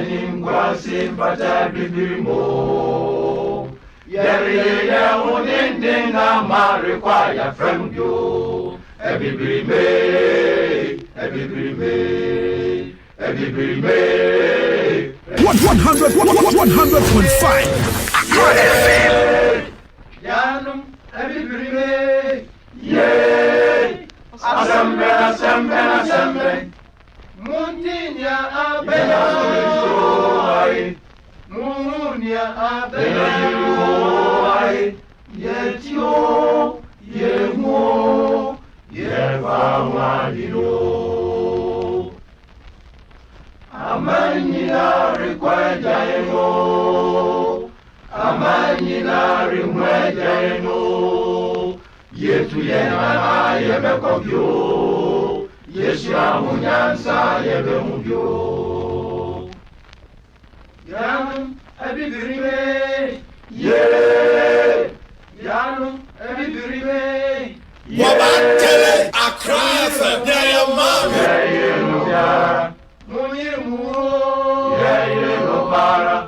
eningwasi mpata bibirimo yeri ya unende na mare kwa ya fremyo ebibirime 100.5 Yanum ebibirime ye asembe Muntinya abena Munya abena Yetio Yemo Yevawadino Amanyina rekwajayemo Amanyina rimwajayemo Yetu yema yemekobyo Yeshua munyansa yebemubyo Yanum ebibirime Yanum ebibirime Wabantele Accra FM Diamond Yeyelopara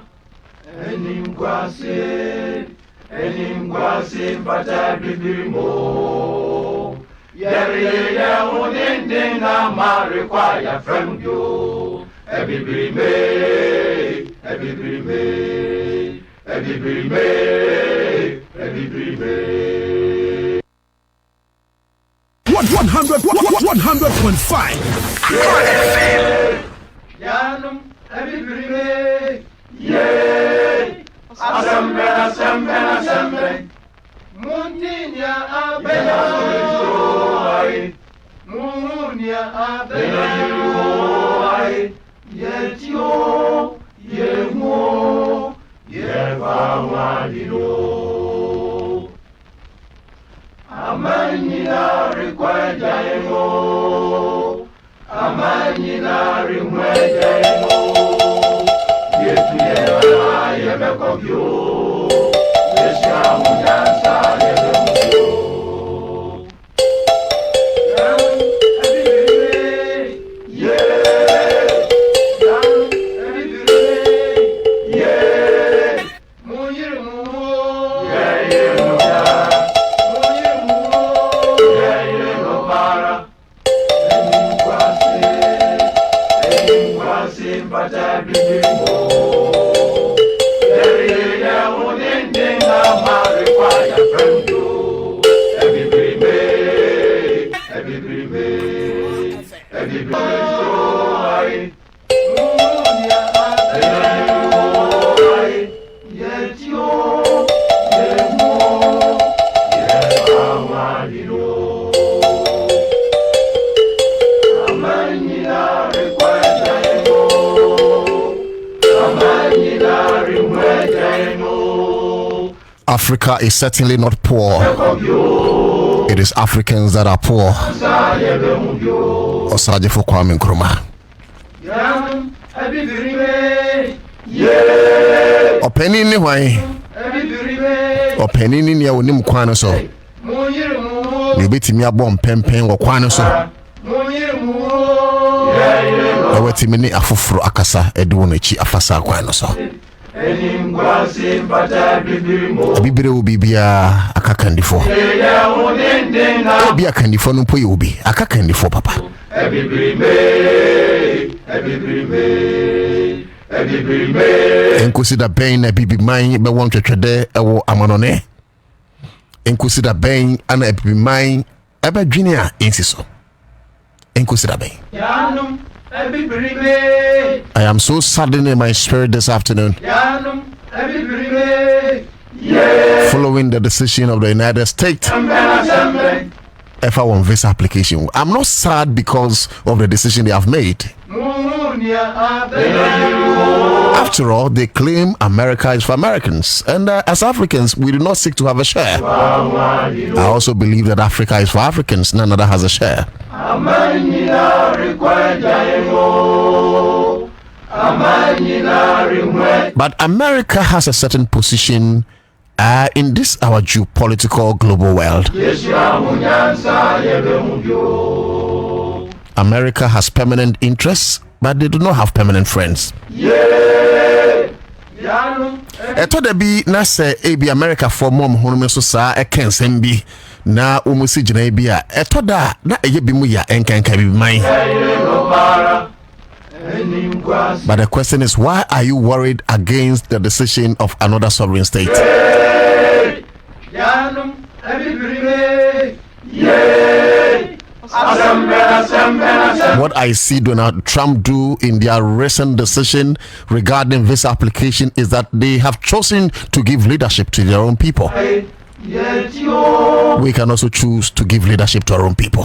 Enimkwase mpata bibirimo Yeri ya unende na mare kwa ya fremyo ebibirime 100.5 Yanum ebibirime ye asembe Muntinya abena Munya abena Yetio Yemo Yevawadino Amanyina rekwajayemo Amanyina rimwajayemo Yetu yema yemekobyo Yeshua munyansa yebemubyo Africa is certainly not poor. It is Africans that are poor. Osaje for Kwame Nkrumah. Openi ni why? Openi ni ya onim kwan so. Ni betimi abom pempen wo kwan so. Awetimi ni afufuru akasa edu no chi afasa kwan so. Bibire obi bia akakandifo. Obi akandifo no po obi akakandifo papa. Enkosi da ben na bibi man be won twetwede ewo amanone. Enkosi da ben ana bibi man ebe dwene a ensiso. Enkosi da ben. I am so saddened in my spirit this afternoon following the decision of the United States F1 visa application. I'm not sad because of the decision they have made. After all, they claim America is for Americans, and as Africans, we do not seek to have a share. I also believe that Africa is for Africans, none other has a share. But America has a certain position in this our geopolitical global world. America has permanent interests, but they do not have permanent friends. Eto da bi na se ebi America for mom hono so saa ekensem bi na omusi gina bi a eto da na eye bi mu ya enkanka bi man. But the question is, why are you worried against the decision of another sovereign state? What I see Donald Trump do in their recent decision regarding visa application is that they have chosen to give leadership to their own people. We can also choose to give leadership to our own people.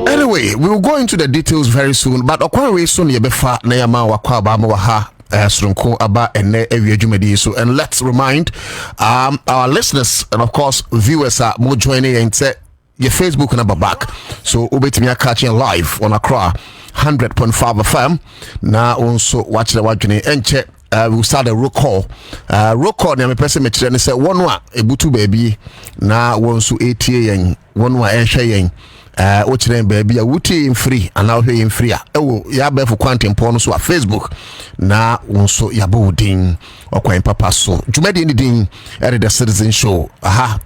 Anyway, we will go into the details very soon, but okwanwe soon yebefa na yama wakwa ba ma ha sronko aba ene ewiadwumadi so. And let's remind our listeners and of course viewers are more joining and say your Facebook number back, so ubetimi catching live on Accra 100.5 FM. Now also watch the watching and check. We'll start a roll call. Roll call na me person me kire ne say one wa ebutu baby na won so ATA one wa ehwe yen o kire baby a wuti in free and now in free ewo ya be for quantum pon so a Facebook na won so ya bodin okwan papa so jumadi ni din the Citizen Show aha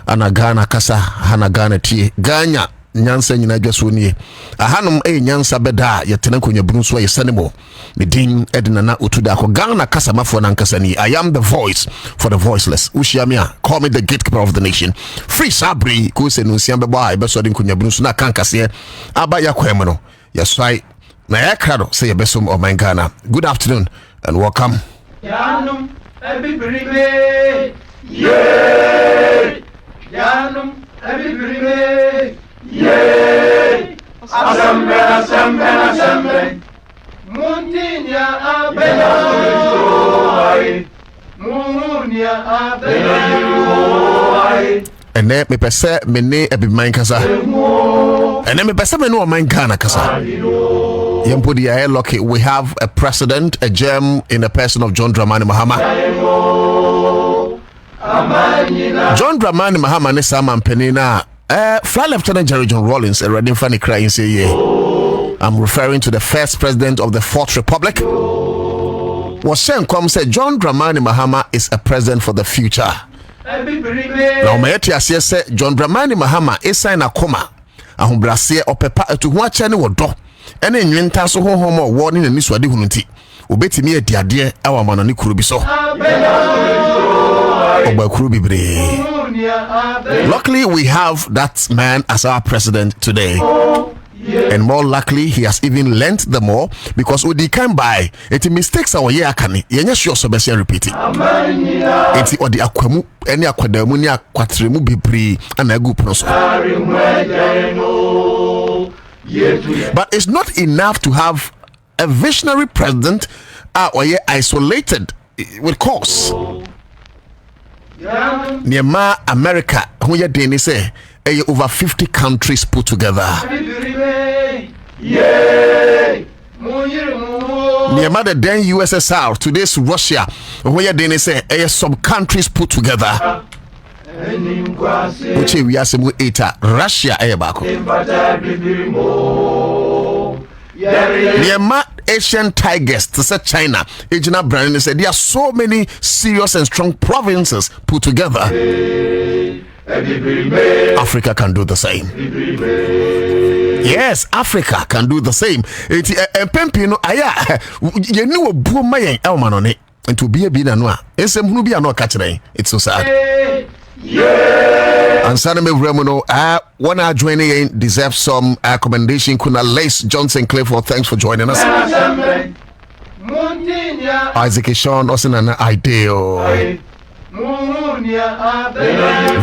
ana Ghana kasa hana Ghana tie Ganya nyansa nyina dwaso nie ahanom nyansa beda yetena konya brunso yesanemo medin edina na otuda ko Ghana kasa mafo na nkasa ni. I am the voice for the voiceless. Ushiamia, call me the gatekeeper of the nation. Free sabri ko se no siambe ba e beso de konya brunso na kankase aba yakwem no yesai na yakrado say yebesom of my Ghana. Good afternoon and welcome. Yanum ebibrime yeah yanum ebibrime yay! Assemble! Muntinya abena, Munya abena. And then me pese me ne ebi man kasa. And then me pese me no man Ghana kasa. Yempodi aye lucky. We have a president, a gem in the person of John Dramani Mahama. John Dramani Mahama ne sama penina. Flight Lieutenant General John Rawlings already funny crying say yeah. I'm referring to the first president of the Fourth Republic. Was saying come say John Dramani Mahama is a president for the future. Now my say John Dramani Mahama is sign a coma. And brasier or pepa to watch any wodo. And then you so home warning and niswadi hununti. Ubeti me a dear our manani kurubi so. Luckily, we have that man as our president today. And more luckily, he has even learnt the more because we can buy it mistakes our year can yenya sure so best repeat it. It's or the akwemu any akwademu ni akwatremu bibri and a good person. But it's not enough to have a visionary president or isolated with cause. Near America, who ya deni say, over 50 countries put together. Near the then USSR, today's Russia, who ya deni say, some countries put together. Which we are some eta Russia bako. Near Asian tigers to say China, Ejina Brand said there are so many serious and strong provinces put together. Africa can do the same. Yes, Africa can do the same. Pempino aya you know a boom my elman on it and to be a bina noa. It's a movie no catching. It's so sad. And Saname Remono, one hour joining deserves some commendation. Kuna Lace Johnson Clifford, thanks for joining us. Isaac Sean, also an ideal.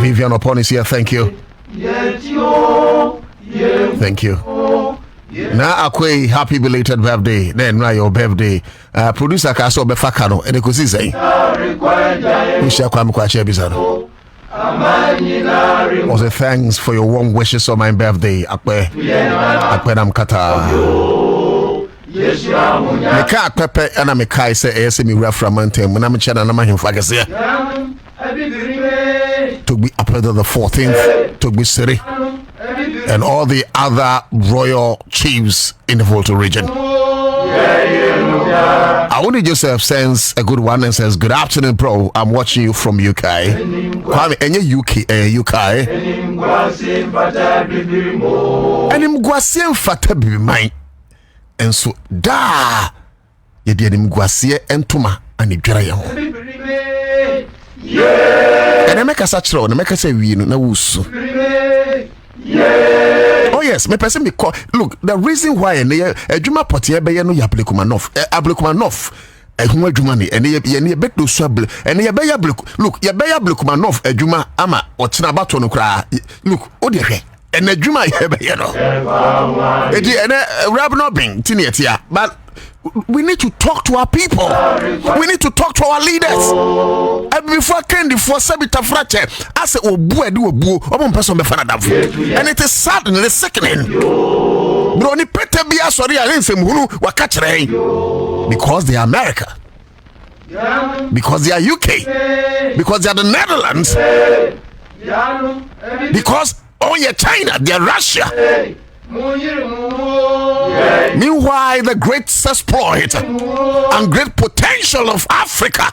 Vivian Opon is here, thank you. Thank you. Now, Akwe, happy belated birthday. Then, now your birthday. Producer Kaso Befakano, and the say, we shall come quite bizarre. Also, thanks for your warm wishes on my birthday. Akwe Namkata. Meka Pepe and Amekai say, ASME Reframantem, when I'm a channel, I'm a him fagazia. To be up to the 14th, to be city. and all the other royal chiefs in the Volta region. Awuni Joseph sends a good one and says, "Good afternoon, bro. I'm watching you from UK." Kwame, any UK, UK. Enim guasie mfata bibiman. Enso da ye de enim guasie entoma ani dwara ye ho. And I make a such row, and I make a say we no wusu. Oh yes, me person me call. Look, the reason why a Juma Potier be no Yablekumanov, Ablekumanov, a Huma Jumani, and ye bet to swabble, and ye beya bluk. Look, ye beya Blekumanov, a Juma ama, or Tinabato no cry. Look, oh dear, and a Juma ye no. And Rabno Bing, Tinetia, but. We need to talk to our people. We need to talk to our leaders. And before Kendi for Sabita Frache, I say, "Oh, boy, do a boo, or person be fan of." And it is sad and it's sickening. Brony Peter be a sorry, I didn't say Munu were catching because they are America, because they are UK, because they are the Netherlands, because oh yeah, China, they are Russia. Meanwhile, the great exploit and great potential of Africa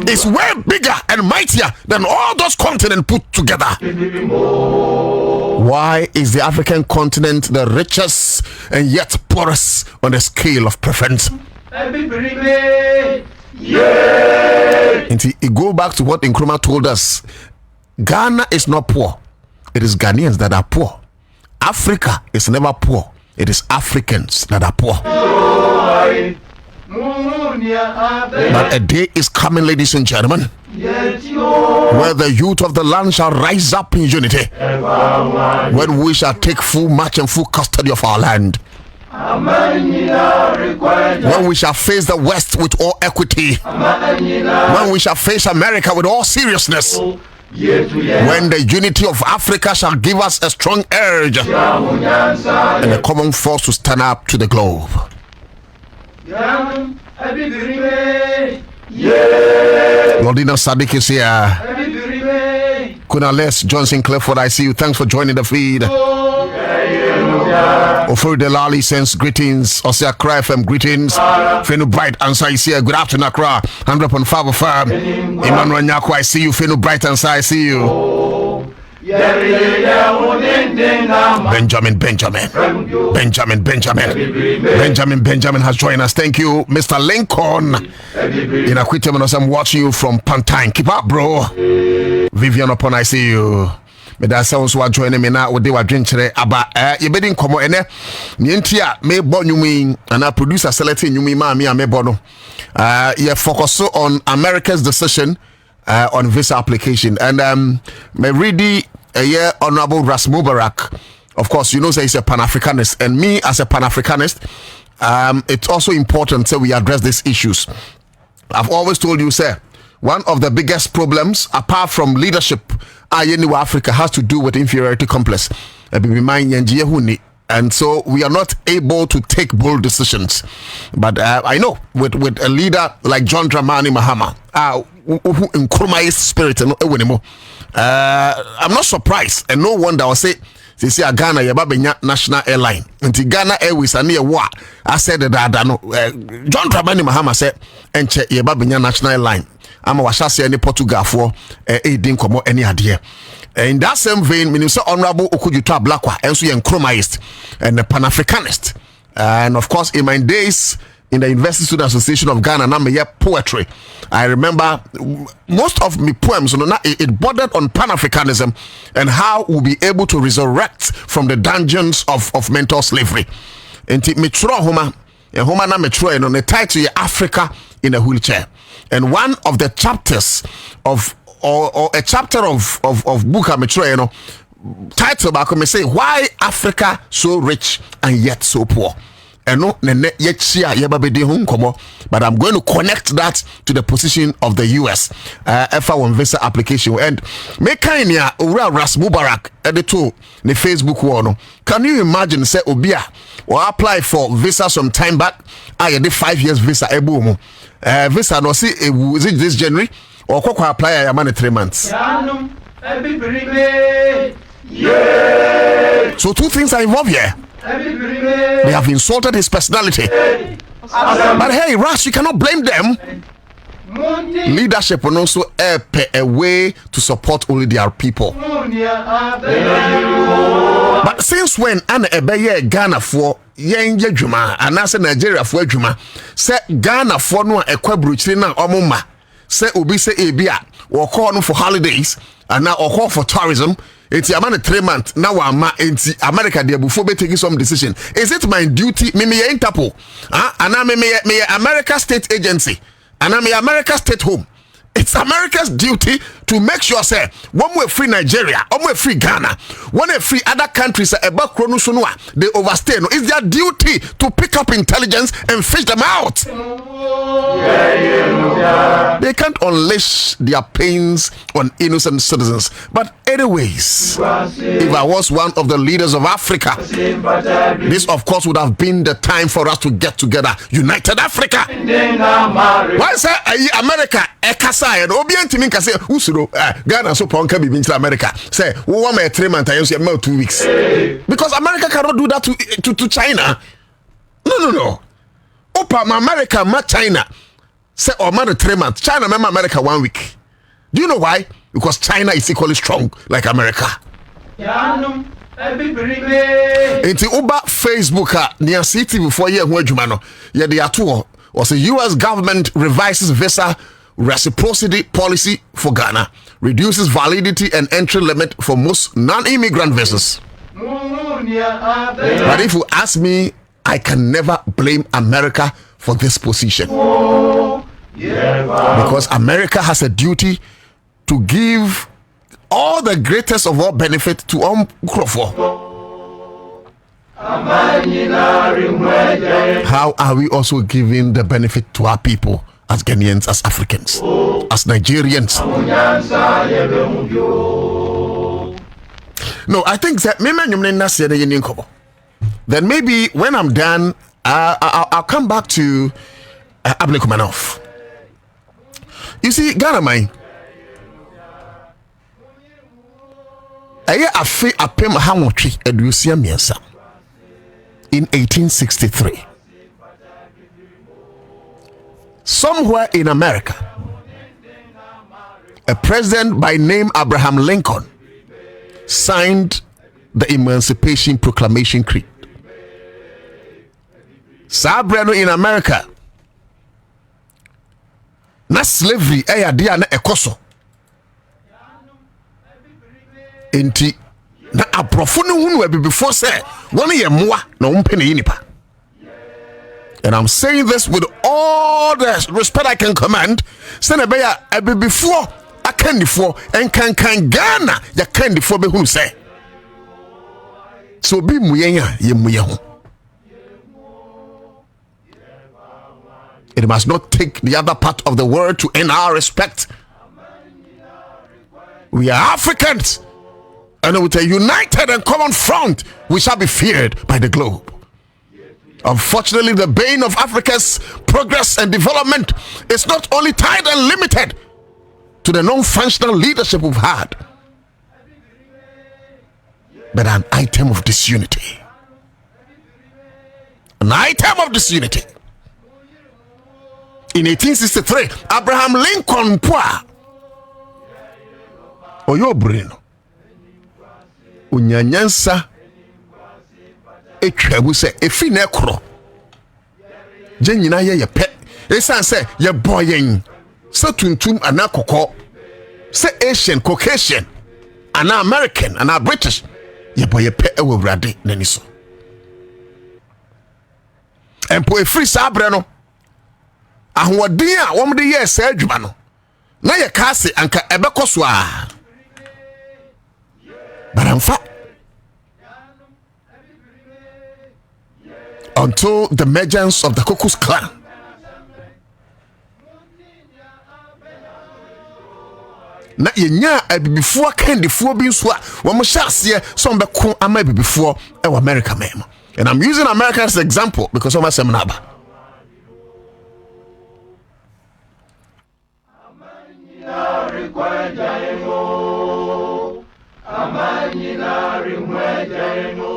is way bigger and mightier than all those continents put together. Why is the African continent the richest and yet poorest on the scale of preference? And it go back to what Nkrumah told us. Ghana is not poor. It is Ghanaians that are poor. Africa is never poor. It is Africans that are poor. But a day is coming, ladies and gentlemen, where the youth of the land shall rise up in unity, when we shall take full march and full custody of our land, when we shall face the West with all equity, when we shall face America with all seriousness, when the unity of Africa shall give us a strong urge and a common force to stand up to the globe. Lordina Sadiq is here. Kunales Johnson Clifford, I see you. Thanks for joining the feed. Ofuri Delali sends greetings. Osia Accra FM greetings. Fenu Bright Ansah is here. Good afternoon, Accra. 100.5 FM. Emmanuel Nyako, I see you. Fenu Bright Ansah, I see you. Benjamin has joined us. Thank you, Mr. Lincoln. In Akwitemenos, I'm watching you from Pantine. Keep up, bro. Vivian Upon, I see you. Me da sounds wa join me na we wa dwenkyere aba ye bedi nkomo ene me ntia me bo nwumi ana producer select nwumi ma me me bo no ye focus on America's decision on visa application, and me ready a Honorable Ras Mubarak. Of course, you know, say he's a Pan-Africanist, and me as a Pan-Africanist, it's also important that we address these issues. I've always told you, sir, one of the biggest problems, apart from leadership, Africa, has to do with inferiority complex. And so we are not able to take bold decisions. But I know with a leader like John Dramani Mahama, Nkrumah's spirit, I'm not surprised, and no wonder I'll say, see Ghana yababenya national airline. Until Ghana Airways and near what I said that John Dramani Mahama said enche yababenya national airline. I'm a washasi any Portugal for aiding komo any idea. In that same vein, Minister Honorable Okujuta Blakwa, and so Nkrumahist and a Pan-Africanist. And of course, in my days in the University Student Association of Ghana, I'm a poetry. I remember most of my poems, it bordered on Pan-Africanism and how we'll be able to resurrect from the dungeons of mental slavery. And metro homa na metro and on the title Africa in a wheelchair. And one of the chapters of or a chapter of book metro, title back me say, why Africa so rich and yet so poor. And no, but I'm going to connect that to the position of the US F1 visa application. And make kind Ras Mubarak editor the Facebook one. Can you imagine say Obia or apply for visa some time back? I did 5 years visa visa no see is it this January or apply a man 3 months. Yeah. So two things are involved here. They have insulted his personality. But hey, Ras, you cannot blame them. Leadership will also pay a way to support only their people. But since when Anna Ebeye Ghana for Yenje Juma and I say Nigeria for Juma, say Ghana for no equabruchri na omuma, say Ubi say Ebia, or call for holidays, and now or call for tourism. It's a man 3 months now. America there before be taking some decision. Is it my duty? Me Interpol, and I'm me America State Agency, and I'm America State Home. It's America's duty to make sure say one way free Nigeria, one way free Ghana, one way free other countries about Kronusunua, they overstay. No, it's their duty to pick up intelligence and fish them out. They can't unleash their pains on innocent citizens. But anyways, if I was one of the leaders of Africa, this of course would have been the time for us to get together, United Africa. Why say America? And Obianti mean say Usuro Ghana so ponka be into America. Say we want my 3 months, I 2 weeks. Because America cannot do that to China. No. Opa America ma China. Say or man 3 months. China remember America 1 week. Do you know why? Because China is equally strong like America. It's Uber Facebook near city before year when Jumano. Yeah, they are two. Was the US government revises visa reciprocity policy for Ghana, reduces validity and entry limit for most non-immigrant visas. But if you ask me, I can never blame America for this position. Because America has a duty to give all the greatest of all benefit to Crawford. How are we also giving the benefit to our people? As Ghanaians, as Africans, as Nigerians. No, I think that then maybe when I'm done, I'll come back to Abnekumanov. You see, Ghana, mine. In 1863. Somewhere in America, a president by name Abraham Lincoln signed the Emancipation Proclamation Creed. Sabreno in America, na slavery dia na ekoso. Enti na abrofo no hunu abi before say one ye moa na umpe ne yinipa. And I'm saying this with all the respect I can command. Senebeya ebe before I can before and can Ghana ya can before be who say. So be muyenya ye muyehu. It must not take the other part of the world to earn our respect. We are Africans, and with a united and common front, we shall be feared by the globe. Unfortunately, the bane of Africa's progress and development is not only tied and limited to the non-functional leadership we've had, but an item of disunity. An item of disunity. In 1863, Abraham Lincoln Pwa Oyobrino Unyanyansa Etwabuse efine kro Jenyina ye pe esan se ye boyen se tuntum ana kokko se Asian Caucasian ana American ana British ye boye pe ewurade nani so empo efri sabre no ahoɔden a wɔn de yɛ saa adwuma no na yɛ kaase anka ɛbɛkɔ so a baramfa until the emergence of the Ku Klux Klan. Na yɛnya abibifoɔ kandifoɔ bi nso a wɔn hyɛ aseɛ sɛ wɔn bɛko ama abibifoɔ ɛwɔ America mɛm. And I'm using America as an example because of my seminar. amanyina rimwejeno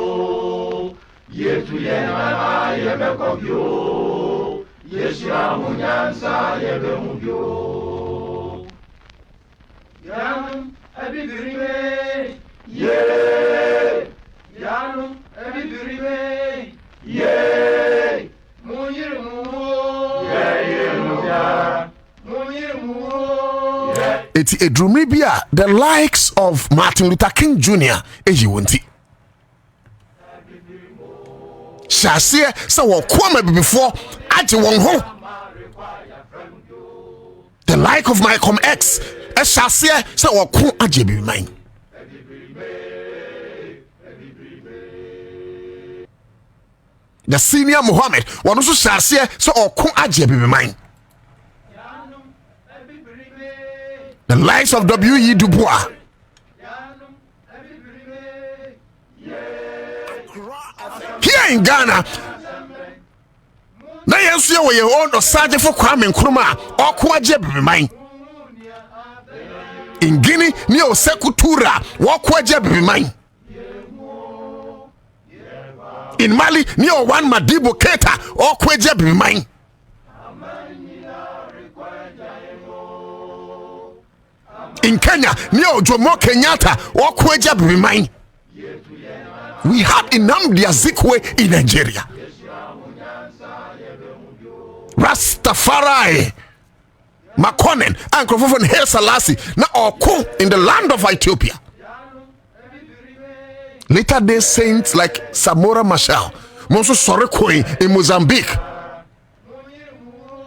yetu yena yebekobyo yeshira munyansa yebemubyo yanum ebibirime ye yanum ebibirime ye muyirmu ye muyirmu It's a drumibia, the likes of Martin Luther King Jr. Ejiwunti. Shasia so wakoma before aji wonho. The like of Malcolm X. Shasia so wakon aji be mine. The senior Muhammad one also shasia so wakon aji be mine. The likes of W.E. Du Bois. Here in Ghana, na yensu ye we own Osaje for Kwame Nkrumah or Kwaje be mine. In Guinea, ni Oseku Tura, or Kwaje be mine. In Mali, ni One Madibo Keita or Kwaje be mine. In Kenya, Neo Jomo Kenyatta, or Kweja be mine. We have Nnamdi Azikiwe in Nigeria. Rastafari, Makonnen, and Krofofon Haile Selassie, now Oko in the land of Ethiopia. Later day saints like Samora Machel, Monso Sorekoi in Mozambique,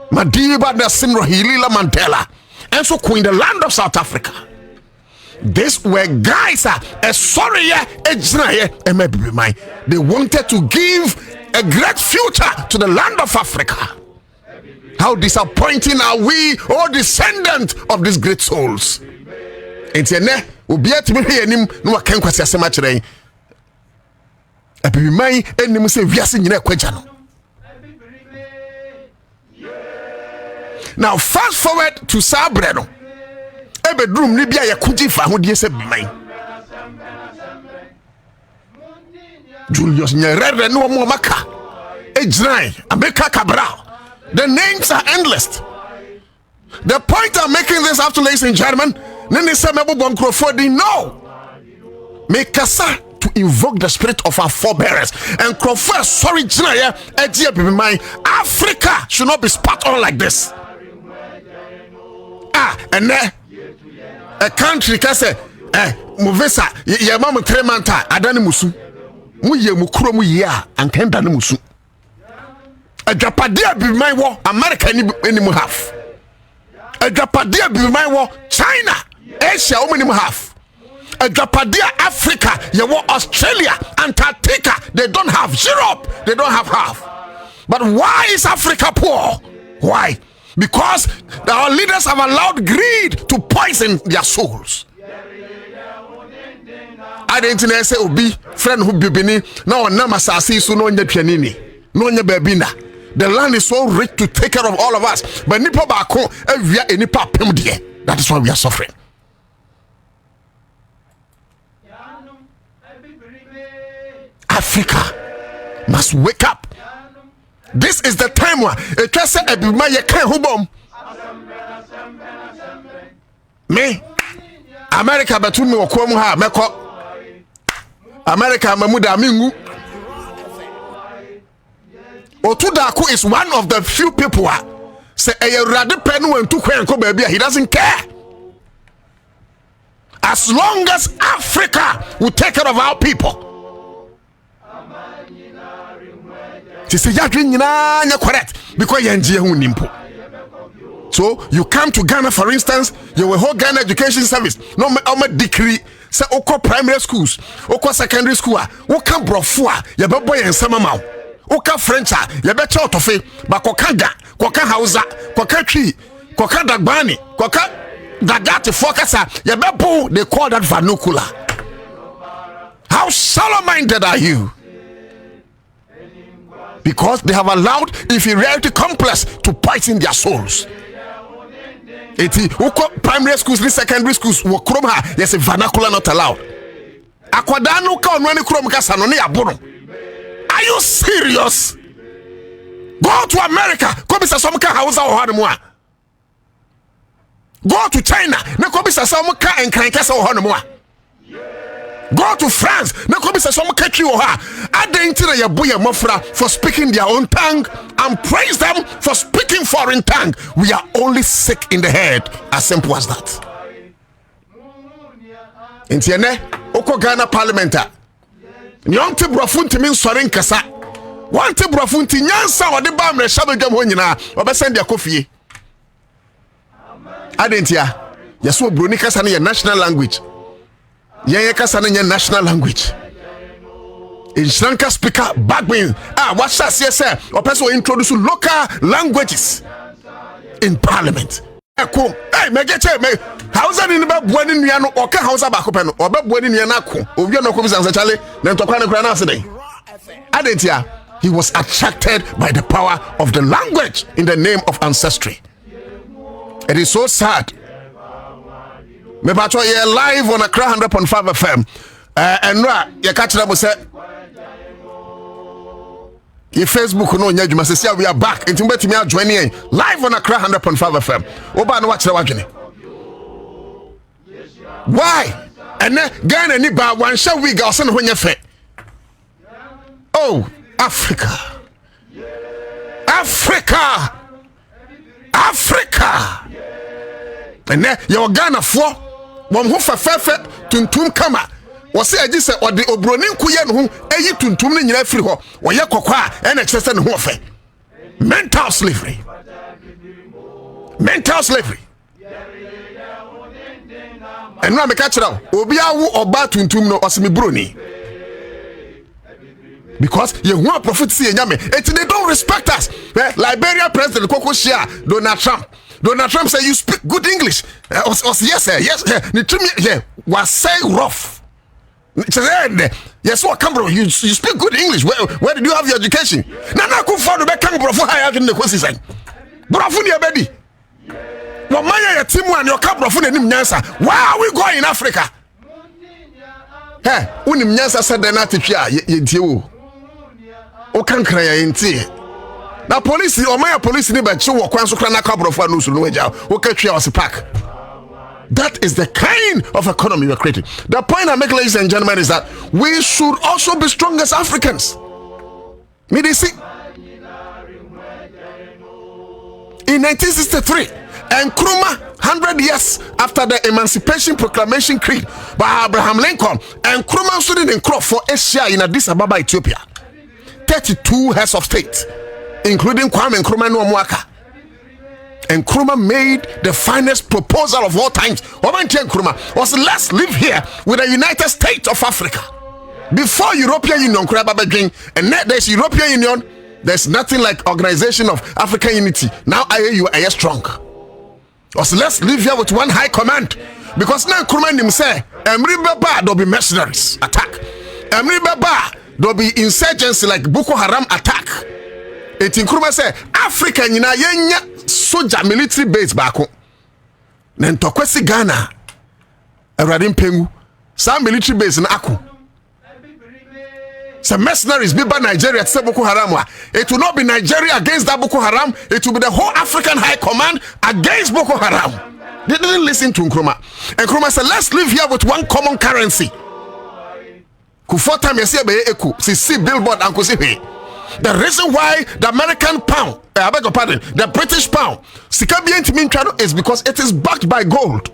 Madiba Nasin Rohilila Mandela. And so in the land of South Africa, these were guys sorry they wanted to give a great future to the land of Africa. How disappointing are we, all descendants of these great souls. It's a ne ubia to me him no can kwasi asema kire ebimai enim se wiase nyina kwagya no. Now fast forward to Sabre no. Ebedrum ni bia yakuji fa hodie se biman. Julius Nyerere no mo maka. Ejran, America Cabral. The names are endless. The point I'm making this after, ladies and gentlemen, nene se mebo bonkrofodi no. Make kasa to invoke the spirit of our forebearers and Crawford sorry Jina Ejia biman. Africa should not be spat on like this. And then a country can say, Muvesa, ye mama tremanta, Adani Musu, Muye Mukuro Muya, and Kendani Musu. A Japadia be my war, America any half. A Japadia be my war, China, Asia, many half. A Japadia Africa, ye war Australia, Antarctica, they don't have Europe, they don't have half. But why is Africa poor? Why? Because our leaders have allowed greed to poison their souls. I didn't say obi friend who bibini now namasasi so no nya pianini no nya babina. The land is so rich to take care of all of us, but nipa bako evia enipa pem de. That is why we are suffering. Africa must wake up. This is the time where it can say ebima ye kan hubom. Me America betu me wokwa mu ha meko. America mamuda mingu. Otudako is one of the few people say eyurade penu entu kwen ko ba bia he doesn't care. As long as Africa will take care of our people. Correct because so you come to Ghana, for instance, you will hold Ghana Education Service. No decree say oko primary schools, oko secondary school, oko brofua, ya bebo yen sama oko French, ya be choto fe, ba kokanga, koka Hausa, koka Twi, koka Dagbani, koka Dagati focasa, ya bebo they call that vernacular. How shallow-minded are you? Because they have allowed inferiority complex to poison their souls. Primary schools, secondary schools, there's a vernacular not allowed. Akwadaa no ka onwani krom kasa no ne yabono. Are you serious? Go to America. Ko bisa som ka Hausa wo hanu a. Go to China. Na ko bisa som ka enkran kasa wo hanu a. Go to France. Na ko bisa som ka twi wo ha. Adentina ye boye mofra for speaking their own tongue and praise them for speaking foreign tongue. We are only sick in the head. As simple as that. Intiene oko Ghana parliament a. Nyonte brofunti min sore nkasa. Wante brofunti nyansa wode ba mre shabedwam ho nyina obesend ya kofie. Adentia yeso broni kasa ne national language. Yen kasa ne national language. In Sri speaker Bagbin what shall say or person introduce local languages in parliament. Hey, me get me Hausa ni ba buani nua no oka Hausa ba ko pe no oba buani nua na ko obi no ko bisan chale na ntokwa ne kra na ase den. Adentia he was attracted by the power of the language in the name of ancestry. It is so sad. Me ba cho ye live on Accra 100.5 FM. And you catch them say your Facebook no nya djuma say we are back. Nti mbetimi adjoin live on Accra 100.5 FM. Oba no watch wadwene. Why? And Ghana ni ba wan sha we ga so no nya fe. Oh, Africa. Africa. Africa. And your Ghana for won ho fefefe tuntum kama. Wose agi se ode obroni nkuye no ho eyi tuntum ne nyina firi ho wo ye kokwa a ena kyerese ne ho ofe. Mental slavery. Mental slavery. And na me ka kira obi awu oba tuntum no osimi broni. Because ye hu prophecy enyame et they don't respect us. Liberia president Koko Shia Donald Trump said you speak good English. Yes sir, yes sir. Was say rough. Yes, what Cambro? You speak good English. Where did you have your education? Nana Kufa be Cambro for higher than the question. Brofu ni abedi. What maya ya timu and your Cambro for the Nyansa. Why are we going in Africa? Hey, unim Nyansa said the Natichia Yentio. O kan kraya yenti. Na police o maya police ni ba chi wo kwan so kra na Cambro for no so no eja. O ka twa was park. That is the kind of economy we're creating. The point I make, ladies and gentlemen, is that we should also be strong as Africans. Midisi. In 1963, and Nkrumah, 100 years after the Emancipation Proclamation creed by Abraham Lincoln, and Nkrumah stood in Accra for Asia in Addis Ababa, Ethiopia. 32 heads of state, including Kwame Nkrumah Nwamwaka. And Nkrumah made the finest proposal of all times. Nkrumah was, let's live here with the United States of Africa. Before European Union, and there's European Union, there's nothing like Organization of African Unity. Now you are strong. Was, let's live here with one high command. Because now Nkrumah say, there'll be mercenaries attack. There'll be insurgency like Boko Haram attack. It Nkrumah say, Africa yenya soldier military base back home. Then tokwesi Ghana. Eradim pengu. Some military base in Aku. Some mercenaries be by Nigeria to Boko Haram. It will not be Nigeria against that Boko Haram. It will be the whole African High Command against Boko Haram. They didn't listen to Nkrumah. And Nkrumah said, let's live here with one common currency. Kufota mesi be eku. Si billboard and kusi. The reason why the American pound, I beg your pardon, the British pound, is because it is backed by gold.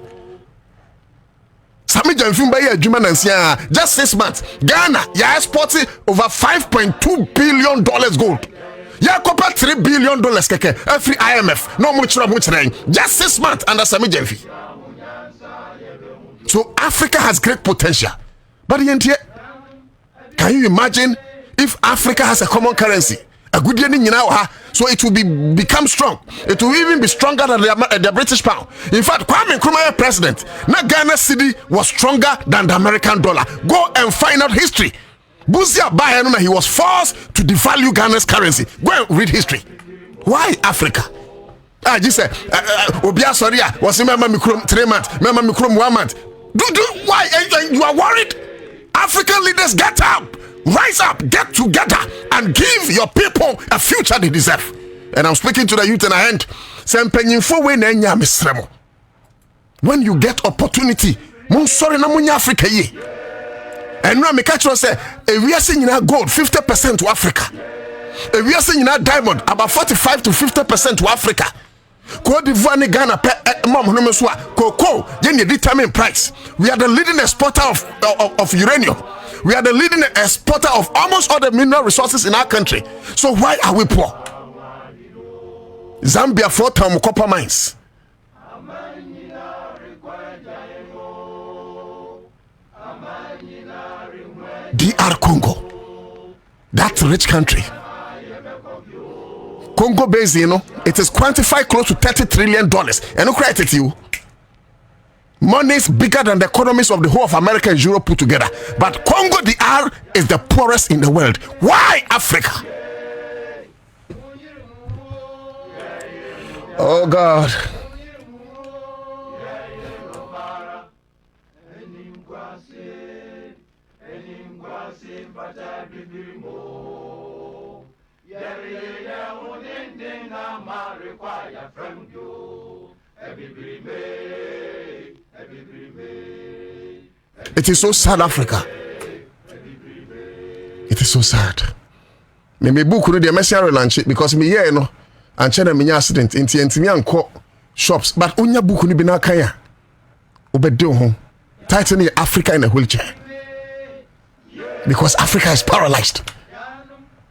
Just 6 months, Ghana, exporting over $5.2 billion gold. Ya copper $3 billion every IMF. No much just 6 months under Sami Jenfi. So Africa has great potential. But can you imagine if Africa has a common currency, a good year so it will become strong. It will even be stronger than the British pound. In fact, Kwame Nkrumah president, na Ghana cedi was stronger than the American dollar. Go and find out history. Buzia Bayanuna, he was forced to devalue Ghana's currency. Go and read history. Why Africa? Just say, Obia Soria was remember Mikrum 3 months, remember Mikrum 1 month. Why you are worried? African leaders, get up, rise up, get together, and give your people a future they deserve. And I'm speaking to the youth in a hand. When you get opportunity, sorry na munya Africa ye. And now me catch you say, we are saying gold 50% to Africa. We are saying diamond about 45 to 50% to Africa. Cote d'Ivoire, Ghana, cocoa, then you determine price. We are the leading exporter of uranium. We are the leading exporter of almost all the mineral resources in our country. So why are we poor? Zambia 4 copper mines. DR Congo, that rich country. Congo Basin, it is quantified close to $30 trillion. And who created you? Money is bigger than the economies of the whole of America and Europe put together. But Congo DR is the poorest in the world. Why Africa? Oh God. It is so sad, Africa. It is so sad. Me book no the messiah lunch because me here no and chena me accident inti me anko shops but onya book no bi na kan ya obedo ho title ni Africa in a wheelchair because Africa is paralyzed.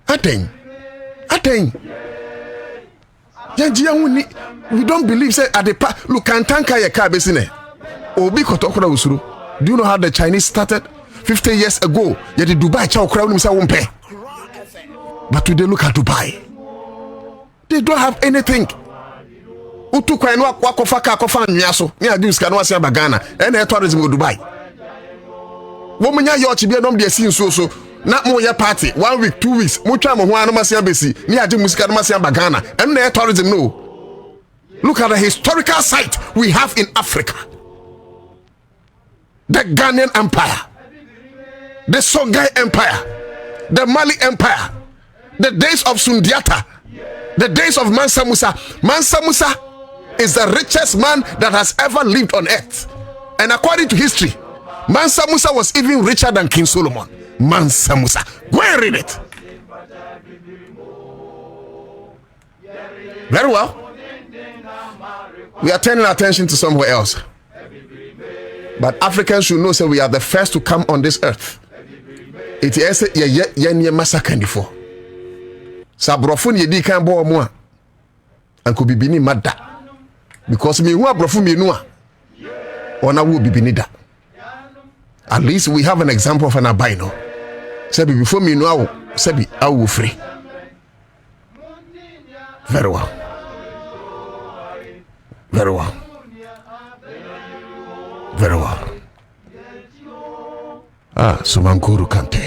Aten we don't believe say at the look can tanka ye car besine obi kotokora usuru. Do you know how the Chinese started 50 years ago? Yeah, the Dubai chow crowd himself won't pay. But today look at Dubai. They don't have anything. Utu kwa enwa kwa kofa nyaso. Ni adus kanwa sia bagana. Ene tourism go Dubai. Wo munya yacht bia nom de sin so na mo ya party 1 week 2 weeks. Mo twa mo ho anoma sia besi. Ni ade musika no sia bagana. Ene tourism no. Look at the historical site we have in Africa. The Ghanaian Empire, the Songhai Empire, the Mali Empire, the days of Sundiata, the days of Mansa Musa. Mansa Musa is the richest man that has ever lived on earth. And according to history, Mansa Musa was even richer than King Solomon. Mansa Musa. Go and read it. Very well. We are turning our attention to somewhere else. But Africans should know that we are the first to come on this earth. It is a massacre before. Sabrofun ye di kan bo omo and could be bini madda. Because me who abrofun me no ona wo bibini da. At least we have an example of an albino. Sabi before me no sabi awu free. Very well. Very well. Very well. Sumankuru Kante.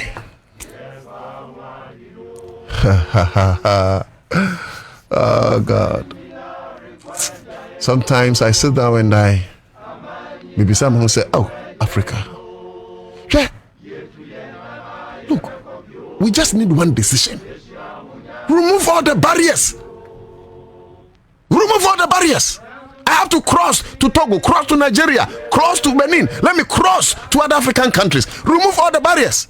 Oh God. Sometimes I sit down and maybe someone will say, oh, Africa. Yeah. Look, we just need one decision. Remove all the barriers. Remove all the barriers. I have to cross to Togo, cross to Nigeria, cross to Benin. Let me cross to other African countries. Remove all the barriers.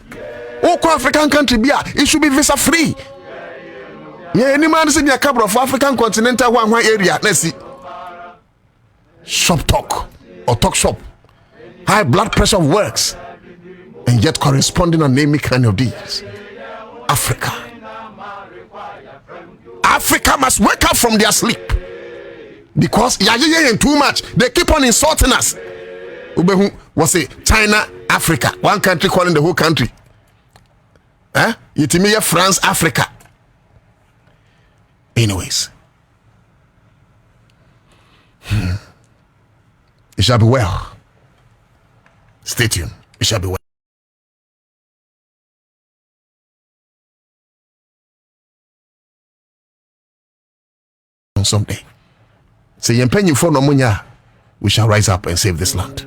Oko African country, it should be visa free. Yeah, any man in your cover of African continental one area. Let's see. Shop talk or talk shop. High blood pressure works. And yet corresponding and naming kind of these. Africa. Africa must wake up from their sleep. Because too much, they keep on insulting us. Was it China, Africa, one country calling the whole country? Yetimiya France, Africa. Anyways, it shall be well. Stay tuned. It shall be well. Someday. Say yempenyi for no munya, we shall rise up and save this land.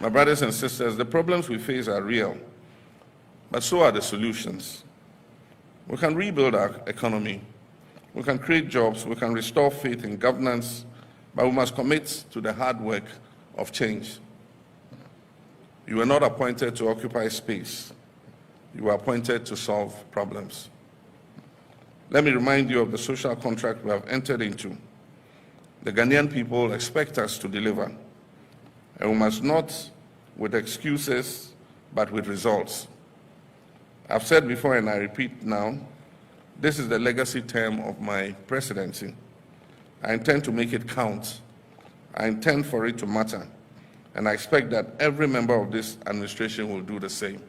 My brothers and sisters, the problems we face are real, but so are the solutions. We can rebuild our economy, we can create jobs, we can restore faith in governance, but we must commit to the hard work of change. You were not appointed to occupy space. You were appointed to solve problems. Let me remind you of the social contract we have entered into. The Ghanaian people expect us to deliver, and we must not with excuses, but with results. I've said before and I repeat now, this is the legacy term of my presidency. I intend to make it count. I intend for it to matter. And I expect that every member of this administration will do the same.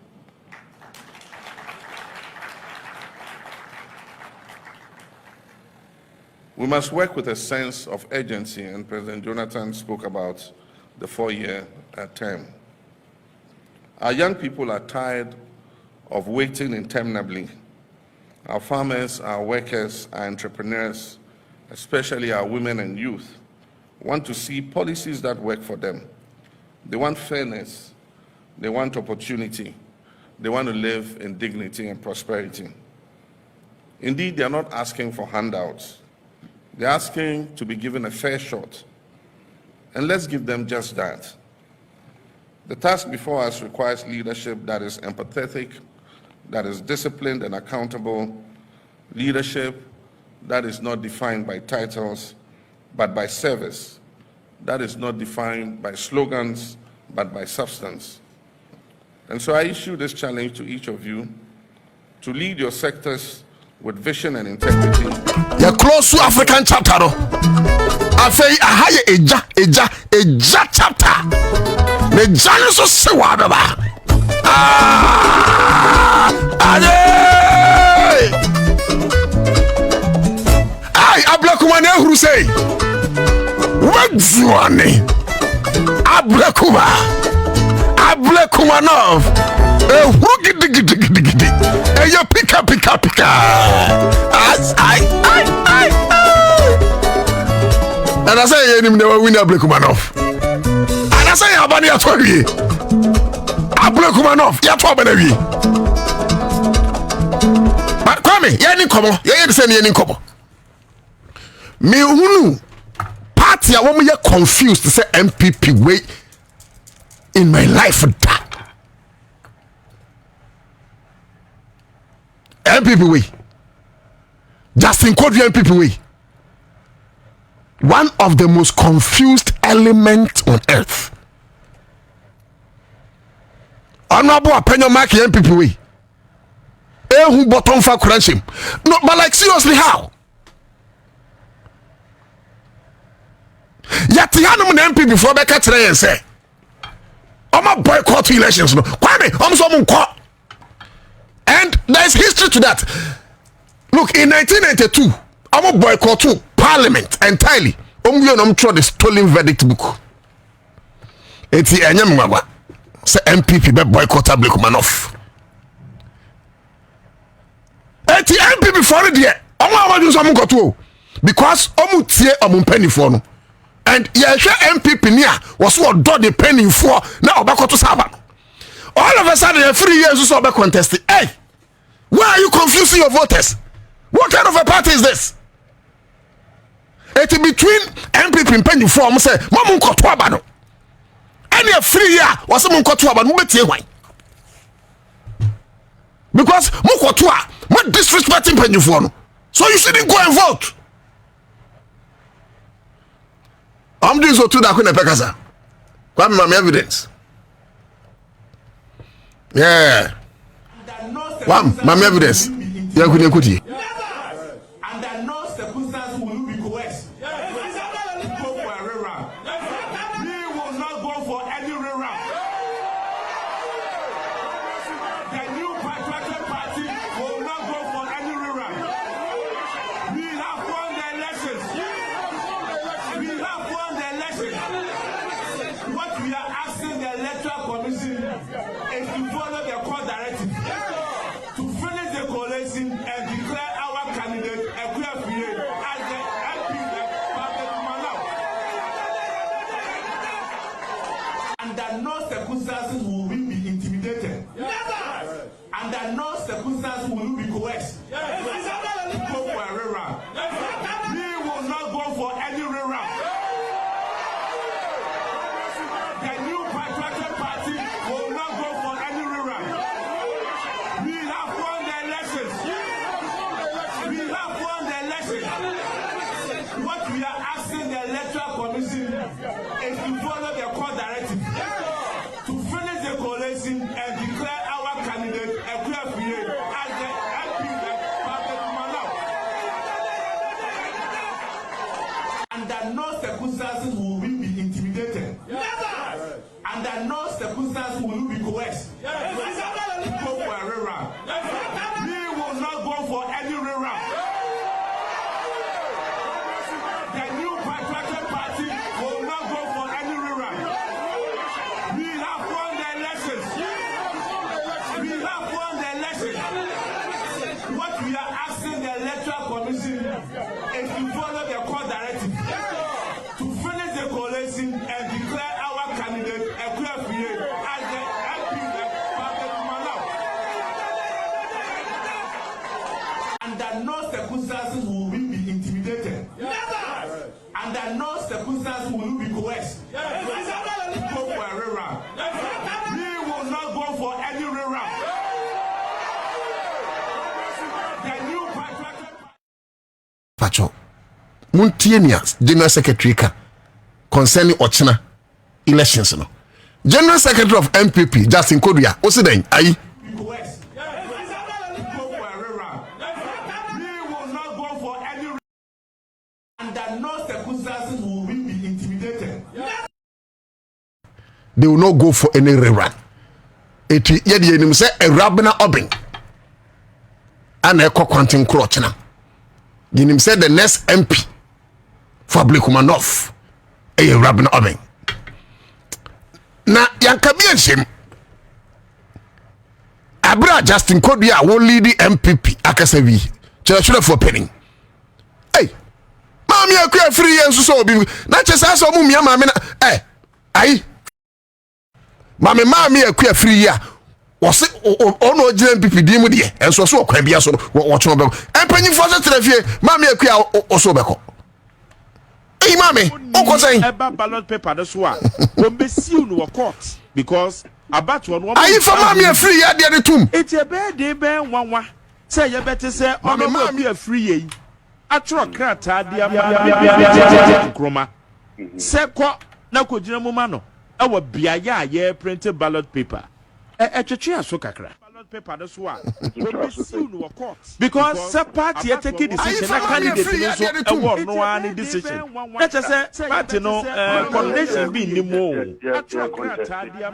We must work with a sense of urgency, and President Jonathan spoke about the 4-year term. Our young people are tired of waiting interminably. Our farmers, our workers, our entrepreneurs, especially our women and youth, want to see policies that work for them. They want fairness, they want opportunity, they want to live in dignity and prosperity. Indeed, they are not asking for handouts. They're asking to be given a fair shot. And let's give them just that. The task before us requires leadership that is empathetic, that is disciplined and accountable, leadership that is not defined by titles, but by service, that is not defined by slogans, but by substance. And so I issue this challenge to each of you to lead your sectors with vision and integrity. You're close to African chapter. I say, I eja chapter. The giants of Sewadaba. Ablakumane who say, what's one? Ablakumanov. You pick up. And I say, you never win Ablakumanov. And I say, Abania Tori. Ablakumanov, Yatwabenavi. But come here, Yanni Kobo, Yanni Kobo. Me who party, I want me confused to say MPP way in my life. MPP way. Justin Kodri MPP way. One of the most confused elements on earth. Honorable Apenyo Maki MPP way. Who bottom for crunching? No, but like seriously, how? Yet the MPP before Becca today and say, I'm a boycott elections. No, Kwame, I'm some court. And there's history to that. Look, in 1992, I'm a boycott to Parliament entirely. I'm throw the stolen verdict book. It's the Enyamwa. Say MPP be boycott Ablakumanov. It's the MPP for it there. I'm do some got to because I'm penny for no. And yeah, MPP near was what do the penny for now back to Saba. All of a sudden, 3 years or so back contested. Hey, why are you confusing your voters? What kind of a party is this? It's between MPP and penny for say, Mamun Kotwabano. And a 3 year was someone Kotwabano, because Mokotwa, what disrespecting penny for no. So you shouldn't go and vote. I'm doing so too that couldn't pekasa. What my evidence? Yeah. One, my evidence. Yeah, couldn't put it. Under no circumstances will you be coerced to go for a rerun. We will not go for any rerun. The new patriotic party will not go for any rerun. We have won the elections. What we are asking the Electoral Commission is to follow the court directive, to finish the coalition and declare our candidate Accra as the MP. Under no circumstances will we be intimidated. Never. Under no circumstances will we be coerced. To go for a rerun. We will not go for any rerun. The new patriotic party will not go for any rerun. We have won the elections. We have won the elections. What we are asking the Electoral Commission is to follow the court directive, to finish the coalition and declare our candidate Electoral as the MP Under no circumstances will we be intimidated. Never. Under no circumstances will we be coerced. To go for a rerun. We will not go for any rerun. The new patriotic party will not go for any rerun. We have won the elections. We have won the elections. What we are asking the Electoral Commission is to follow the court directive, to finish the coalition and declare our candidate Electoral as the MP Under no circumstances will we be intimidated. Never. Under no circumstances will we be coerced. To go for a rerun. We will not go for any rerun. The new patriotic Pacho. Muntienias, General Secretary ka concerning Ochina elections no. General Secretary of MPP Justin Kodua, what's the name? Aye. Under no circumstances will we be intimidated. They will not go for any rerun. It yet you say a Kwabena Bobie and a Quantum Crochna. You said the next MP for Blikumanov a Kwabena Bobie. Na yankabian shim Abra Justin Kodua will lead the MPP akasavi church for penning. Hey, Mami akwa free and so be na chesa so mu mia mami na ayi mami akwa free ya wose ono ogire MPP di mu de enso so okwa bia so wo chono be empanyi fo se trafie mami akwa oso be ko hey mami oko say eba ballot paper no so a wo be seal no court because about one ayi for mami free ya de tum eti ebe de be nwanwa say ye bete say ono mami free ye atro krata dia kroma seko na kojina mu ma no e wo biaye a ye printed ballot paper etwetwe aso kakra ballot paper no so a wo seal no court because se party e take decision na candidate no so e wo no an decision na che se party no coordination bi ni mo atro krata dia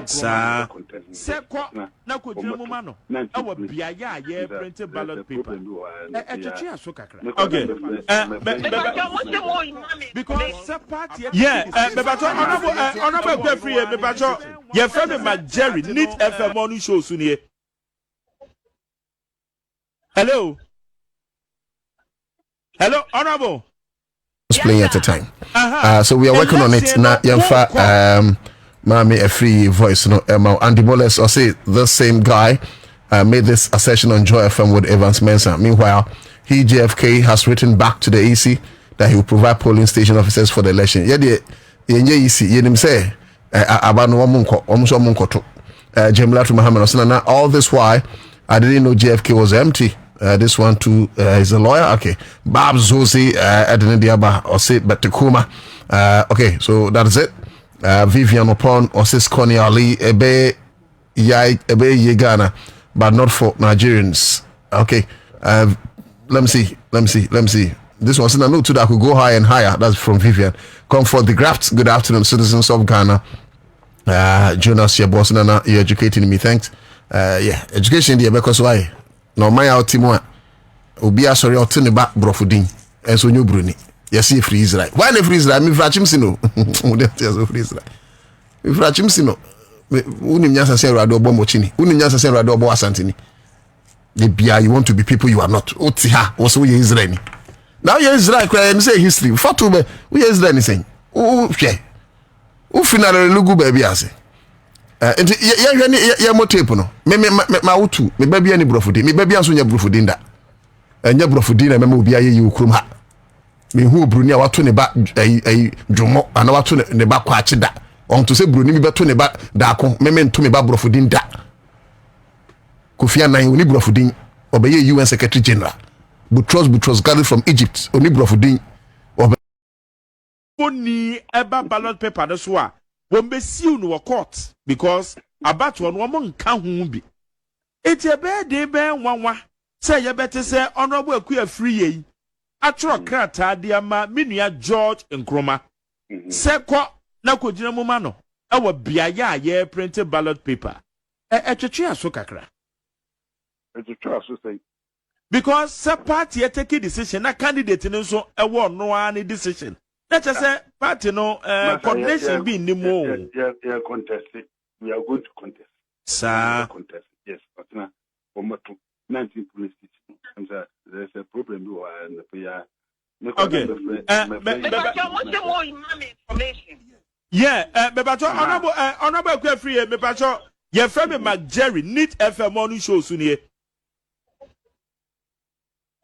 sa seko na kojina mu ma no e wo biaye a ye printed ballot paper etwetwe aso kakra okay because se party yeah bebato honorable go free bebato ye friend my Jerry need FM on show soon. Hello, honorable. Was playing at the time. So we are working on it now. Yamfa Mami a free voice no Andy Boles or say the same guy made this assertion on Joy FM with Evans Mensah. Meanwhile, JFK has written back to the EC that he will provide polling station officers for the election. EC yenim say abano omunko to Geopolitical Muhammad. All this why I didn't know JFK was empty. This one too is a lawyer. Okay, Bob Zosi Diaba or say but Tekuma. Okay, so that's it. Vivian Opon or sis Connie Ali ebe Yegana, but not for Nigerians. Okay, let me see. This was in a note that could go higher and higher. That's from Vivian. Come for the graft. Good afternoon, citizens of Ghana. Jonas, your boss, Nana, you're educating me. Thanks. Yeah, education, dear, because why? No, my ultimo. Ubia sorry, I'll turn back, Brofudin. And so you Bruni. Yes, if free Israel. Why never Israel? Me frachim sino. Free Israel. Me frachim sino. Unim nyasa se rado bombo chini. Unim nyasa se rado bo asantini. The bia you want to be people you are not. Otiha also ye Israel. Now ye Israel cry and say history. Fatube we Israel saying. Oh, yeah. finally lugu baby ase ye hwe ni ye motape no me ma wotu me baby ani brofudi me baby anso nya brofudi nda nya brofudi na me obi aye yi okrum ha me hu bruni a wato ne ba dwomo ana wato ne ba kwa chida on to say bruni bi beto ne ba da ko me nto me ba brofudi nda Kofi Annan oni brofudi obeye UN Secretary General Boutros gathered from Egypt oni brofudi Oni eba ballot paper no so a wombe siu no court because about one woman kan hu bi etiebe de ben wanwa say ye bete say honorable Akua free yi atro krata de ama menua George Nkrumah say kwa na kogina muma no e wo biaye a ye printed ballot paper etwetwe aso kakra etwetwe aso say because say party take decision na candidate no so e wo no an decision. Let us say party no coordination be in the more. Yeah, contest. We are going to contest. Sir. Contest. Yes, but now, 19 police stations. There's a problem. Okay. Yeah, Bebacho, honorable Akua free, Bebacho, your friend McJerry, Neat FM morning show soon here.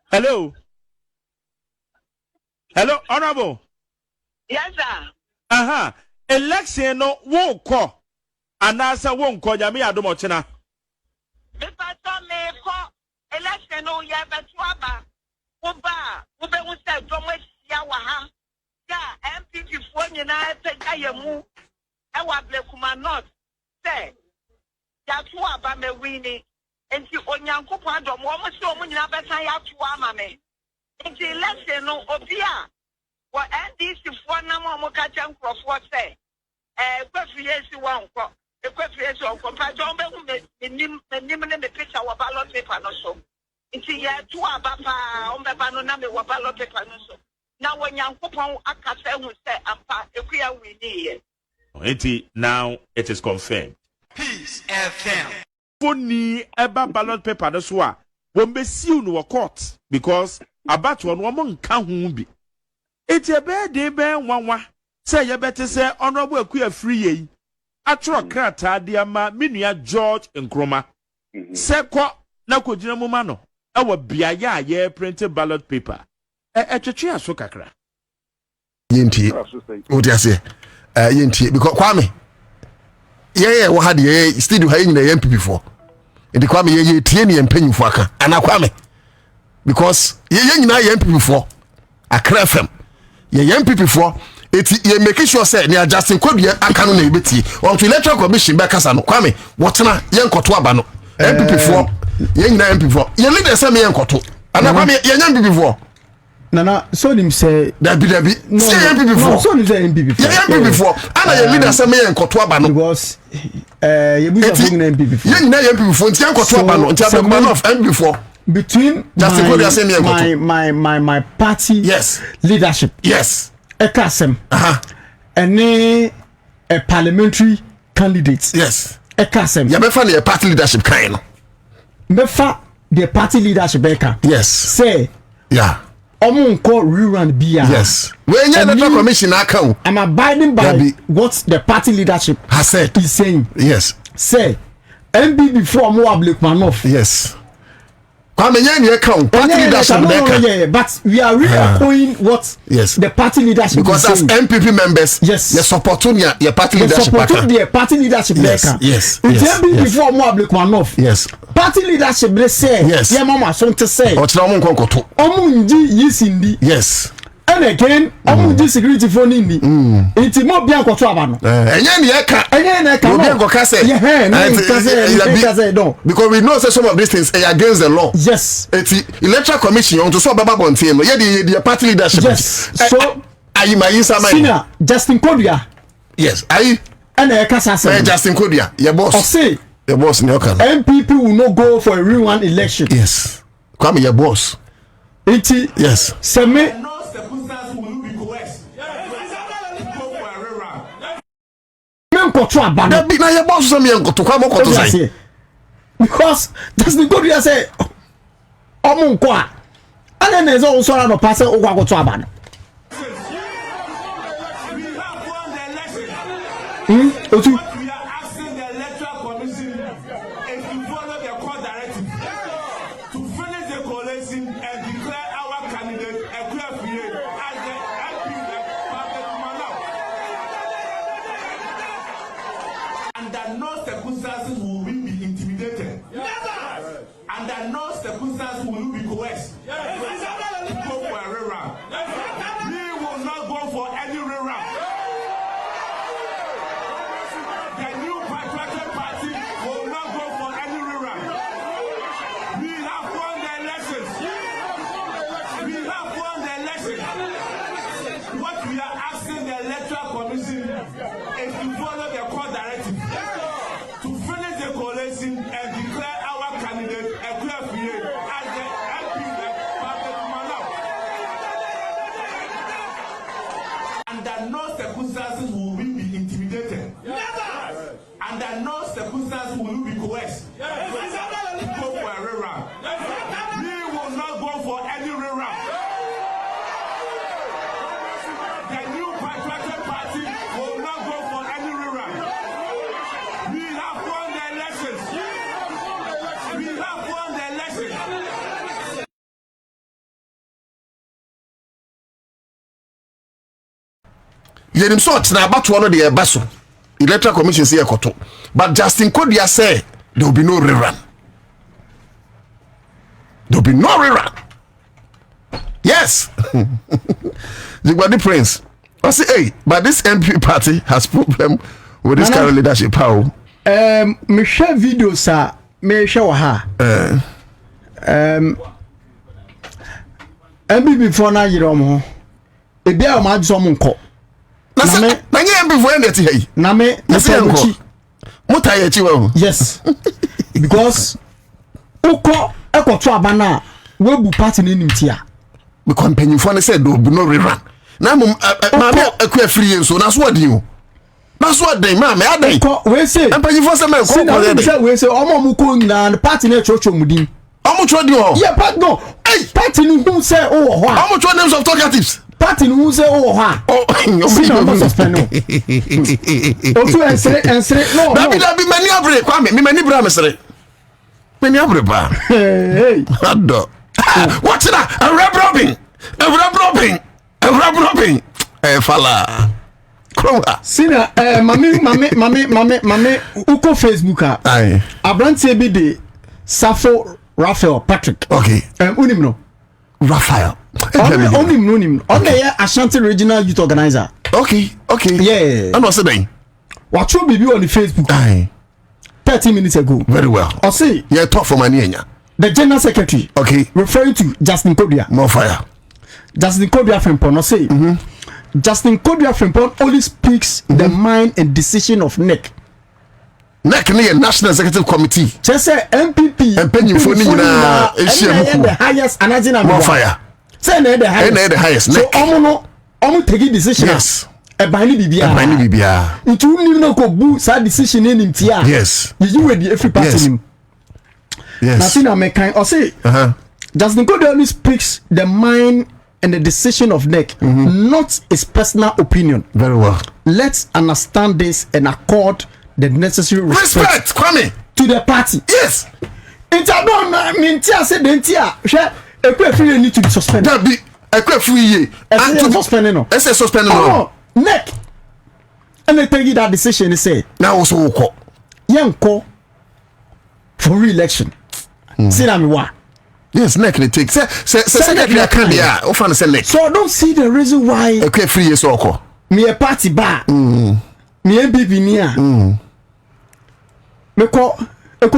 Hello. Hello, honorable. Yes, sir. Election no won't call. And answer won't call Yami Adomochina. The pastor may call election no Yabatuaba. Uba, Ube was said, Domus Yawaha. Ya, MPP for you now, Pekayamu. Ewa Blekuma not. Say, Yatuaba me winning. And you on Yanko Pardon, almost so many Abasaya to Amame. And the election no Obia. Well, NDC for Namo Mokachan Crawford say, Quafiesi one crop, a Quafiesi of Compagnon, the picture of ballot paper no so. It's a year 2 Abapa, on the Banoname or ballot paper no so. Now, when young Coupon Akasa will say, a queer we need. Now it is confirmed. Peace FM. Funny eba ballot paper no so. Wombe siu no court because about one woman can who be. Etiebe de ben wanwa say ye bete say honorable Akua free yi atro krata de ama menua George Nkrumah say kwa na kogina muma no e wo biaye a ye printed ballot paper etwetwe aso kakra yenti odiase yenti because Kwame ye wo ha de studio ha nyina ye MPP for edi Kwame ye tie ne mpanyufo aka ana Kwame because ye nyina ye MPP for Accra FM ye MPP for eti ye make sure say ne Justin Kwabena aka no na ebeti on to Electoral Commission be kasa no Kwame wotena ye nkoto aba no MPP for ye nyina MPP for ye leader say me ye nkoto ana Kwame ye nya MPP for Nana so nim say dabi say MPP for so nim say MPP for ye MPP for ana ye leader say me ye nkoto aba no because ye buja for na MPP for ye nyina ye MPP for nti nkoto aba no nti abeguma of MPP for between my party leadership ekasem and a parliamentary candidate ekasem ya befa na party leadership kind no befa the party leadership eka say omunko rerun bia we nya Electoral Commission account I'm abiding by what the party leadership has said is saying say MPP for mo Ablekumanoff Kwame nya account party leadership but we are re-echoing what the party leadership because as MPP members they support your party leadership support the party leadership MPP for mo Ablekumanoff party leadership they say yeah mama so to say o tira mo nkonkoto omunji yisindi and again omunji security for nindi enti mo bia nkoto aba no enye na eka no bia nkoka say because we know say some of these things are against the law enti Electoral Commission on to so baba bontie no ye the party leadership so ayi mayisa mai senior Justin Kwabena ayi and eka say Justin Kwabena your boss say your boss no can MPP will not go for a rerun election Kwame your boss enti say me nkoto aba no bi na ye boss so me nkoto kwa mokoto sai because Justin Kwabena say omunko a ana na ezo so no pass ogwa koto aba no What we are asking the Electoral Commission is to follow the court directive to finish the coalition and declare our candidate Ekwabena as the MP public manor. Under no circumstances will we be intimidated. Under no circumstances will we be coerced to go for a rerun. We will not go for any rerun. The new patriotic party will not go for any rerun. We have won the elections. We have won the elections. What we are asking the Electoral Commission is to follow the court directive to finish the coalition and declare our candidate Ekwabena as the MP public manor. Under no circumstances will we be intimidated. Under no circumstances will we be coerced to go for a rerun. We will not go for any rerun. The new patriotic party will not go for any rerun. We have won the elections. We have won the elections. Yenim so tena abato no de eba so. Electoral Commission say ekoto. But Justin Kodia say there will be no rerun. There will be no rerun. Yes. The Prince. I say, hey, but this MP party has problem with this current leadership power. Me share video sa me share wa ha. MP before na yire omo. Ebi a ma dzo mo nko. Na nye MP for ndeti hey. Na me nko. Muta ye chi wa. Yes. Because uko ekoto abana we bu party ni nimtia. Me company for say do no rerun. Na mum ma me akua free so na so odin o. Na so odin ma me adan. Ko we say company for say me ko ko we say omo mu ko na party na chocho mudin. Omo chwo di o. Yeah, but no. Hey, party ni who say oh ho. Omo chwo names of talkatives. Party ni who say oh ho. Oh, see no suspend no. O tu ensre no. Da bi mani abre kwa me mani bra mesre. Mani abre ba. Hey. Ado. What's that? A rap robbing. Fala. Kroma. Sina mami uko Facebook a. Aye. Abrantie bi de Safo Raphael Patrick. Okay. Unim no. Raphael. Onim. On the Ashanti Regional Youth Organizer. Okay. Yeah. And what's the name? What should be on the Facebook? Aye. 30 minutes ago. Very well. I see. Yeah, talk for Manianya. The General Secretary. Okay. Referring to Justin Kodia. More fire. Justin Kodia Frimpong. I say. Justin Kodia Frimpong only speaks the mind and decision of NEC. NEC near National Executive Committee. Just say MPP. And penny for Nina. The highest and more fire. Say the highest. So omo take decision. Yes. Ebani bibia. Itu ni no ko bu sa decision ni ntia. Yes. You with the every party nim. Yes. Nothing I make kind or say. Justin Kodia only speaks the mind and the decision of NEC, not his personal opinion. Very well. Let's understand this and accord the necessary respect Kwame to the party. Yes. It don't mean tia say dentia. Ekwabena need to be suspended. That be Ekwabena and to suspend no. Let's say suspend no. NEC. And they take that decision. They say now also woko. Yanko for re-election. See that me wa. Yes, NEC they take. Say secretary can be often say NEC. So I don't see the reason why. Ekwabena so woko. Me a party bar. Me MPP niya. Me ko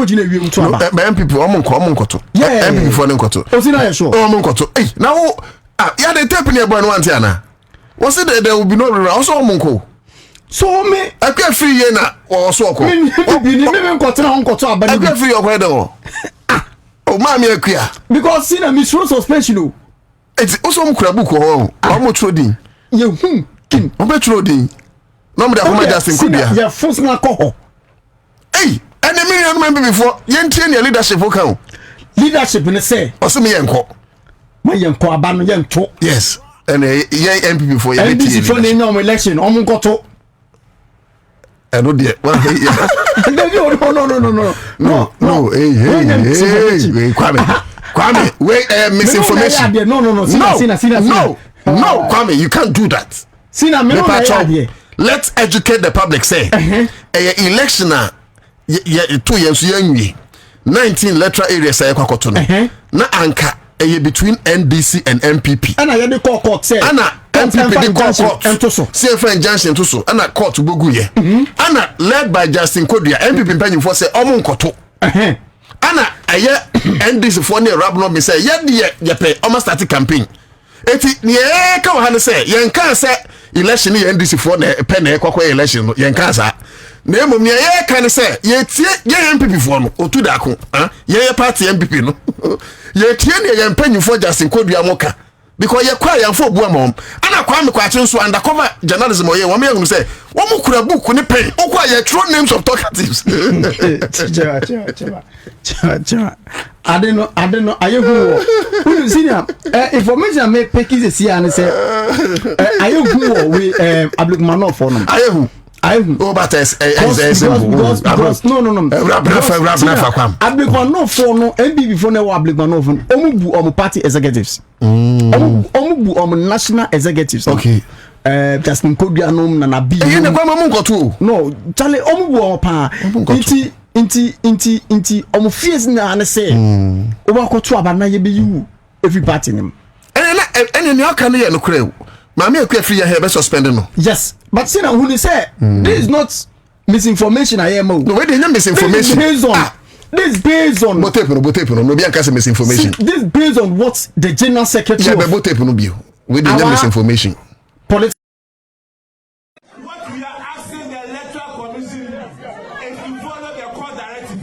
jine wi mtu aba. MPP omo nkoto. Yeah. MPP for nkoto. O si na ye sure. Omo nkoto. Eh, now ya the tape near boy no want ana. Was it there will be no rerun? Also omo nko. So me Ekwabena na also woko. Me nkoto na nkoto aba ni. Ekwabena okwa de ho. Oh, mommy, because see, I'm sure suspension. It's also book or almost trading. You king, I'm trading. No, but I'm just in Kodia. You're forced to alcohol. Hey, and a million member before your leadership will come. Leadership in the say, or some young cop. My young cop, abandoned young talk. Yes, and a young MP before your election. know dear. Well, no. Hey, Kwame, wait, misinformation. No, Kwame, you can't do that. Let's educate the public. Say, election 2 years 19 electoral areas say kwakoto na anka between NDC and MPP. Ana ye de court say. Ana MPP de court. Say friend Junction to so. Ana court bogu ye. Ana led by Justin Kodua MPP mpanyimfo say omo nkoto. Ana aye NDC for ne rab no me say ye pay omo start campaign. Eti ne ka wa ne say ye nka say election ye NDC for ne pen e kwakwa election no ye nka sa. Na emom ye kan say ye tie ye MPP for no otu da ko ye party MPP no ye tie ne ye mpanyimfo Justin Kodua moka because ye kwa yamfo bu amom ana kwa me kwa chenso undercover journalism ye wo me ehunu say wo mu kura book ni pen okwa ye true names of talkatives cha I don't know ayehu wo senior information me peki se and say ayehu we Abdulmanof for no ayehu oh but because no Abdulmanof for no MPP for no Abdulmanof omu bu omu party executives omu bu omu national executives okay Justin Kodua no na bi ne kwa mamu nkoto no Charlie omu bu omu pa inti omu fees na ne say oba koto abana ye be you every party nim ene ne aka ne ye no kure Mami ekwe free here be suspend no. Yes, but see now who they say this is not misinformation I am. No, we dey misinformation. This based on botape no be anka misinformation. This based on what the general secretary yeah, botape no be. We dey misinformation. What we are asking the Electoral Commission is to follow the court directive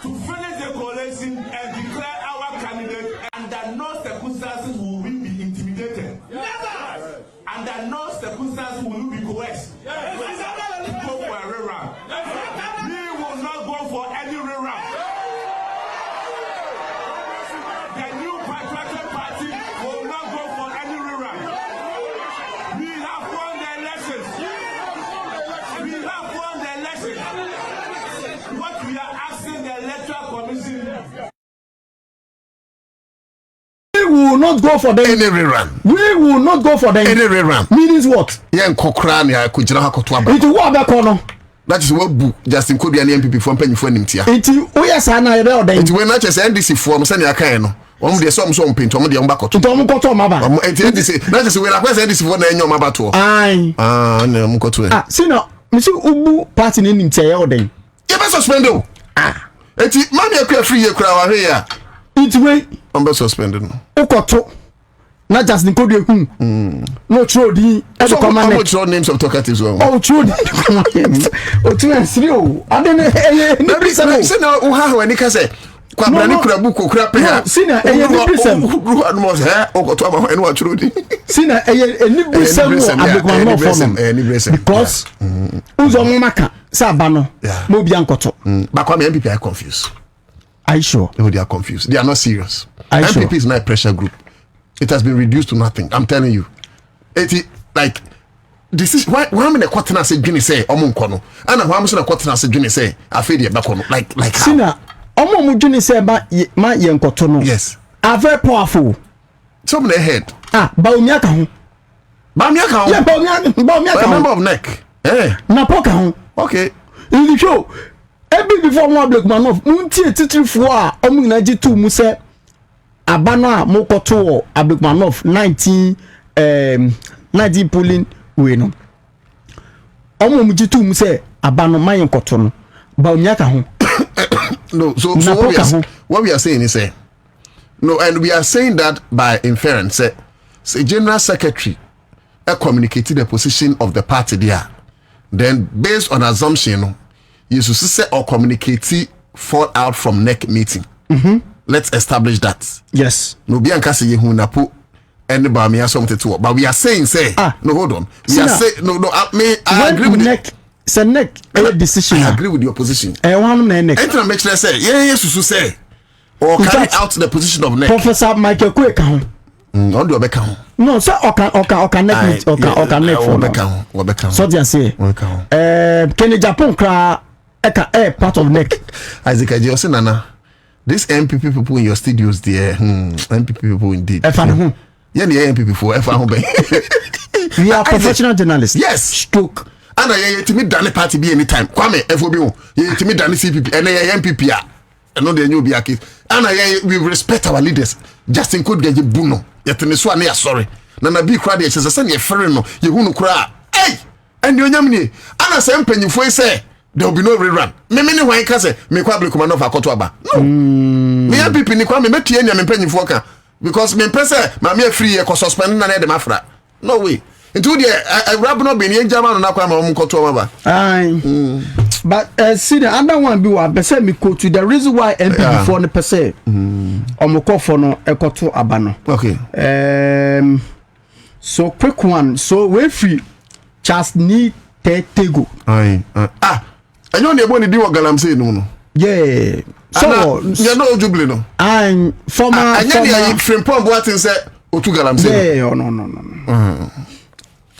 to finish the coalition and declare our candidate under no circumstances will we be intimidated. Under no circumstances will we be coerced to go for a rerun. We will not go for any rerun. The new patriotic party will not go for any rerun. We have won the elections. We have won the elections. What we are asking the Electoral Commission. We will not go for them. Any rerun. We will not go for them. Any rerun. Means what? Yen kokra ne akujira hakoto aba. It will be kono. That is what bu Justin Kodua ne MPP for mpanyifo animtia. It oyesa na ebe odan. It we na chese NDC for mo se ne akan no. Omo de so mpinto omo de omo bakoto. Nto omo koto omo aba. Omo NDC na chese we na kwese NDC for na enyo omo bato. Ai. Na omo koto e. See now, me see ubu party ne nimtia ye odan. Ye be suspend o. Eti mami akwa free ye kura wa hwe ya. It way Ombe suspended no. Ukoto. Na Justin Kodua no true di so command names of talkatives one. Oh true di o tu ansiri o ade ne ni bisa se na u ha when ka say kwabra ni kura buku kura pe ha sina eye ni bisa group admos he okoto aba ene wa true di sina eye ni bisa mo Abdulmanof for no because uzo mo maka sa aba no mo bia nkoto but kwa MPP are confused. Are you sure? No, they are confused. They are not serious. MPP is not a pressure group. It has been reduced to nothing. I'm telling you. It like this is why I'm in a quarter say Juni say omo nkono. And why I'm in a quarter say Juni say afedi e bakono like how? Sina omo mu Juni say ma ye nkoto no. Yes. Are very powerful. Some in the head. Ba omiaka ho. Ba omiaka ho. Yeah, ba omiaka ho. Member of neck. Na poka ho. Okay. In the show every before one Abdulmanof munti titrifo a omu na jitu mu se abana mokoto Abdulmanof 19 polling we no omu mu jitu mu se abano mayen koto no ba onyaka ho. No, so what we are saying is no, and we are saying that by inference say general secretary communicated the position of the party there, then based on assumption you should say or communicate fall out from neck meeting. Let's establish that. Yes. No be anka say yehu na po anybody me something to but we are saying no hold on. We are saying no I agree with neck. It's a neck decision. I agree with your position. One neck. Enter make sure say susu say or carry out the position of neck. Professor Michael Kweka On the Obeka. No, sir, oka neck for so just say can Japan cry part of neck. Isaac Ajosi Nana. This MPP people in your studios there. MPP people indeed. Yeah, the MPP for we are professional journalists. Yes, stroke. And I to me done party be anytime. Kwame FOB. You to me done CPP and MPP. And no the new be a case. And we respect our leaders. Justin could get you buno. Yet in this one, sorry. Nana be crowd, yes, as a friend, you who cry. Hey, and you yamini. And I say, penny for say, there will be no rerun. Me many wine case, me quably command of a cotuaba. No, me have people in the Kwame, met you and penny for because me pesa, my mere free a suspending and the mafra. No way. Into the I rub not being in German and Aquam cotuaba. Aye. But see the other one be what say me quote to the reason why MP before the per se omoko for no ekoto abano. Okay. So quick one. So we free just need tego. Aye. I know the one do what Galam say no. Yeah. So you know Jubilee. I'm former. I know the friend Paul Boatin said Otu Galam say. Yeah, no.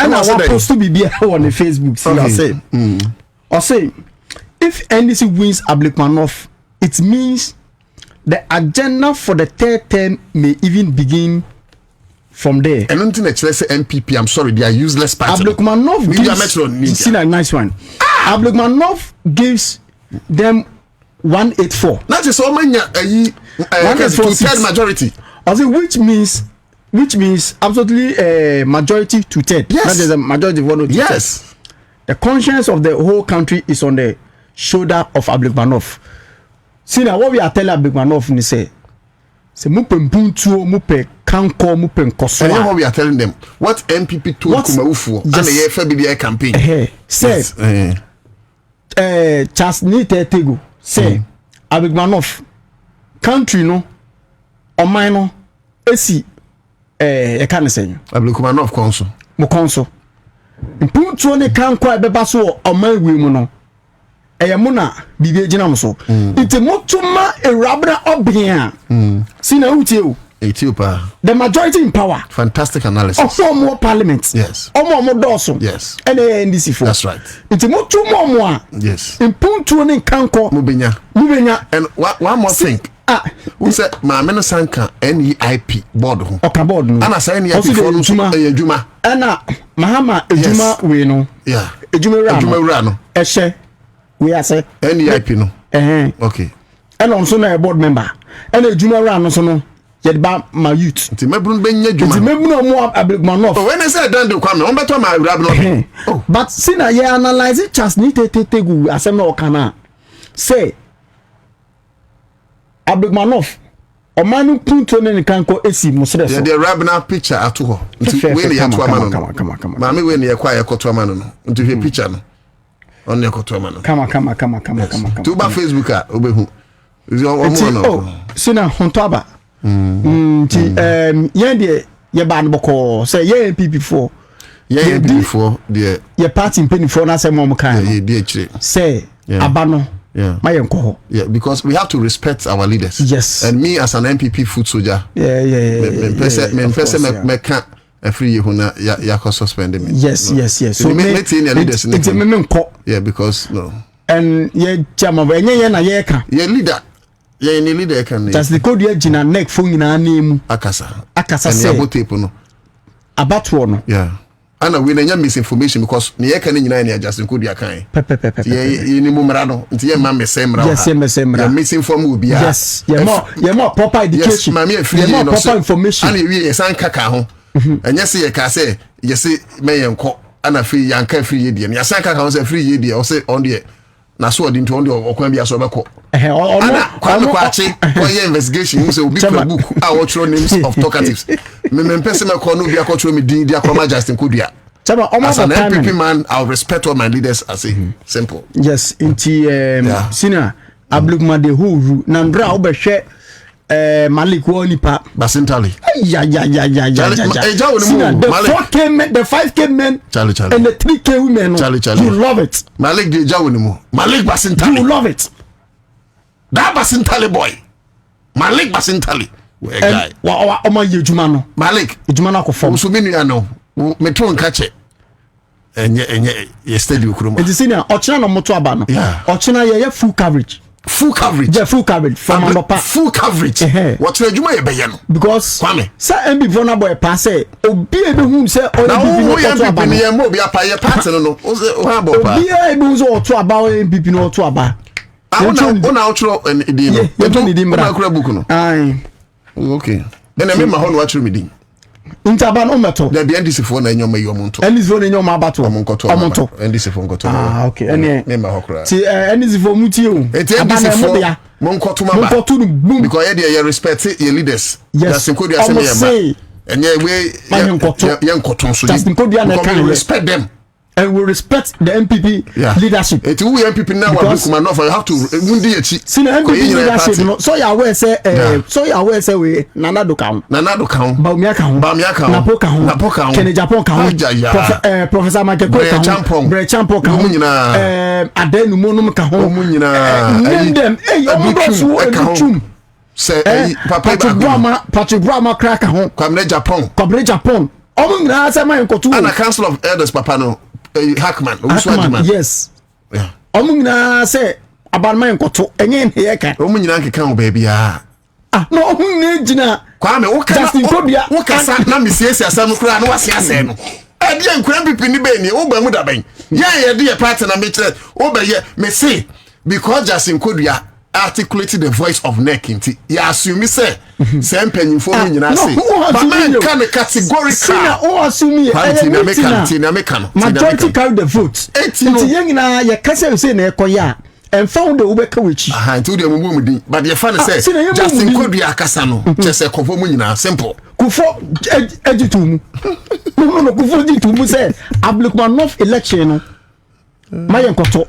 And I was supposed to be there on the Facebook. See, I say, if NDC wins Ablikmanov, it means the agenda for the third term may even begin from there. I don't think it's MPP. I'm sorry, they are useless party. Ablikmanov gives. See that nice one. Ablikmanov gives them 184. That is all many. 184 majority. I say which means absolutely majority to 10. Yes. That is a majority vote to 10. Yes. The conscience of the whole country is on the shoulder of Ablikmanov. See now what we are telling Ablikmanov ni say mupe mbuntuo, mupe kanko, mupe nkosoa. And what we are telling them, what MPP told Kumaufu and the FBDI campaign. Say, Charles Nite Tego, say, Ablikmanov, country no, or minor, esi, I can't say. Ablikmanov council. Mo council. Mpuntuo ne kanko ebeba so omanwe mu no eyamuna bibie gina so ite motuma erabra obia sina utie o Ethiopia the majority in power. Fantastic analysis. More parliament. Yes. More doso. Yes. And NDC for. That's right. Ite motuma mo. Yes. Mpuntuo ne kanko mubenya. And one more thing. Who said Mameno Sanka NEIP board? Okay, board. And I say NEIP for Juma. Anna Mahama Ejuma we no. Yeah. Ejuma Rano. Eshe. We are say NEIP no. Okay. And also na board member. And Ejuma Rano so no. Yet ba my youth. Nti mebrun benye Juma. Nti mebrun mo Ablikmanov. Oh, when I say dan do kwame, on beto my Ablikmanov. Oh. But see na ye analyze it just need tegu asem na okana. Say Ablikmanov omanu punto ne kanko esi musre so. The Rabna picture ato ho. Nti we ne yato amano. Come. Mama we ne yakwa yakoto amano no. Nti hwe picture no. On yakoto amano. Come. To ba Facebook a obehu. Is your sina hontoaba. Nti yen de ye ba no boko say ye MPP4. Ye MPP4 the ye party MPP4 na say mom kan. Ye dey chire. Say abano. Yeah, because we have to respect our leaders. Yes. And me as an MPP foot soldier. Yeah. Me can't free you na ya suspend me. Yes. So me leaders yeah, because no. And ye chama wenye na ye kan. Ye leader. Ye ni leader kan. That's the code ye jina neck phone na name. Akasa say. And tape no. Abatuo no. Yeah. And we nanya misinformation because ni yeka ni nyina na Justin Kodu akan. Ye ni mumra no. Nti ye ma mesemra. Yes, mesemra. Ye misinform will be. Yes. Ye more proper education. Yes, ye more proper information. And we ye san kaka ho. Anya se ye ka say ye se me yenko ana free yanka free ye die. Ya san kaka ho say free ye die. O say on die. Na so odi nto on die okwan bia so beko. Ana kwa achi kwa ye investigation we say obi for book a what names of talkatives. Me person me call no be akotro me din dia kwama Justin Kodu. As an MPP man, I'll respect all my leaders as a simple. Yes, inti sina Ablikmanov de who nandra obehwe Malik Wonipa Basintali. The 5K men Charlie. And the 3K women. Charlie. You love it. Malik de Jawonimu. Malik Basintali. You love it. That Basintali boy. Malik Basintali. a guy wa oma ye juma no Malik juma no akofo so me nua no metro nkache enye ye steady okuruma it is senior ochina no moto aba no ochina ye full coverage full coverage from Amapa full coverage what you adwuma ye be ye no because kwame say MB for na boy pass say obi e be hu say obi no to aba no ye mo bi apa ye party no o ha bo pa obi e be hu say o to aba MB no to aba una outro di no una kura book no okay then me ma ho no watro me din Intaba no meto. The NDC for na nyoma yi omonto. NDC for na nyoma abato. Omonto. NDC for nkoto. Okay. Ene. Me ma hokra. Ti NDC for muti o. NDC for monkoto maba. Monkoto no boom. Because you respect your leaders. Yes. Just nkodu aseme yamba. Enye we ye nkoto so. Just nkodu ya na respect them. And we respect the MPP leadership. It we MPP now we no for you have to wundi echi. See the MPP leadership no so ya we say we nana do kan. Ba umia kan. Napo kan. Kene Japan kan. Professor Michael kan. Bre Champo kan. Adenu monum kan. Name them. Omo do so say papa Patrick Brahma crack kan. Kwabena Japan. Omo na say man kotu. And a council of elders papa no Hackman, yes. Omuna say about my nkoto enye ne yeka. Omunyina nkeka baby ah. No omunne gina. Kwame wo kasa na mesiesi asam kura na wase ase no. E dia nkura pipi ni be ni wo ba mu da ben. Ye de party na me kire wo ba ye me say because Justin Kodua articulated the voice of neck inti ya assume say sempanyimfo no nyina say but man can categorically sina o assume majority carry the vote inti yengina ya kasa say na ekoya and found the ubeka wichi inti de mu din but the fan say Justin Kodua akasa no chese kofo mu nyina simple kufo ejitumu no kufo ejitumu say Ablikman North election no mayen koto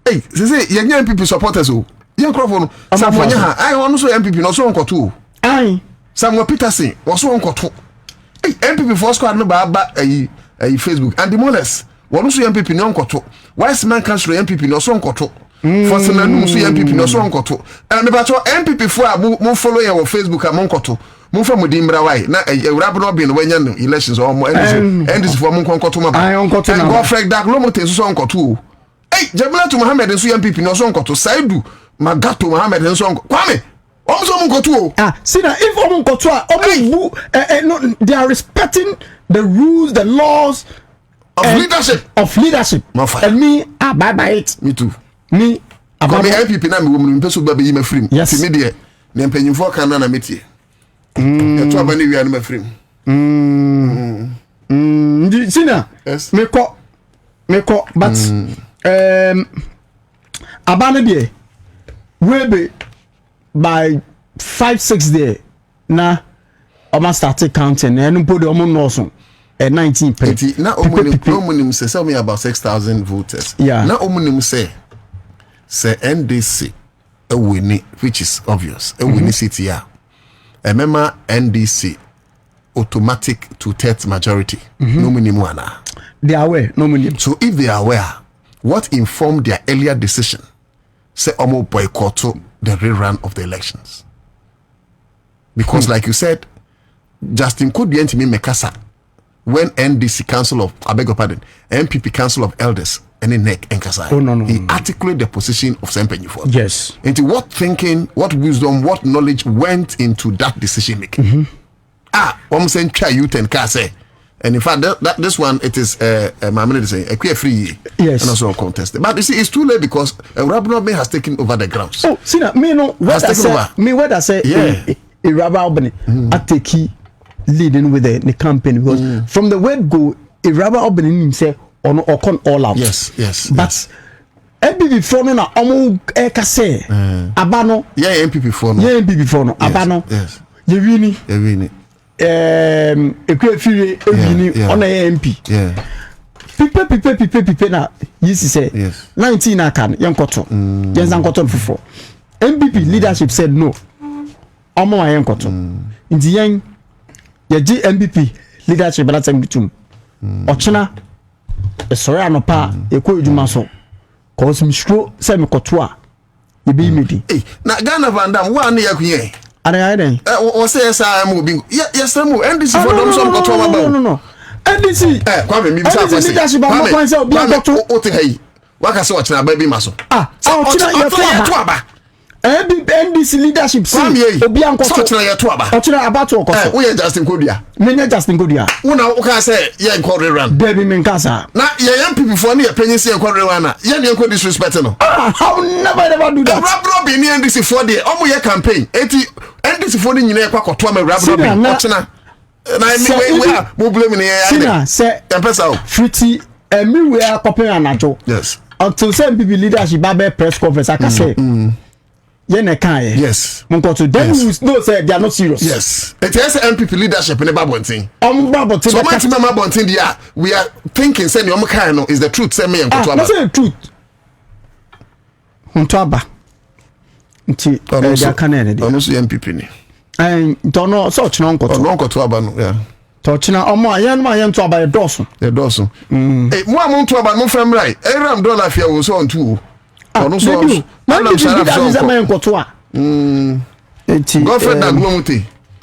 hey say yenye MPP supporters o yen crofo no samonya ha ai wonu so MPP no so nkoto ai Samuel Peterson wo so nkoto MPP for squad no ba Facebook and the molest wonu so MPP no nkoto wise man council MPP no so nkoto for senanu so MPP no so nkoto and me ba cho MPP for mo follow ye wo Facebook am nkoto mo fa mo di mra wai na Ewuraba no be no wanya no elections o mo NDC for mo nkoto ma ba and go Fred Dark no mo te so nkoto hey Jamilatu Mohammed nso MPP no so nkoto Saidu Magato Mohammed nso nkoto Kwame omo nkoto see if omo nkoto no they are respecting the rules the laws of leadership and me abide by it me too me about MPP na me wo me peso ba be yi mafrim ti me de ne mpanyimfo kan na metie eto abane wi anu mafrim sina me ko but abane de we be by 5-6 there na almost started counting and put the no so 19 pretty na omunim say me about 6,000 voters na omunim say NDC a winning which is obvious a winning city remember NDC automatic 2/3 majority no minimum ana they are aware no minimum so if they are aware what informed their earlier decision say omo boycott the rerun of the elections because like you said Justin Kodua ntimi mekasa when NDC council of MPP council of elders any neck and kasa he articulated the position of Sempanyifo yes into what thinking what wisdom what knowledge went into that decision making one say try youth and say and in fact that this one it is my minute say a queer free yes and also contested but you see it's too late because Ewuraba has taken over the grounds see na me no what I say Ewuraba Albany ateki leading with the campaign because from the word go Ewuraba Albany say on all out yes but MPP for no na omo eka say abano MPP for no abano ye wini ekwefiri ewini on MP pipe na yisi say 19 akan yenkoto yensankoto fofo MPP leadership said no omo wa yenkoto nti yen ye MPP leadership bala tem bitum ochina sorry anopa ekọ edwuma so cause mistro say me koto a ye be medi na Ghana Vandam wa na yakunye I then. O say yes I am moving. Yes I move. NDC for them some got to about. No. NDC. Kwame me say leadership am point say obi got to. O te hey. Waka say watch na baby maso. O china ye to aba. NDC leadership see obi an koto. So ye to aba. O china about to koto. Wo ye Justin Kodia. Me nya Justin Kodia. Wo na wo ka say ye encourage run. Baby me nkasa. Na ye MPP for na ye penyin say encourage run na. Ye na encourage disrespect no. How never do that. Rob ni NDC for there. Omo ye campaign. Eti NDC for ni nyina ye kwakoto am Rob. O china. Na we are mo blame ni ye. Sina say empesa o. Fruity everywhere copy anajo. Yes. Until some people leadership babe press conference I can say. Yes. Munkoto then we know say they are not serious. Yes. It is MPP leadership in the Babontin. Babontin. So much Babontin dia we are thinking say no kind no is the truth say me and Kotoaba. That's the truth. Kotoaba. Nti dia kanene dia. Ono so MPP ni. Dono so chino Kotoaba. No Kotoaba no yeah. Tochina omo ayen ma ayen to aba doso. The doso. Mo am to aba no frem right. Eram dollar fia wo so on two. Ono so. Man shara so man Kotoa. Governmental Governmental.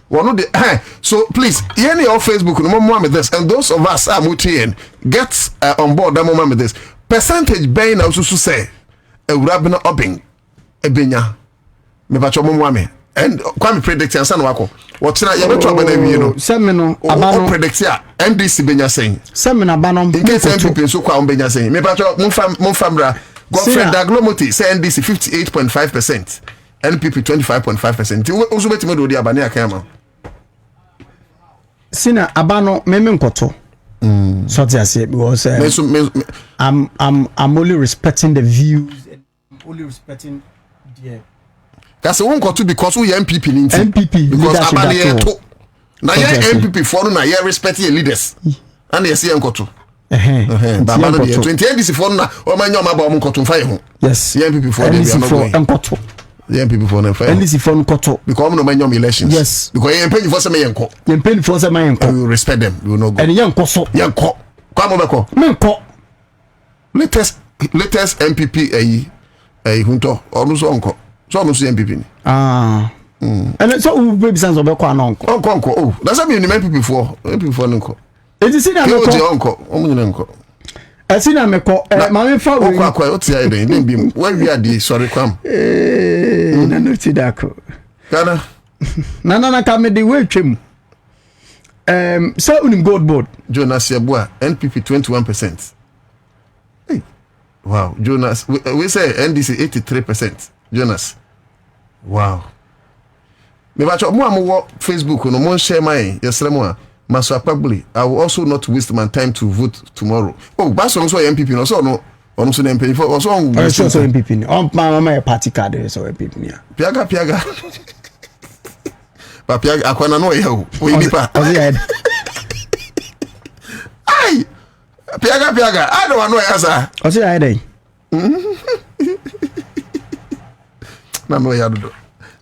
One the so please here on Facebook no more with this and those of us are mutin get on board that moment with this percentage bay na so say Kwabena Bobie ebenya me ba cho mo me and Kwame predict and san wako what na ye beto abana wie no semino abano predict ya NDC benya saying semina abano in case MPP so kwa benya saying me ba cho mo famra Governmental Governmental say NDC 58.5%, NPP 25.5%. Also bet me do the abane akama. Sina abano meme nkoto. So to say because I'm only respecting the views and only respecting the That's one nkoto because we MPP MPP because abane to. Na ye MPP for na ye respect your leaders. And ye see nkoto. Baba no 20 NDC for na o manyo ma ba o nkoto mfa ye ho. Yes. Ye MPP for dey nkoto. The MPP for na fire. NDC for nkoto. Because no manyo elections. Yes. Because ye MPP for say me yenko. Ye MPP for say me yenko. We will respect them. We will not go. And yenko so. Yenko. Kwa mo beko. Menko. Latest MPP hunto. Onu so onko. So onu so MPP ni. And so we be sense obeko anonko. Onko. Oh, that's what me MPP for. MPP for nko. Eti sina meko. Onko. Omu nyina nko. Asina meko ma me fa we kwa oti ya den dem bim we wi ade sorry kwam na no ti dako kana na ka me de we twem so unim gold board Jonas Yabua NPP 21%. Hey wow Jonas we say NDC 83%. Jonas wow me ba cho mo am Facebook no mo share my yeslemo a Maso Akpabuli, I will also not waste my time to vote tomorrow. Oh, Basso also MPP, no, so no, also MPP, also MPP. My party card, so MPP. Piaga. But Piaga, I can't know you. We need pa. Aye, Piaga. I don't know answer. I say I day. No, you do.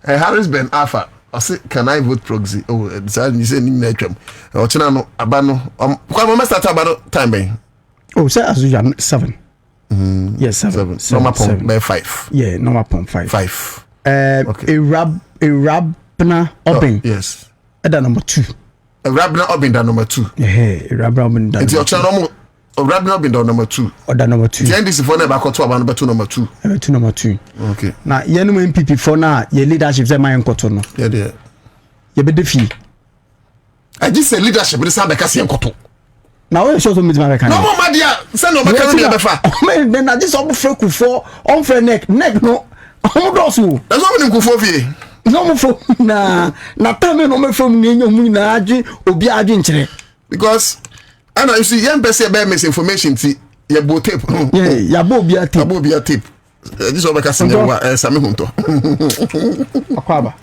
Harris Ben Alpha. I say, can I vote proxy? Oh, you say ni netwam. O china no abano. Kwa mo start abano time ben. Oh, say as you 7. Yes, 7. Normal pump by 5. Yeah, normal pump 5. 5. Okay. Kwabena Bobie. Yes. That number 2. Kwabena Bobie that number 2. Yeah, Kwabena Bobie that. It's your channel normal. Kwabena Bobie that number 2. Or that number 2. The NDC for never got to number 2 number 2. Number 2. Okay. Now, you know MPP for now, your leadership say my nkoto no. Yeah. You be defi. I just say leadership be say because nkoto. Now we show to meet my can. No more madia, say no make no be fa. Man, then I just on freku for on for neck no. On do so. That's what we go for vie. No mo for na time no me from ni nyom na agi obi agi nkyere. Because and you see young person be misinformation ti ye bo tape. Yeah, ya bo obi a tape. Abo obi a tape. This one because say wa same hunto. Akwaba.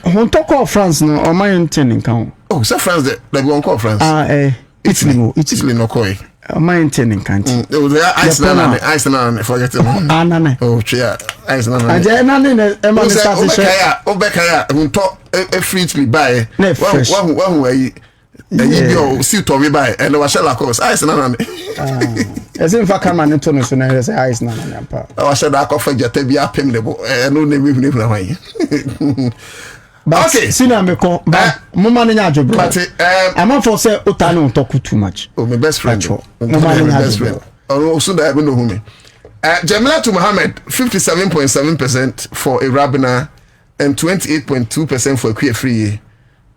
Hunto call France no o man ten kan. Oh, say France they won't call France. Italy no call. O man ten kan. It was Iceland forget it. Nane. Oh, yeah. Iceland. Aje nane na e ma start share. Obekaya hunto free to buy. One way You see to me by and was shall course ice na as in fact man to no so na say ice na na pa I said I offer jete bia pem lebo no na we na wan okay sina me ko ba mo man nya adwobro but am for say utani on talk too much my best friend my best friend so that I know who me Jamila to Mohammed 57.7% for Irabina and 28.2% for Kwefree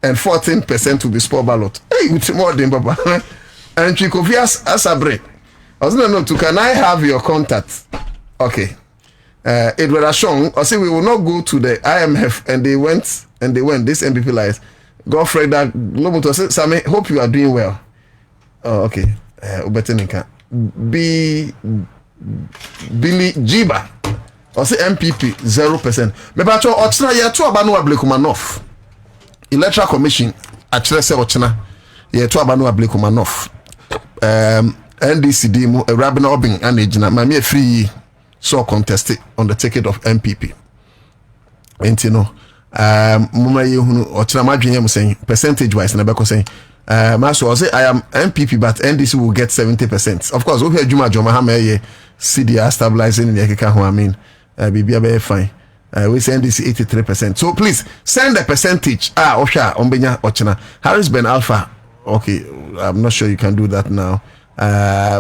and 14% to be sport ballot. Hey, with more than Baba. And Chikovias Asabre. I was not to can I have your contact? Okay. Edward Ashong, I say we will not go to the IMF and they went this MPP lies. Godfrey that Lomoto said, Sammy, hope you are doing well. Oh, okay. Ubetenika. Billy Jiba. I say MPP 0%. Me ba cho ochina ye to aba no Ablekumanov. Electoral Commission actually say ochina ye to aba no Ablekumanov. NDCD mu Rabina Obin and Ejina ma me free so contested on the ticket of MPP. Enti no muma ye hunu ochina madwenya mu saying percentage wise na be ko saying Maso say I am MPP but NDC will get 70%. Of course, we hear Juma Joma ha me CDR stabilizing in the Keka ho I mean Bibia be fine. We say NDC 83%. So please send the percentage. Osha Ombenya Ochina. Harris Ben Alpha. Okay, I'm not sure you can do that now.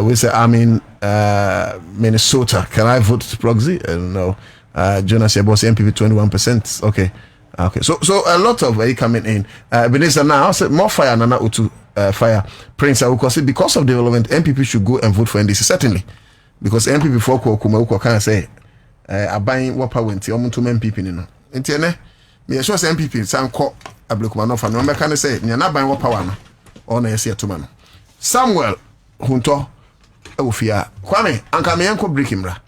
We say I'm in Minnesota. Can I vote proxy? No. Jonas Yabos MPP 21%. Okay. Okay. So a lot of coming in. Benisa now say more fire Nana Utu fire. Prince Awukosi because of development MPP should go and vote for NDC certainly. Because MPP for Kuma can say buying what power nti omuntu MPP ni no nti ene me sure say MPP san ko Ablekumanov no me kan say nya na ban what power no o na yesi atoma no Samuel Hunto ofia Kwame anka me yanko break imra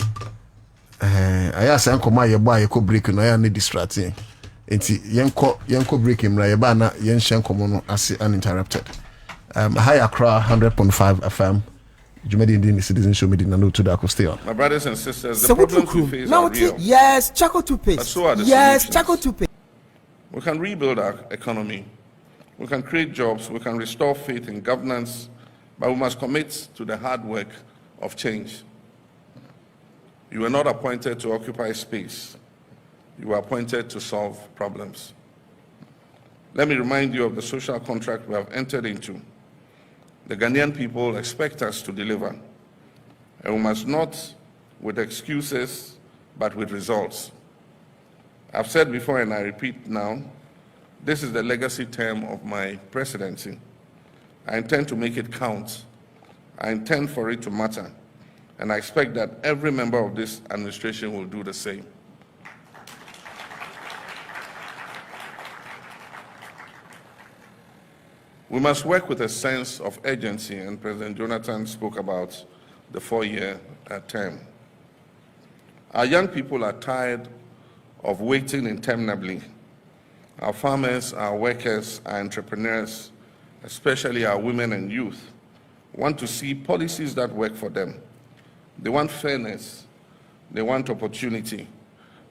aya san ko ma ye bo aye ko break no ya ne distracting nti yanko break imra ye ba na yen hyen komo no as uninterrupted High Accra 100.5 FM Jumedi in the citizen show me did not know to that stay on. My brothers and sisters, the problems we face are real. Yes, Chaco toothpaste. But so are the yes, solutions. Chaco toothpaste. We can rebuild our economy. We can create jobs. We can restore faith in governance. But we must commit to the hard work of change. You were not appointed to occupy space. You were appointed to solve problems. Let me remind you of the social contract we have entered into. The Ghanaian people expect us to deliver, and we must not with excuses, but with results. I've said before and I repeat now, this is the legacy term of my presidency. I intend to make it count. I intend for it to matter, and I expect that every member of this administration will do the same. We must work with a sense of urgency, and President Jonathan spoke about the 4-year term. Our young people are tired of waiting interminably. Our farmers, our workers, our entrepreneurs, especially our women and youth, want to see policies that work for them. They want fairness, they want opportunity,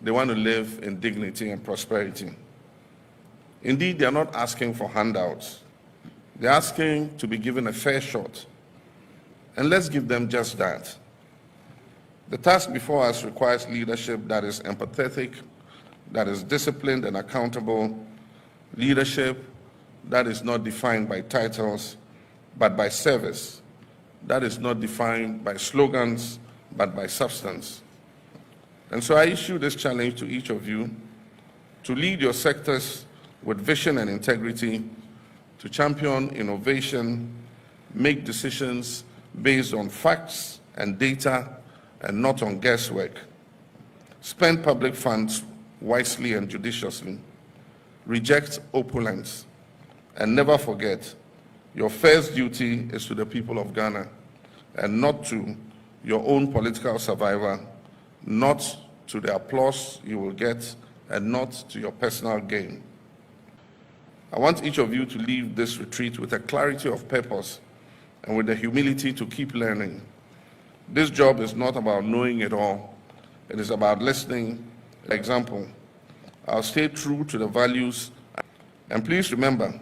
they want to live in dignity and prosperity. Indeed, they are not asking for handouts. They're asking to be given a fair shot, and let's give them just that. The task before us requires leadership that is empathetic, that is disciplined and accountable, leadership that is not defined by titles, but by service, that is not defined by slogans, but by substance. And so I issue this challenge to each of you to lead your sectors with vision and integrity, to champion innovation, make decisions based on facts and data and not on guesswork. Spend public funds wisely and judiciously. Reject opulence. And never forget, your first duty is to the people of Ghana and not to your own political survival, not to the applause you will get, and not to your personal gain. I want each of you to leave this retreat with a clarity of purpose and with the humility to keep learning. This job is not about knowing it all. It is about listening. For example, I'll stay true to the values. And please remember,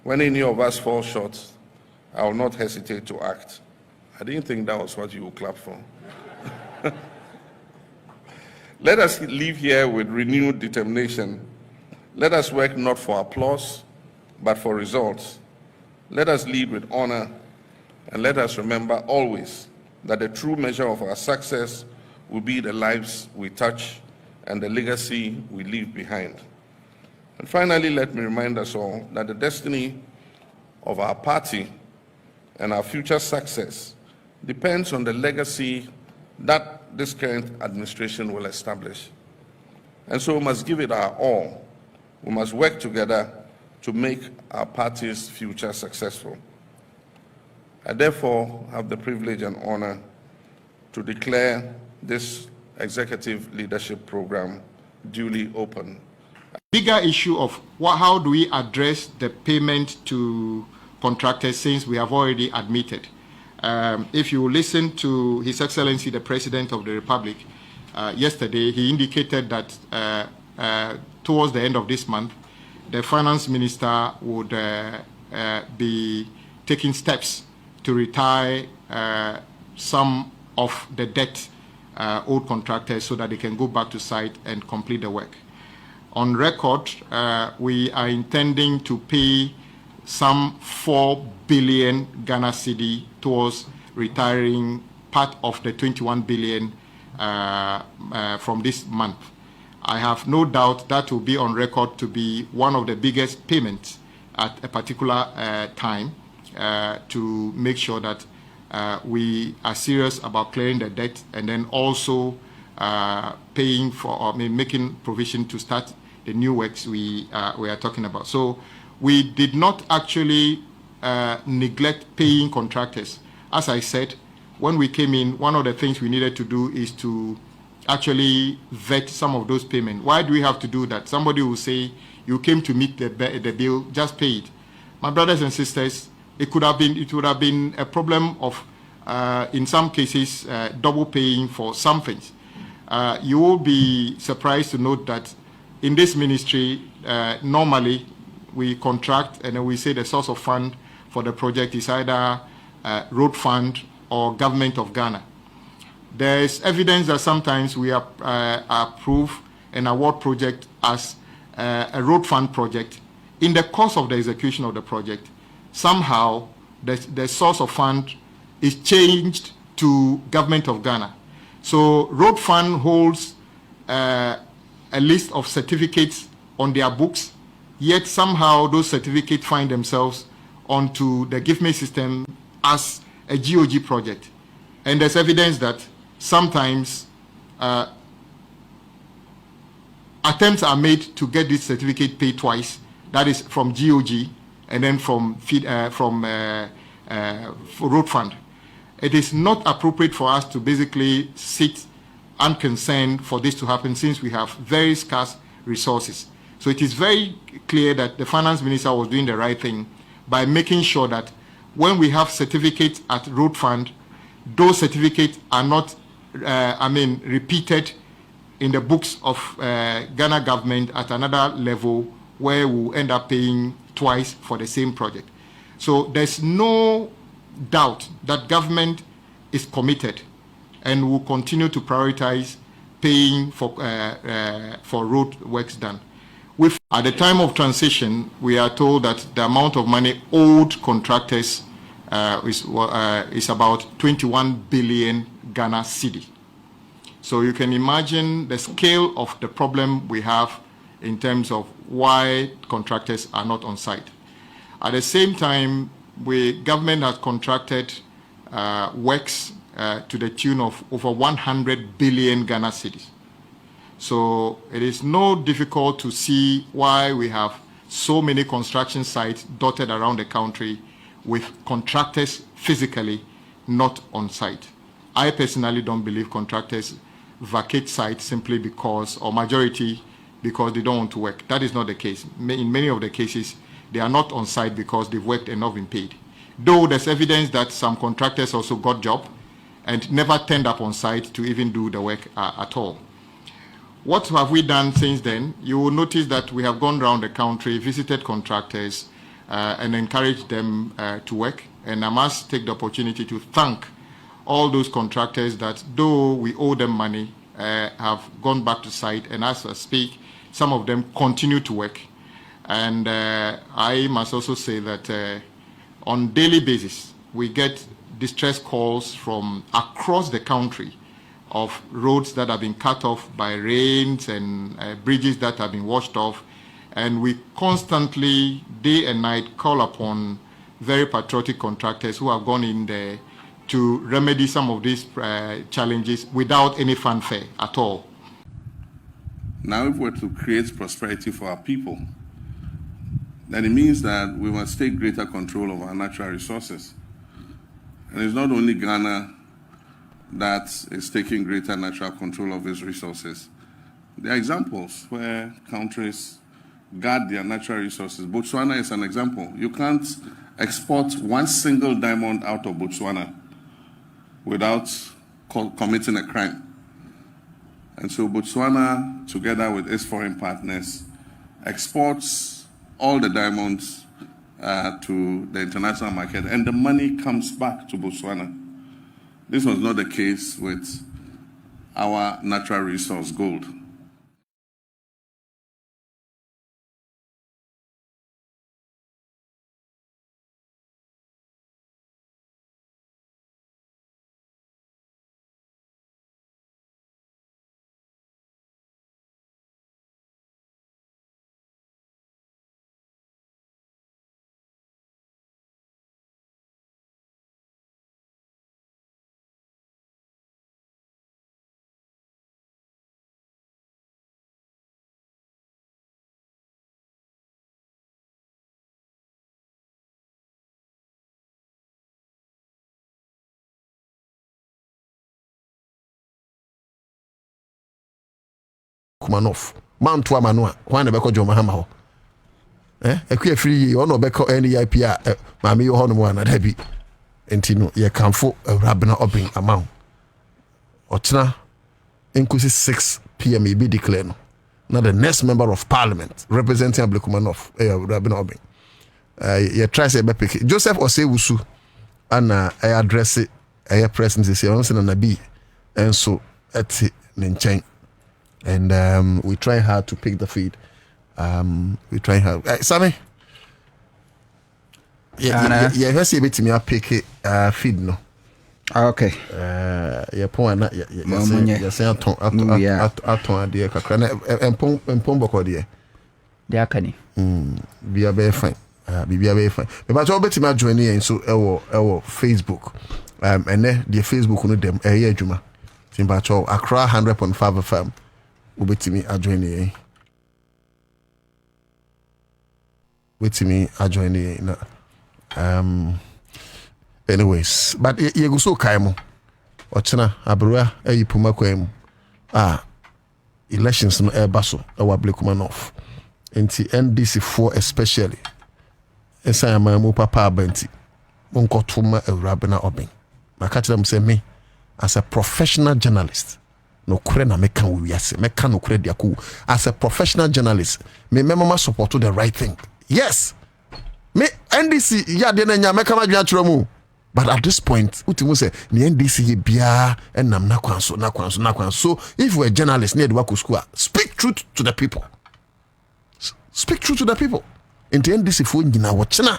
When any of us fall short, I will not hesitate to act. I didn't think that was what you would clap for. Let us leave here with renewed determination. Let us work not for applause, but for results. Let us lead with honor, and let us remember always that the true measure of our success will be the lives we touch and the legacy we leave behind. And finally, let me remind us all that the destiny of our party and our future success depends on the legacy that this current administration will establish. And so we must give it our all. We must work together to make our party's future successful. I therefore have the privilege and honor to declare this executive leadership program duly open. Bigger issue of how do we address the payment to contractors, since we have already admitted. If you listen to His Excellency the President of the Republic yesterday, he indicated that towards the end of this month, the Finance Minister would be taking steps to retire some of the debt owed contractors so that they can go back to site and complete the work. On record, we are intending to pay some 4 billion Ghana cedi towards retiring part of the 21 billion from this month. I have no doubt that will be on record to be one of the biggest payments at a particular time to make sure that we are serious about clearing the debt, and then also paying for, or making provision to start the new works we are talking about. So we did not actually neglect paying contractors. As I said, when we came in, one of the things we needed to do is to actually vet some of those payments. Why do we have to do that? Somebody will say, you came to meet the bill, just pay it. My brothers and sisters, it would have been a problem of, in some cases, double paying for some things. You will be surprised to note that in this ministry, normally we contract and then we say the source of fund for the project is either road fund or Government of Ghana. There is evidence that sometimes we approve and award project as a road fund project. In the course of the execution of the project, somehow the source of fund is changed to Government of Ghana. So road fund holds a list of certificates on their books, yet somehow those certificates find themselves onto the GIFME system as a GOG project. And there's evidence that sometimes attempts are made to get this certificate paid twice, that is from GOG and then from road fund. It is not appropriate for us to basically sit unconcerned for this to happen, since we have very scarce resources. So it is very clear that the Finance Minister was doing the right thing by making sure that when we have certificates at road fund, those certificates are not repeated in the books of Ghana government at another level, where we'll end up paying twice for the same project. So there's no doubt that government is committed and will continue to prioritize paying for road works done. At the time of transition, we are told that the amount of money owed contractors is about 21 billion Ghana cedi. So you can imagine the scale of the problem we have in terms of why contractors are not on site. At the same time, government has contracted works to the tune of over 100 billion Ghana cedis. So it is no difficult to see why we have so many construction sites dotted around the country with contractors physically not on site. I personally don't believe contractors vacate sites simply because, or majority, because they don't want to work. That is not the case. In many of the cases, they are not on site because they've worked and not been paid. Though there's evidence that some contractors also got job and never turned up on site to even do the work at all. What have we done since then? You will notice that we have gone around the country, visited contractors, and encourage them to work. And I must take the opportunity to thank all those contractors that, though we owe them money, have gone back to site, and as I speak, some of them continue to work. And I must also say that on daily basis, we get distress calls from across the country of roads that have been cut off by rains and bridges that have been washed off. And we constantly, day and night, call upon very patriotic contractors who have gone in there to remedy some of these challenges without any fanfare at all. Now, if we're to create prosperity for our people, then it means that we must take greater control of our natural resources. And it's not only Ghana that is taking greater natural control of its resources. There are examples where countries guard their natural resources. Botswana is an example. You can't export one single diamond out of Botswana without committing a crime. And so Botswana, together with its foreign partners, exports all the diamonds to the international market, and the money comes back to Botswana. This was not the case with our natural resource, gold. Kumanoff man to amanua wan be ko joma hama ho ekwe free ono be ko NIP a ma me yo hono mo na da bi enti no ye kanfo Kwabena Bobie Ansah otena inkusi 6 p.m. e be declare no na the next member of parliament representing Kwabena Bobie ye try say be pick Joseph Osewusu ana address e president say on say na bi enso eti ne nchen. And we try hard to pick the feed. We try hard. Sammy? Yeah, let's see a bit me pick feed no. Okay. Yeah, point na yeah say aton adie kakra na empom boko de. They are canny. Bia be fine. Bibia be fine. Me ba to beti ma join here so ewo Facebook. And then the Facebook no dem adwuma. Timba cho Accra 100.5 FM. Ubetimi adjoin na anyways, but ye go so kaimo ochina abroa ayipuma kwam elections no baso Kwabena enti NDC4 especially esa ma mu papa abanti monkotuma Kwabena Bobie maka tell them say me as a professional journalist no kure na meka wiase meka no kure diaku as a professional journalist me mema support to the right thing. Yes, me NDC ya de na nya meka ma dwa chiro mu, but at this point utimu say ni NDC ye bia enam na kwanso. So if we are journalists near the work school, speak truth to the people. Speak truth to the people. In the NDC for nyina wochina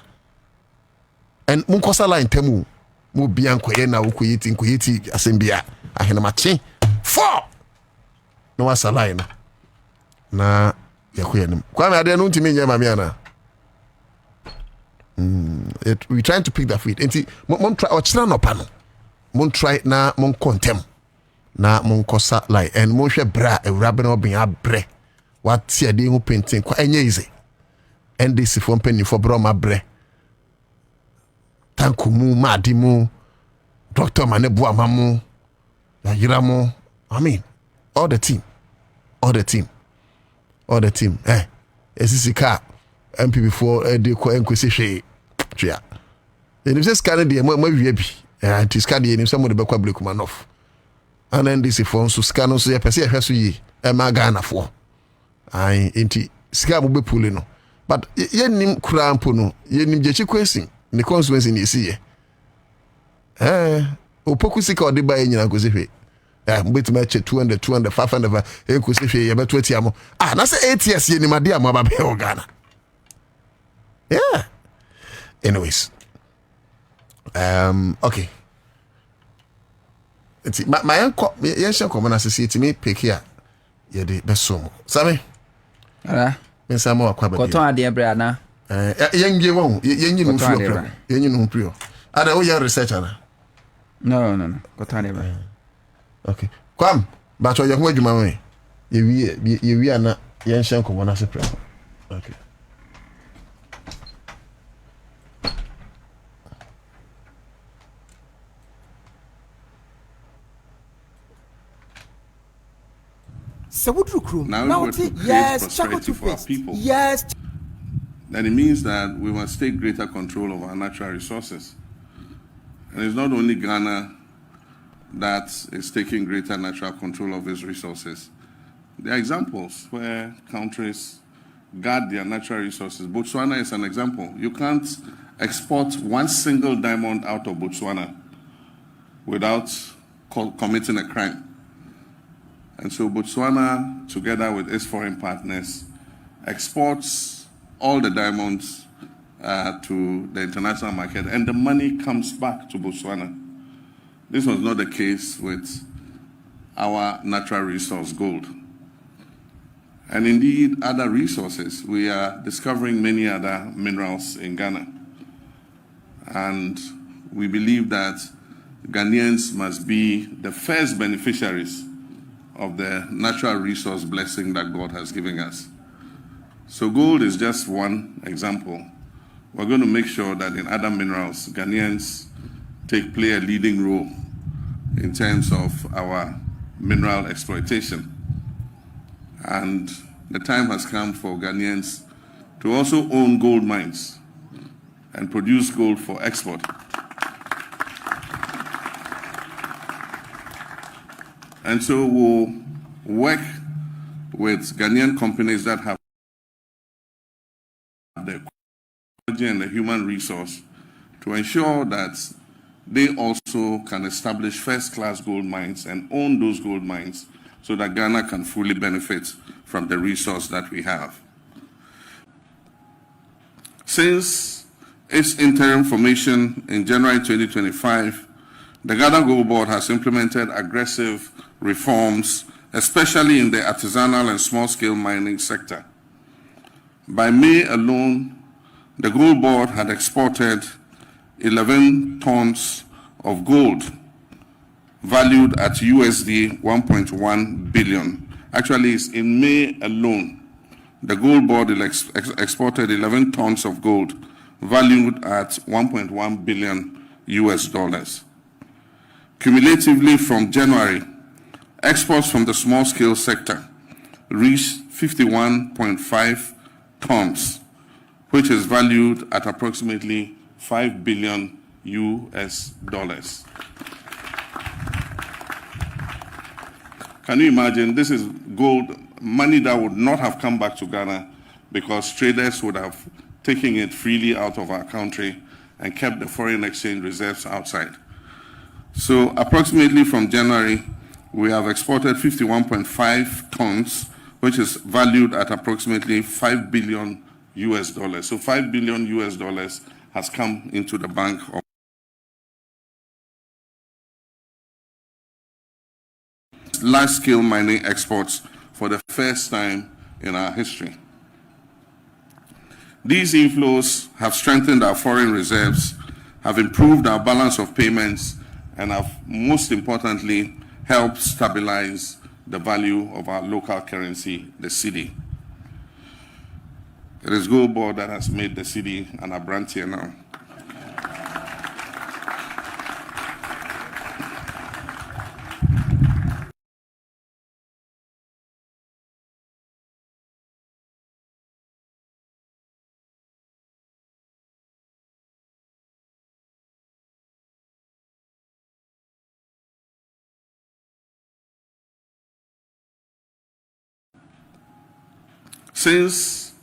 and munkosa line temu mu bia nkoye na ukuyiti asembia ahena machi 4 no was a line na yakuyenim kwame ade no ntimi nyama miana we trying to pick that feed enti mon try ochina no pa no mon try na mon contem na mon kosa line and mon hwe bra Kwabena Bobie abre what tie de hu painting kwa enye ize NDC for penny for bro ma bre tankumu madimu Dr. Manebu amamu yiramu. I mean, all the team. Esisika MP before de ko enkwesi hwe twa. Enim se scan de mo wie bi. Anti scan de enim se mo de bekwa Kwabena. And then this phone so scan so ye pese ye hwe so yi e ma Ghana fo. Ai enti sika mo be puli no. but yenim krampo no yenim jechi kwesi the consequence ni see opoku sika ode ba nyina ko sehwe mbet ma che 200 500 e ko sehwe ye beto atiamo na say 8 years yenim ade am aba be Ghana. Yeah, anyways, okay, it's my uncle yes common associate me pick here ye de besom sabe me samo akwa ba koton ade bra na yengie won yenyi no frio yenyi no frio ada wo ya researcher na no koton ade bra okay kwam ba cho ye ho adwuma we ye wi ana ye nhye common associate okay. Now we create prosperity for our people. Yes. Then it means that we must take greater control of our natural resources. And it's not only Ghana that is taking greater natural control of its resources. There are examples where countries guard their natural resources. Botswana is an example. You can't export one single diamond out of Botswana without committing a crime. And so Botswana, together with its foreign partners, exports all the diamonds to the international market, and the money comes back to Botswana. This was not the case with our natural resource, gold. And indeed, other resources. We are discovering many other minerals in Ghana. And we believe that Ghanaians must be the first beneficiaries of the natural resource blessing that God has given us. So gold is just one example. We're going to make sure that in other minerals, Ghanaians play a leading role in terms of our mineral exploitation. And the time has come for Ghanaians to also own gold mines and produce gold for export. And so we'll work with Ghanaian companies that have the technology and the human resource to ensure that they also can establish first-class gold mines and own those gold mines so that Ghana can fully benefit from the resource that we have. Since its interim formation in January 2025, the Ghana Gold Board has implemented aggressive reforms, especially in the artisanal and small-scale mining sector. By May alone, the Gold Board had exported 11 tons of gold valued at USD 1.1 billion. Actually, it's in May alone, the Gold Board exported 11 tons of gold valued at 1.1 billion US dollars. Cumulatively from January, exports from the small-scale sector reached 51.5 tons, which is valued at approximately 5 billion US dollars. Can you imagine? This is gold, money that would not have come back to Ghana because traders would have taken it freely out of our country and kept the foreign exchange reserves outside. So approximately from January, we have exported 51.5 tons, which is valued at approximately 5 billion US dollars. So 5 billion US dollars has come into the bank of large-scale mining exports for the first time in our history. These inflows have strengthened our foreign reserves, have improved our balance of payments, and have, most importantly, helped stabilize the value of our local currency, the cedi. It is Gold Board that has made the cedi an abrantier now. Since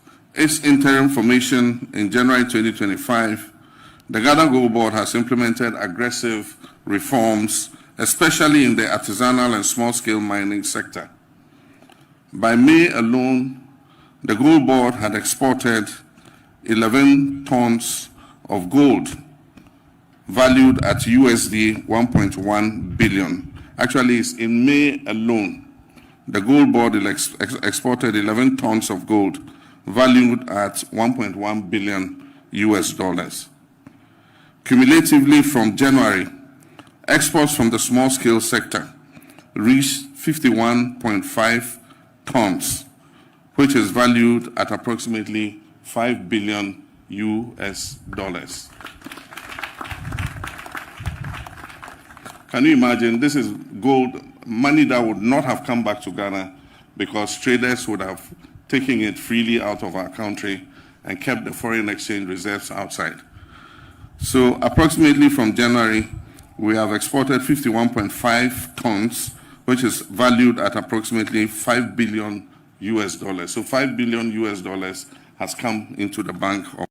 its interim formation in January 2025, the Ghana Gold Board has implemented aggressive reforms, especially in the artisanal and small-scale mining sector. By May alone, the Gold Board had exported 11 tons of gold valued at USD 1.1 billion. Actually, it's in May alone, the Gold Board exported 11 tons of gold valued at 1.1 billion US dollars. Cumulatively from January, exports from the small-scale sector reached 51.5 tons, which is valued at approximately 5 billion US dollars. Can you imagine? This is gold, money that would not have come back to Ghana because traders would have taken it freely out of our country and kept the foreign exchange reserves outside. So approximately from January, we have exported 51.5 tons, which is valued at approximately 5 billion US dollars. So 5 billion US dollars has come into the bank of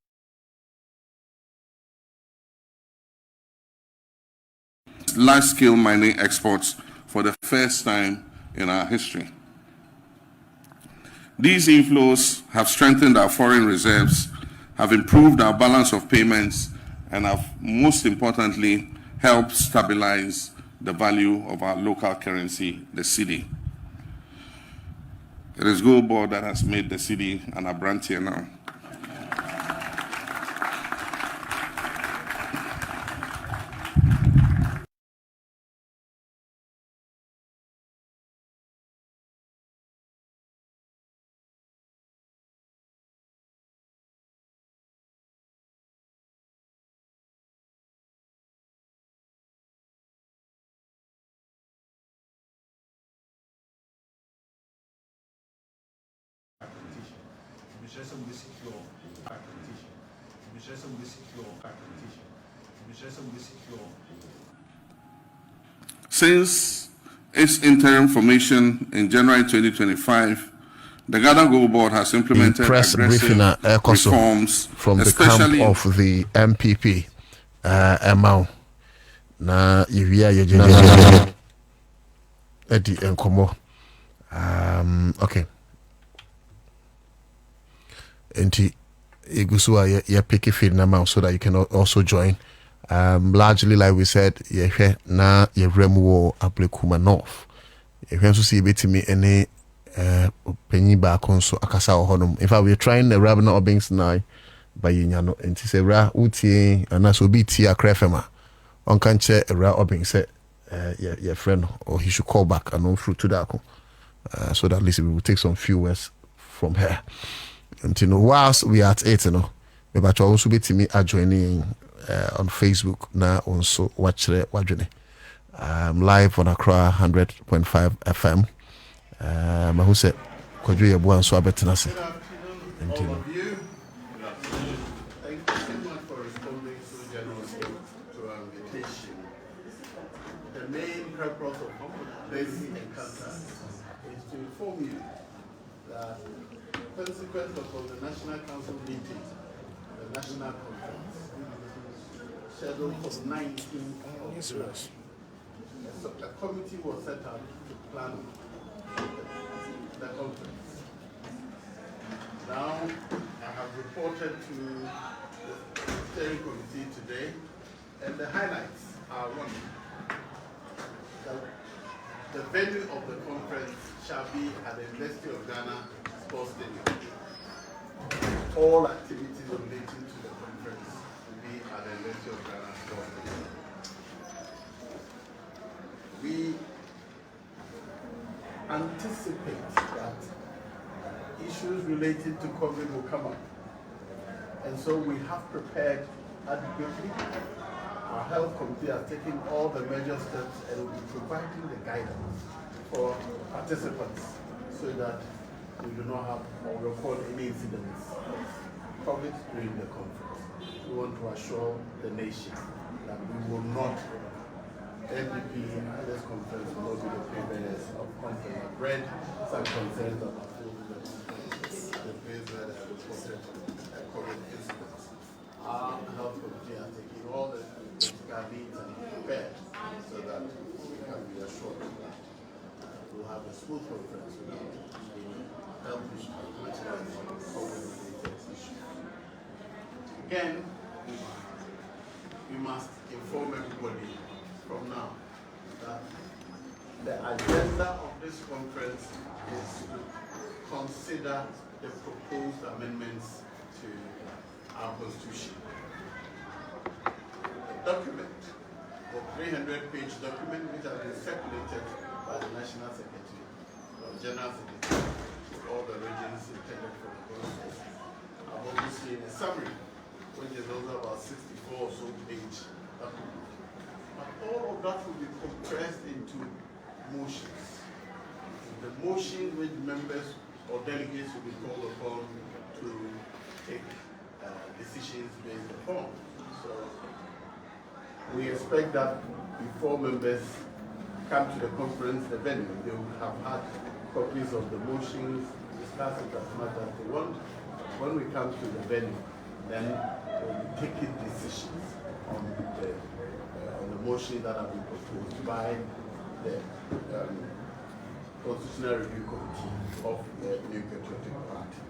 large-scale mining exports for the first time in our history. These inflows have strengthened our foreign reserves, have improved our balance of payments, and have, most importantly, helped stabilize the value of our local currency, the cedi. It is Gold Board that has made the cedi an abrantier now. Since its interim formation in January 2025, the Ghana Gold Board has implemented aggressive reforms from the camp of the MPP. Emma, na yivia yejejejej Eddie Nkomo. Okay. Enti Igusua ye pick a feed now so that you can also join. Largely, like we said, na ye remu Ablekuma North. If you see bit me any penny back on so akasa honum. In fact, we're trying the Rabna Obings now by Yinyano and Tisera Uti and that's Obiti Accra Fema. On can't check Ra Obing said your friend or he should call back and on through to that. So that at least we will take some few words from her. And you know, whilst we are at 8, you know, we might also be to me joining on Facebook now also watch the live on Accra 100.5 FM. Who said could you have so better than say? Thank you so much for responding so generously to our invitation. The main purpose of this encounter is to inform you that consequent upon the National Council meeting, the National Conference, scheduled for 19th of July. A committee was set up to plan the conference. Now, I have reported to the steering committee today, and the highlights are one, the venue of the conference shall be at the University of Ghana Sports Stadium. All activities relating to the conference will be at the University of Ghana Sports Stadium. We anticipate that issues related to COVID will come up. And so we have prepared adequately. Our health committee has taken all the major steps and will be providing the guidance for participants so that we do not have or record any incidents of COVID during the conference. We want to assure the nation that we will not, NDP at this conference will not be the paybearers of conference. I've read some concerns about the conference. the place where they have reported COVID incidents. Our health committee has taken all the critical needs and prepared so that we can be assured that we'll have a smooth conference without any health issues and COVID-related issues. Again, we must inform everybody from now that the agenda of this conference is to consider the proposed amendments to our constitution. The document, the 300-page document which has been circulated by the National Secretary, or General Secretary, with all the regions intended for the process. I've also seen a summary, which is also about 64 or so page document. But all of that will be compressed into motions. The motion which members or delegates will be called upon to take decisions based upon. So we expect that before members come to the conference, the venue, they will have had copies of the motions, discuss it as much as they want. When we come to the venue, then we'll be taking decisions on the motion that have been proposed by the Constitutional Review Committee of the New Patriotic Party.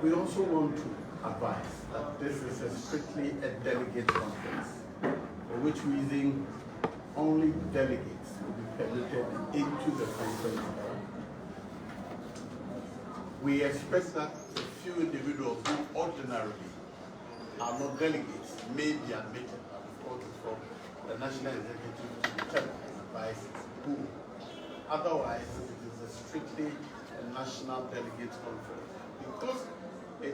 We also want to advise that this is a strictly a delegate conference, for which reason only delegates will be permitted into the conference. We expect that a few individuals who ordinarily are not delegates may be admitted, and of course it's from the National Executive to determine and advise who. Otherwise, it is a strictly a national delegates conference. Because the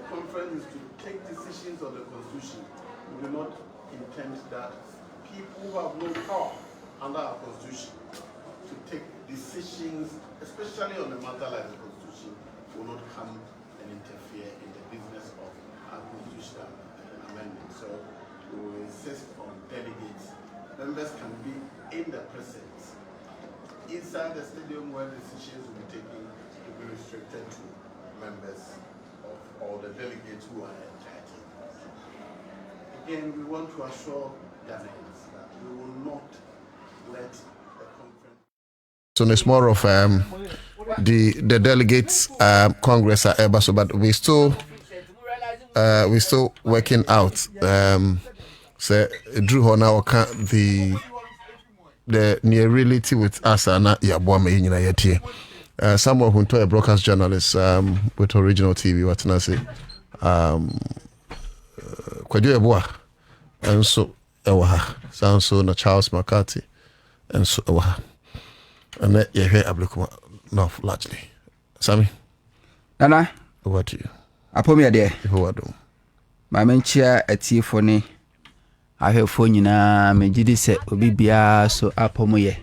conference is to take decisions on the Constitution, we do not intend that people who have no power under our Constitution to take decisions, especially on a matter like the Constitution, will not come and interfere in the business of our constitutional amendment. So we will insist on delegates. Members can be in the presence. Inside the stadium where decisions will be taken will be restricted to members of all the delegates who are entitled. Again, we want to assure Ghanaians that we will not let the conference. So it's more of the delegates Congress are able, so but we still working out. So Drew now the near reality with us and someone who told a broadcast journalist with original TV what can I say Kwabena Bobie Ansah sound so na Charles McCarthy and so and that you hear Ablikuma no largely Sammy Nana over to you Apomia there who are doing my menchia atiefo ne ahwefo nyina megidi se obi bia so apomoye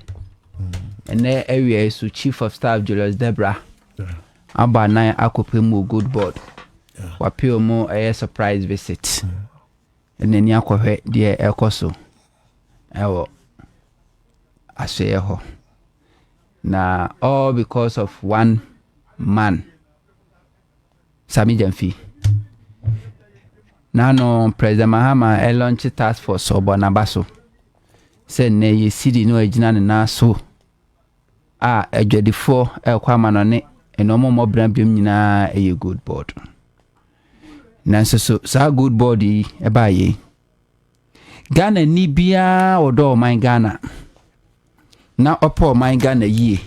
ene area so chief of staff Julius Debra aba nan akopemu good board wapio mo a surprise visit ene ni akohwe de ekoso ewo aseye ho na all because of one man Sami Jamfi. Nano President Mahama launch task force Obanabaso. Say ne ye city no ejina na so. Ejwadifo kwama no ne enomo mobran biom nyina eye good board. Nanso so sa good board yi eba ye. Ghana ni bia odo man Ghana. Na opo man Ghana yi.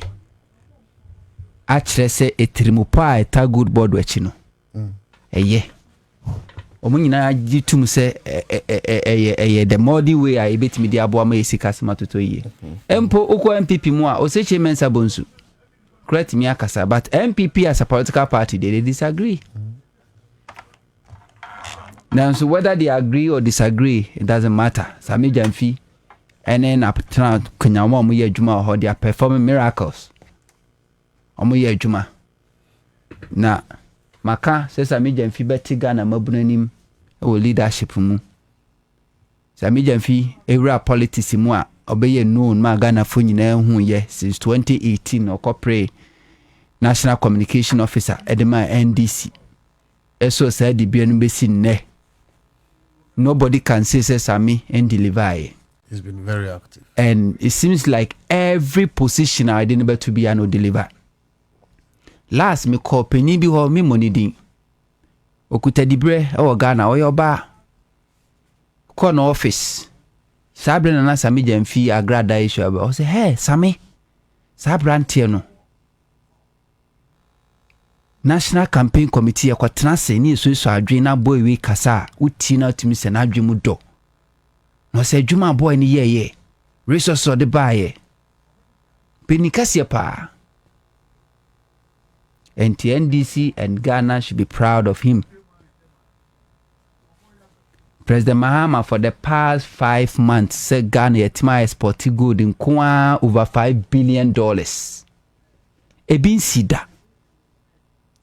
A kire se etirimupa eta good board wachi no. Eye. Omunyina jitum se the modi way I bet me dia boa ma esika sema toto yi. Empo ukwa MPP mu a oseche mensa bonsu. Correct me akasa but MPP as a political party they disagree. Now so whether they agree or disagree it doesn't matter. Sami Jamfi and then up to kunyama mu ye adwuma ho they are performing miracles. Omu ye adwuma. Na maka se Sami Jamfi beti Ghana mabunanim o leadership mu. Sami Jamfi ewra politics mu a obeye known ma Ghana fo nyina hu ye since 2018 okopre national communication officer edema NDC eso said the bian besi ne nobody can say Sami and deliver. He's been very active, and it seems like every position I didn't able to be no deliver. Last me call penny bi ho me money din okuta dibre e Ghana o yoba call no office sabre na Sami jamfi agrada issue o say hey Sami sabrante no National Campaign Committee akwatena se ni so adwen na boy we kasa uti na tumi se na adwen mu do no se adwuma boy ni ye resource o de bae penikase pa NDC and Ghana should be proud of him. President Mahama for the past 5 months said Ghana yetima export good in kwa over $5 billion. Ebin sida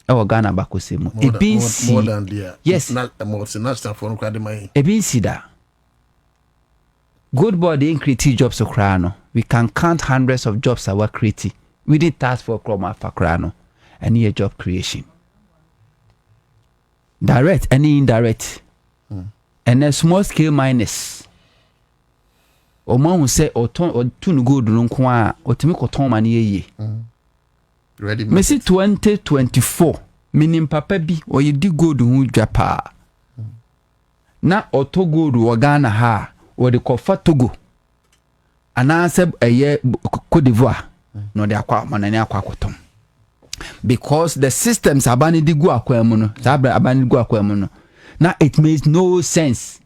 ewo Ghana bakosemu ebin si more than there. Yes, multinational for Nkwademai. ebin sida good body in create jobs okrano. We can count hundreds of jobs that were created. We did task for Kroma Fakrano and a job creation. Direct and indirect. And a small scale miners. O man who say or tun good nunkwa or timiko tomani ye. Ready. Messi 2024 meaning papa bi or you dig good who japa. Na oto good or Ghana ha or the kofa Togo. And I said a year Cote d'Ivoire. No de akwa manani akwa kotom. Because the systems abani digu akwemuno sabra abani digu akwemuno now it makes no sense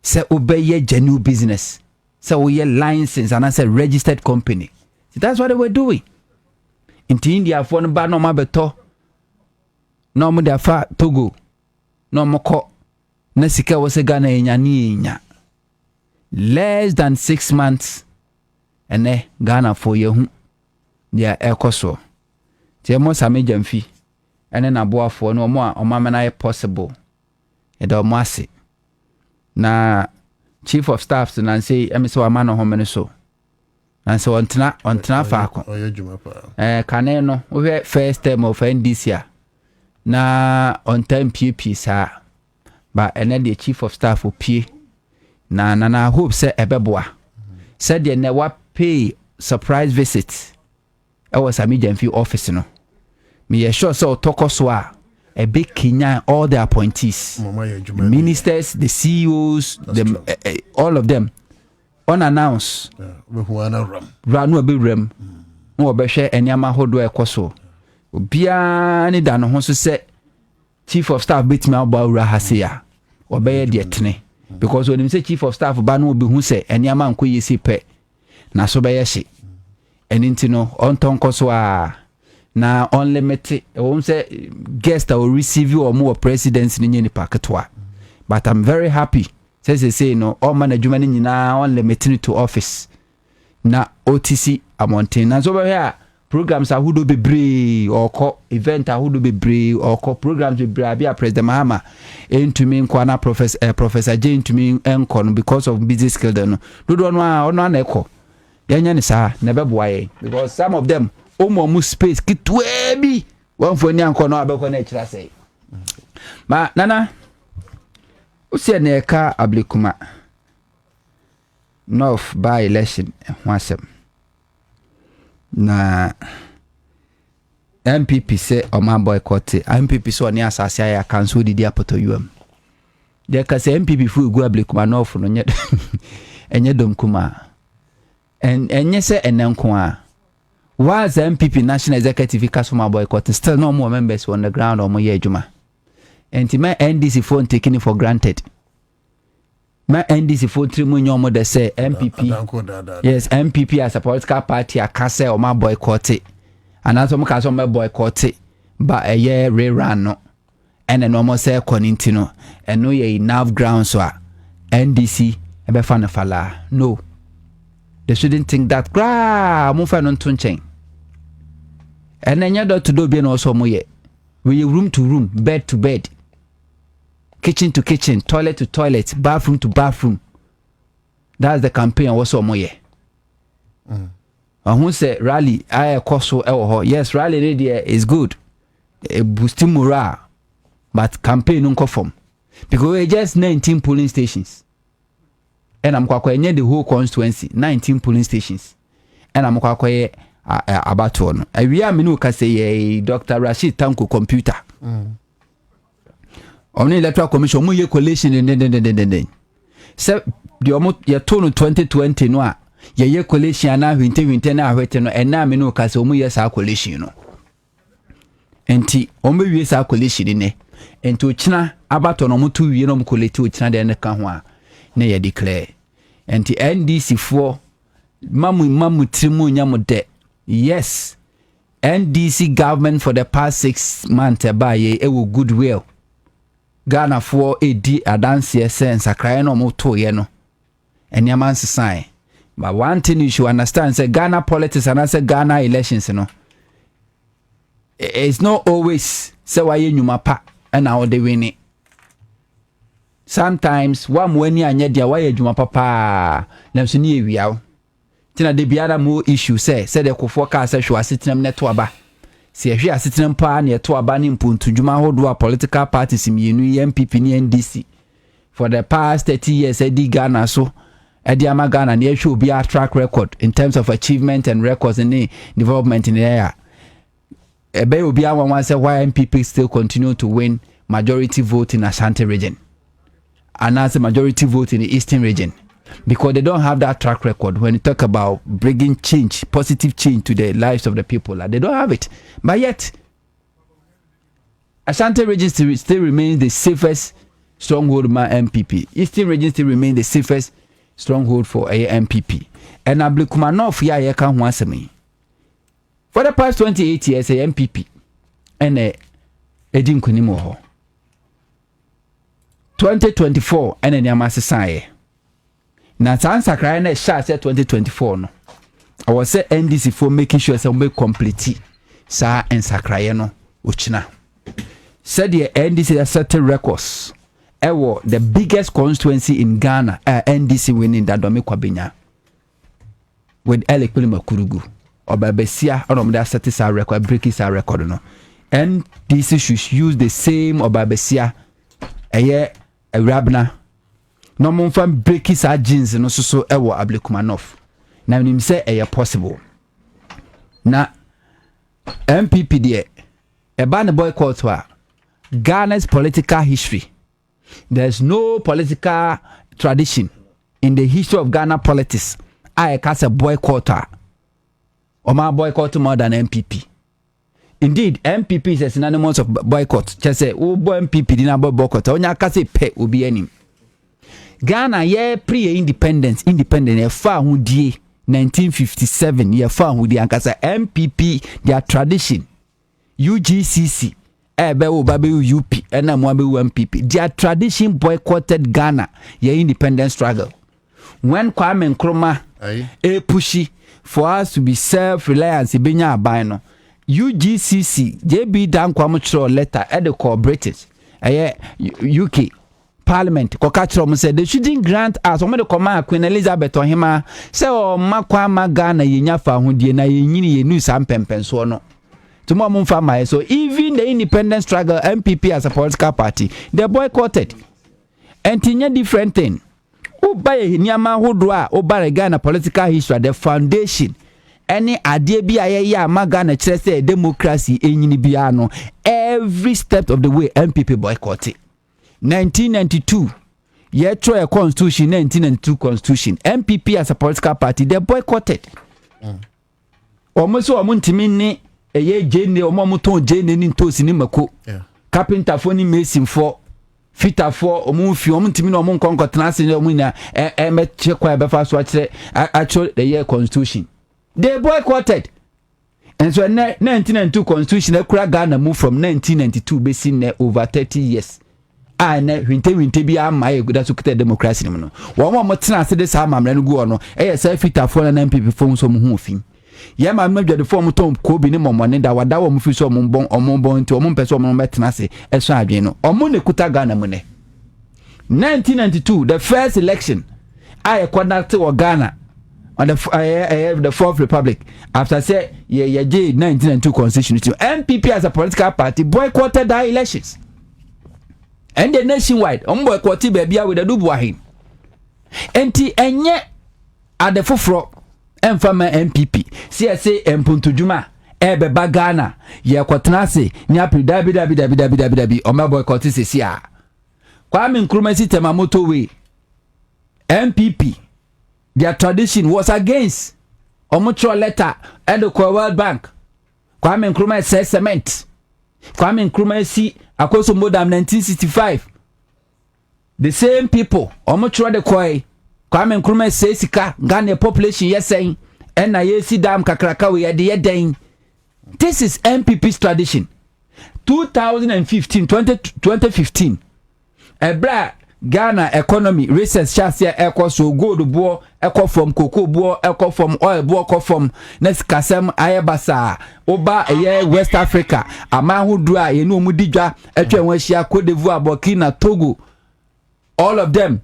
say obey genuine business say we license and I say registered company. See, that's what they were doing in India for no ba no mabeto no mo da fa Togo no mo ko na sika wo se Ghana nya less than 6 months and Ghana for yehu dia ekoso tie mo Sami jamfi ene na boafo no mo a omamena possible e do mo ase na chief of staff na say emise wa ma no homene so na say ontena fa akwa kane no we first term of NDC na on time PP sa ba ene the chief of staff opie na hope say ebeboa said the ne wa pay surprise visit I was Sami jamfi office no me sure so toko so a big Kenya all the appointees the ministers the CEOs the all of them unannounced ranu abi rem no be hwe eniama hodo ekoso obia ni da no ho so se chief of staff betimi aba ura hasia obeye de tene because when him say chief of staff ba no obi hu se eniama nko yesi pe na so be yeshi eninti no on tonko so na unlimited won't say guest I will receive you or more presidents in any paketwa but I'm very happy say no all management ni na unlimited to office na OTC amonten na so here programs ahudo bebre or ko event ahudo bebre or ko programs bebre abia President Mahama entumi nkwana professor Jane entumi enkon because of busy schedule no do no na eko yanya ni sa na beboa ye because some of them omo space kitwe bi wan fo ni anko no abeko na kira sei ma nana usie na eka ablikuma north by election hwasem na MPP say o ma boycott MPP so ni asase ya cancel di apoto UM de ka say MPP fu gu ablikuma north no nye enye dom kuma enye se enenko a was MPP National Executive Kasuma boycott still no more members on the ground or more juma and my NDC phone taking it for granted my NDC phone 3 million they say MPP yes MPP as a political party a can say or my boycott it and as some can some boycott it but a year rerun no and then almost say konintino and no ye enough ground so NDC ebe fan fala no they shouldn't think that gra mo fa no tonchen and then you to do be no so mo ye we room to room bed to bed kitchen to kitchen toilet to toilet bathroom to bathroom that's the campaign also mo ye who say rally I koso yes rally there is good boosting morale but campaign no form because we just 19 polling stations and I'm kwakwa the whole constituency 19 polling stations and I'm kwakwa about one we are menu ka say Dr. Rashid Tanko computer on electoral commission mu ye collation den se the omo ye to no 2020 no a ye collation na hwinte na ahwete no ena menu ka say omu ye sa collation no enti omo wie sa collation ne enti ochina abato no mutu wie no collate ochina de ne ka ho a na ye declare enti NDC for mamu trimu nyamo de yes NDC government for the past 6 months abaye e wo goodwill Ghana for edi adanse sense akran no moto ye no eniaman sign but one thing you should understand say Ghana politics and say Ghana elections no it's not always say why nyuma pa and how they win it sometimes one when you anya dia why nyuma papa na so ni ewia tina de biara mo issue say the kofo ka say hwa sitinam neto aba si ehwe asetenam pa na eto aba ni mpuntudwuma hodo a political parties mienu MPP ni NDC for the past 30 years edi Ghana so edi ama Ghana na ehwe obi a track record in terms of achievement and records in development in the area ebe obi a wan say why MPP still continue to win majority vote in Ashanti region and as a majority vote in the Eastern region because they don't have that track record when you talk about bringing change, positive change to the lives of the people. They don't have it. But yet, Ashanti region still remains the safest stronghold for MPP. Eastern region still remains the safest stronghold for a MPP. And Ablikumanov ya can once me. For the past 28 years, a MPP and a Edin Kunimo 2024 and a Yamasasai. Na sansa kra na sha say 2024 no I was say NDC for making sure say we complete sa ensakra no ochina said the NDC has set records the biggest constituency in Ghana NDC winning that Dome Kwabena with Electoral Makurugu Obabesia on that set sa record breaking sa record no NDC should use the same Obabesia a Rabna no mon fam breaki sa jeans no so ewo Ablekumanov na nim say e possible na MPP de e ban boycott wa Ghana's political history there's no political tradition in the history of Ghana politics I cast a boycotter or my boycott more than MPP. Indeed, MPP is synonymous of boycott. Just say, oh, boy, MPP did not boycott. Onya kase pe ubi any. Ghana ye pre-independence, independent far who die 1957 ye far who die ankasa MPP their tradition UGCC ebe wo babe UP ena mo abe MPP their tradition boycotted Ghana ye independent struggle when Kwame Nkrumah pushi for us to be self-reliant benya aban no UGCC JB Dan Kwame chro letter e the corporates UK Parliament kokachro said they shouldn't grant us omo de command Queen Elizabeth Ohima say o makwa Ghana yenya fa hodie na yenyini yenu sam pempenso no tomo mo fa mai so even the independent struggle MPP as a political party they boycotted and tinya different thing o buy niama hodo a o bare Ghana political history the foundation any ade bi ayeye Ghana kire say democracy enyini bia no every step of the way MPP boycotted 1992 yetro a constitution 1992 constitution MPP as a political party they boycotted almost omuntimi ni eye jene omomuton jene ni ntosi ni mako carpenter for ni mason for fitter for omunfi omuntimi no omunkonko tenase ni omunya meche kwa befa so akire actually the year constitution they boycotted and so 1992 constitution ekura Ghana move from 1992 basing over 30 years na hwinte bi amaye guda so kita democracy no wo mo tena ase de sa amamre no go no say fitafo na MPP fo so mo hu ofim ye ma madwade fo mo tom ko bi ne momone da wada wo mo fi so omonbon nti omo pese omo betena ase eso adwen no omo ne kuta Ghana mu ne 1992 the first election I conducted wa Ghana on the Fourth Republic after say yeah 1992 constitution. MPP as a political party boycotted the elections. And the nationwide boycotted baby with the Dubuahin. Enti enye at the fofro emfama MPP CSA empuntu juma ebe bagana ye kwatnase ni apri dabi o boycott sesia Kwame Nkrumah sistema motorway MPP their tradition was against omutual letter and the World Bank. Kwame Nkrumah says cement. Kwame Nkrumah see akoso modam 1965. The same people omutual the koi Kwame Nkrumah says sika Ghana population yes saying and na yesi dam kakraka we de den. This is MPP's tradition. 2015 ebra Ghana economy research chasia eko so gold bo eko from cocoa bo eko from oil bo eko from next kasem ayebasa oba eye West Africa amahudu a yenu omudidwa etwe wanhia Cote d'Ivoire Burkina Togo all of them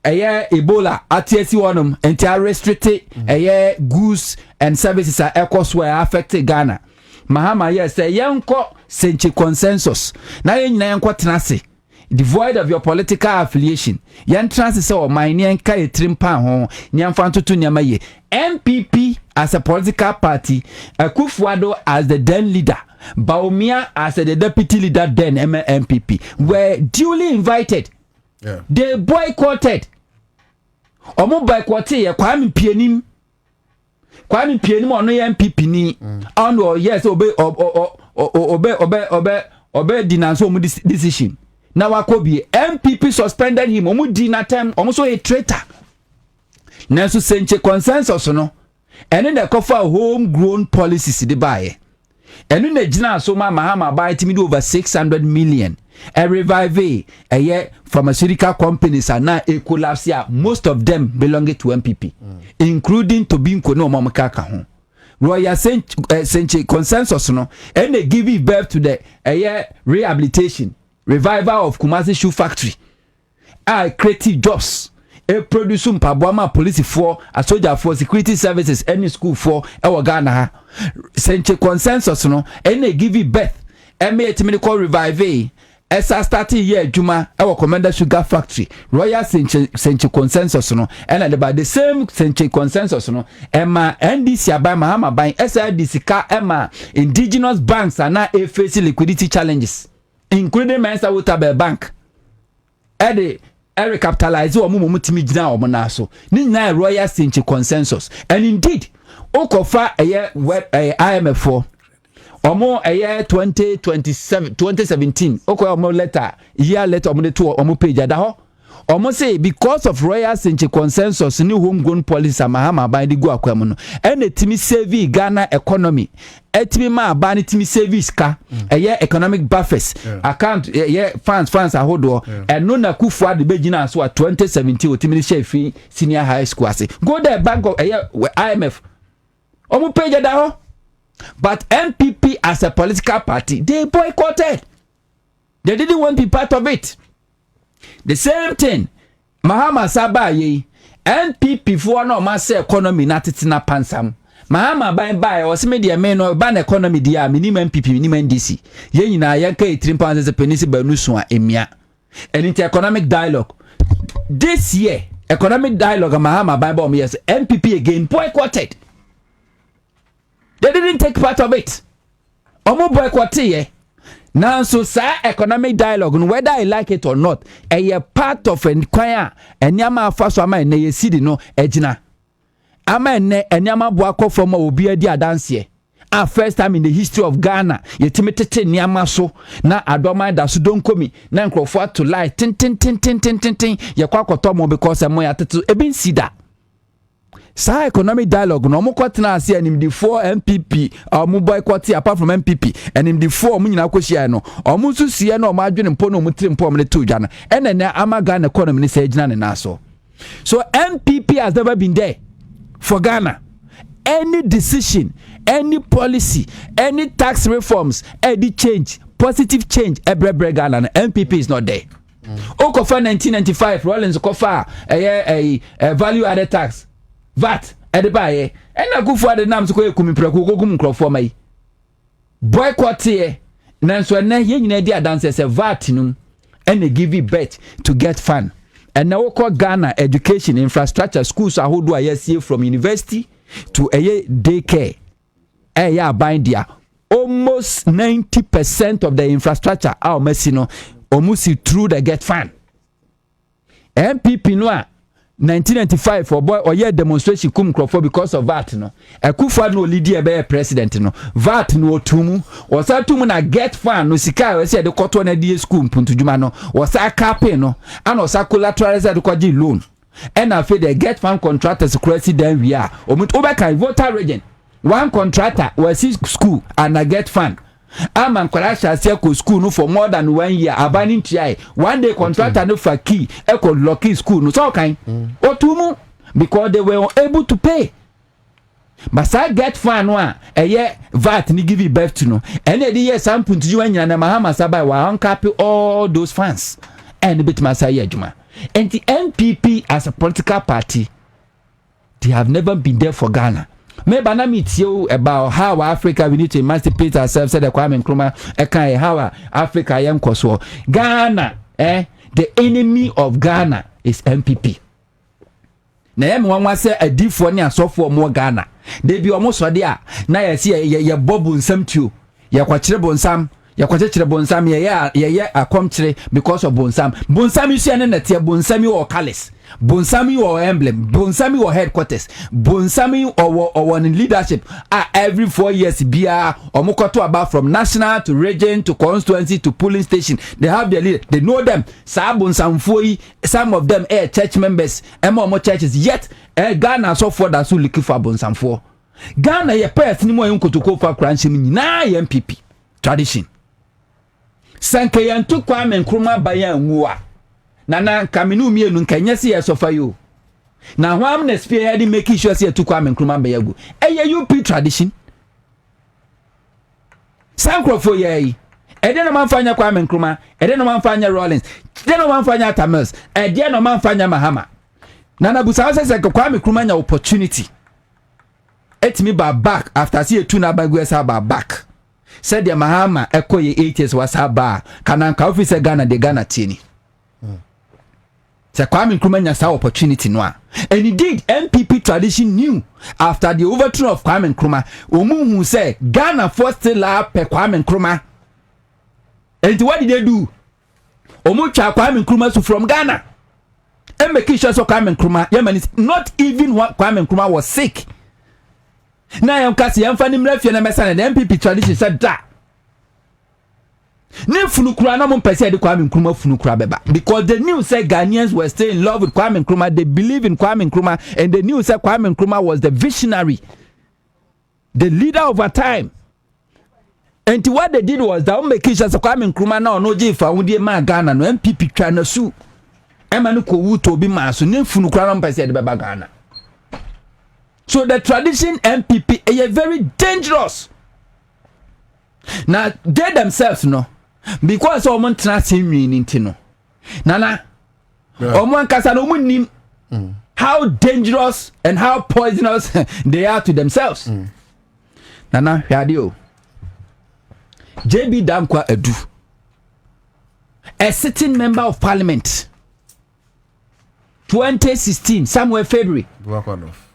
eye Ebola atiesi wonum enti restricted eye goods and services are eko so affected Ghana Mahama yes say yenko senchi consensus na yenyina yenko tenase devoid of your political affiliation yan trans say o man ni enka etrimpa ho nyamfa ntoto nyama ye MPP as a political party Akufo-Addo as the then leader Bawumia as the deputy leader then MPP were duly invited. They boycotted omo boycotted ye Kwame Pianim ono ye MPP ni ono yes obey denounce omo decision. Now Wakobi MPP suspended him. Omu di na time. Omu so a traitor. Nensu senche consensus no. Ene de kofa homegrown policies de baye. Enu ne jina so Mahama buy timi over 600 million. A revive pharmaceutical companies are now a collapse. Most of them belonging to MPP, including Tobinko no Mamakaka home. Royal senche consensus no. And they give birth to the rehabilitation. Revival of Kumasi Shoe Factory. Creative jobs. Produce mpaboama police for a soldier for security services any school for our Ghana. Senche consensus no. Any give it birth. Medical revive. Esa starting year Juma our Commander Sugar Factory. Royal Senche consensus no. And about the same Senche consensus no. Emma NDC by Mahama buying SIDC car Emma indigenous banks are now facing liquidity challenges. Including Mensa Water Bank. Recapitalize or mutimi jina or monaso. Nina Royal Senche consensus. And indeed, Okofa a year IMF for or more a year 2017. Oko more letter, year letter on the two or more page at almost say because of Royal Senche consensus, new homegrown policy Mahama by the Guaquamono and the Timmy Savvy Ghana economy. Etimima bani timi service ka economic buffers account funds are hold and no na Akufo-Addo begina so 2017 timi share free senior high school ase go there bank of IMF omu page da ho but MPP as a political party they boycotted. They didn't want to be part of it. The same thing Mahama Sabaye MPP for no mass economy na titina pansam Mahama by or some media men or ban economy dia minimum MPP minimum DC ye nyina yanka 3 pounds as a penisi banusu a emia and into economic dialogue this year economic dialogue Mahama by bomb yes MPP again boycotted. They didn't take part of it. Omo boycotted ye. Now so sa economic dialogue whether I like it or not a part of enquire and yama faso ama na ye sidi no ejina ama ne enyama boako from obi adi adanse a first time in the history of Ghana yetimetete nyama so na adoma da so don komi na nkrofo to lie tin ye kwakoto mo because mo ya tetu ebin sida sa economic dialogue no mo kwatena ase anim the 4 MPP mo boycott apart from MPP and in the 4 mo nyina akohia no mo so sie no mo adwene mpo no mo tire mpo mo le to dwa no ene ama Ghana economy ni se gina ne na so MPP has never been there for Ghana. Any decision, any policy, any tax reforms, any change, positive change, every Ghana, MPP is not there. Okofa 1995, Rollins Okofa, a value added tax, VAT, Edibaye, and I go for the names to go kum preko for my boycott here. Nanso na ye nyina dia dance say vatinum and they give you bet to get fun. And now call Ghana education infrastructure schools ahodo ayesie from university to a daycare. Yeah, bind dia almost 90% of the infrastructure our mesino almost through the get fun. MPP no 1995 for boy or yeah demonstration kum crofo because of VAT no Akufo no lead be president no VAT no tumu was atumu na get fan no sika we say de koto na die school mpuntuduma no was a campaign no and was a collateralize de kwaji loan and afi the get fan contractors crazy then we are obeka voter region one contractor was school and a get fan Aman Kwarasha Seko school no for more than 1 year. Abanin TI. One day contractor no for key. Echo lucky school no so kind. Otumu because they were able to pay. But I get fan one a year VAT ni give you birth to no. And the year some put you and Yana Mahama Sabai wa uncap all those fans. And bit Masaya Juma. And the NPP as a political party, they have never been there for Ghana. Maybe na meet you about how Africa we need to emancipate ourselves. Said the Kwame Nkrumah, how Africa I am koso. Ghana, the enemy of Ghana is MPP. Na yem wan say a different and so for more Ghana. They be almost there. Na ya see ya bobu nsam tu. Ya kwachire bonsam. Ya kwachire bonsam ya akomchire because of bonsam. Bonsam you see na tie bonsam you or callous. Bonsami or emblem, Bonsami or headquarters, Bonsami or in leadership every 4 years bia or mokoto about from national to region to constituency to polling station. They have their leader, they know them. Some of them are church members, more churches, yet Ghana so for that's who looking for Bonsamfo. Ghana ye pay ni mo yunko to ko for cranchim na MPP tradition. Sanke yantu Kwame Nkrumah bayan nwa. Nana kaminu mienu nkanyesi ya sofa yo. Na hwam na spearhead making sure say to Kwame Nkrumah bayagu. Eye UP tradition. Sankrofo ye. Ede no manfanya Kwame Nkrumah, ede no manfanya Rollins, ede no manfanya Tamils, ede no manfanya Mahama. Nana busa say Kwame Nkrumah nya opportunity. Etimi ba back after see two na bagu esa ba back. Said the Mahama ekoye 80s was ba kananka officer Ghana de Ghana tieni. So Kwame Nkrumah nya sa opportunity no. And indeed MPP tradition knew after the overthrow of Kwame Nkrumah omu hu say Ghana first still up Kwame Nkrumah. And what did they do? Omu cha Kwame Nkrumah so from Ghana. And make sure so Kwame Nkrumah Yemen not even what Kwame Nkrumah was sick. Na yam kasi yam fani mrefie na mesa na MPP tradition said that. Ne funukura na mo pese de Kwame Nkrumah funukura beba because the news said Ghanaians were still in love with Kwame Nkrumah. They believe in Kwame Nkrumah, and the news said Kwame Nkrumah was the visionary, the leader of our time. And what they did was that make sure Kwame Nkrumah now no je fa wudie ma Ghana no MPP twa na su emanu ko wuto bi ma so ne funukura na mo pese de beba Ghana. So the tradition MPP is very dangerous. Now they themselves no because omo tena meaning no. Nana omo ankasa no nim how dangerous and how poisonous they are to themselves. Nana hwadio JB Dankwa Edu, a sitting member of parliament 2016 somewhere February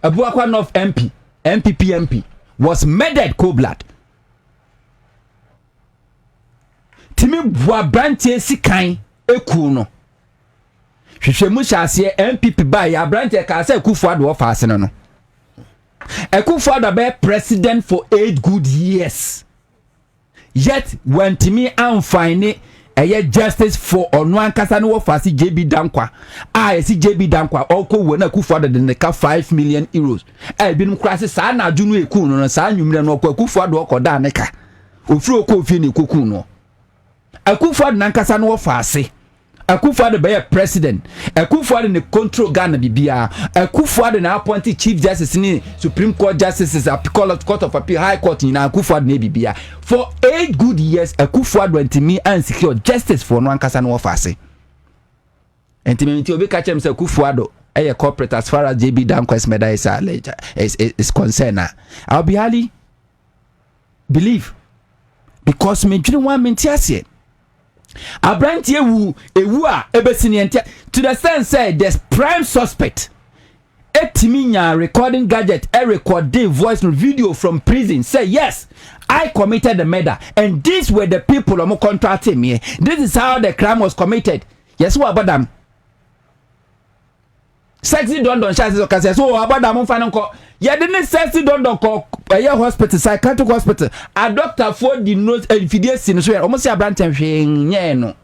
Abuakwa North MPP MP was murdered cold blood. Timi bua branche sikan eku no. Hwehwemu hyase MPP ba ya branche ka say Akufo-Addo ofase no. Akufo-Addo be president for 8 good years. Yet when Timi amfine justice for ono ankasa no ofase JB Dankwa. Esi JB Dankwa oko wo na Akufo-Addo de neka 5 million euros. Binum krase sa na adwunu eku no sa anwumre no Akufo-Addo okoda neka. Ofiri okofi ni koku no. Akufo-Addo nankasa no ofase. Akufo-Addo be president. Akufo-Addo ne control Ghana bibia. Akufo-Addo na appoint chief justice ni Supreme Court justices, Court of Appeal, High Court ni Akufo-Addo ne bibia. For 8 good years Akufo-Addo ntimi and secure justice for no ankasa no ofase. Ntimi nti obi ka chem se Akufo-Addo a corporate as far as JB Danquest Meda is concerned. I'll be highly believe because me dream one mentiasie. A branch ewu ebesinientia to the sense say there's prime suspect. Etiminya recording gadget, a recording voice and video from prison. Say yes, I committed the murder, and these were the people who contracted me. This is how the crime was committed. Yes, what about them? Sexy don't share okay. So about them final call. Yeah, didn't sexy don't call a hospital, psychiatric hospital. A doctor for the note and video scene. So almost a branch and no.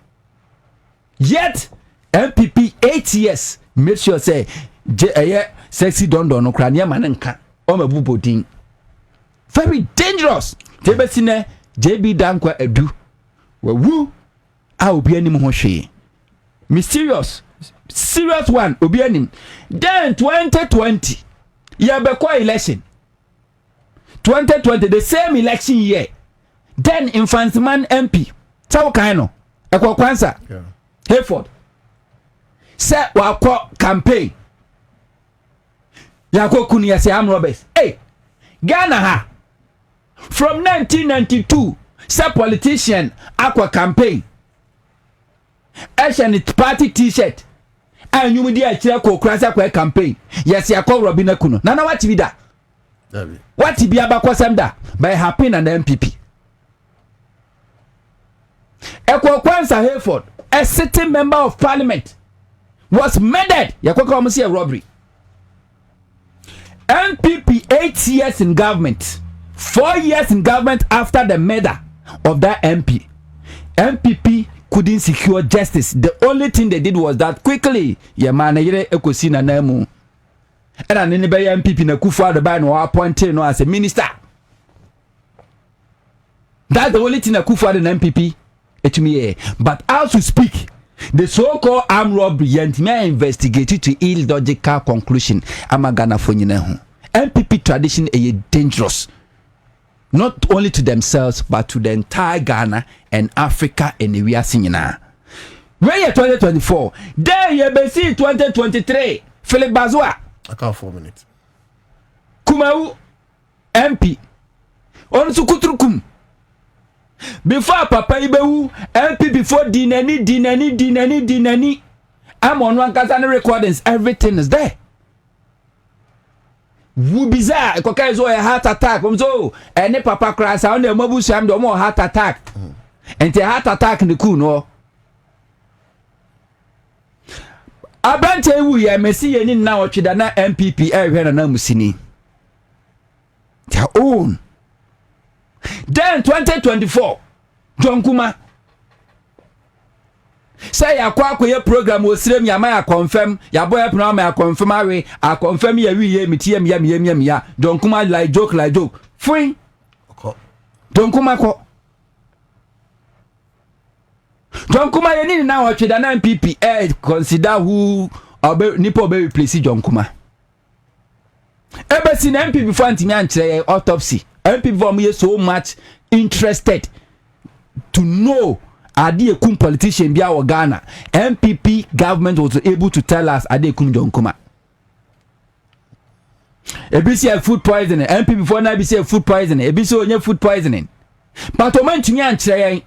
Yet MPP 8 years. Make sure say sexy don't no crania manenka. Bubotin. Very dangerous. Tebesine JB Dankwa edu. Woo. I will be any more she. Mysterious. Serious one obianim. Then 2020 yabekwa election 2020 the same election year. Then Infantsman MP tawo kan no ekwa kwansa Hayford say wakọ campaign yakọ kunu ya say am Roberts. Hey Ghana ha from 1992 say politician akwa campaign Asian party t-shirt and you media chira ko krasa kwa campaign yes ya ko Robina Kuno nana what bi da what bi abakwasam da by happen and MPP Ekwa Kwansa Hayford a sitting member of parliament was murdered yakwa almost a robbery. MPP 8 years in government, 4 years in government after the murder of that MP. MPP couldn't secure justice. The only thing they did was that quickly, yeah man, ekosi na nemu. And anybody MPP na kufa the ban or appointed no as a minister. That's the only thing that kufa the MPP. But as we speak, the so-called armed robbery and may investigate to illogical conclusion. Amagana fonyina. MPP tradition is dangerous. Not only to themselves, but to the entire Ghana and Africa and the Wiasina. Where you 2024? There you be see 2023. Philip Bazwa. I can't 4 minutes. Kumau MP. On sukutrukum. Before Papa Ibewu MP before dinani. I'm on one Kazana recordings. Everything is there. Wu bizarre kokai zo a heart attack so any papa crash on the mobu sam do more heart attack and the heart attack the ku no abante wu ya mesi yeni na otweda na MPP ehwe na musini their own. Then 2024 John Kuma say akwa program wo sirem ya ma confirm ya boy plan ma confirm awe a confirm ya wi ye mitiem ya Don Kuma like joke free Don Kuma ko Don Kuma ye ni na watch da na MPP consider who nipo be replace John Kuma ebe si na MPP for antimi ankyere autopsy MPP for me so much interested to know Adi Ekum politician bia wa Ghana. MPP government was able to tell us Adi Ekum John Kuma. ABC food poisoning. MPP before na ABC food poisoning. ABC onye food poisoning. But o man tumi ankyere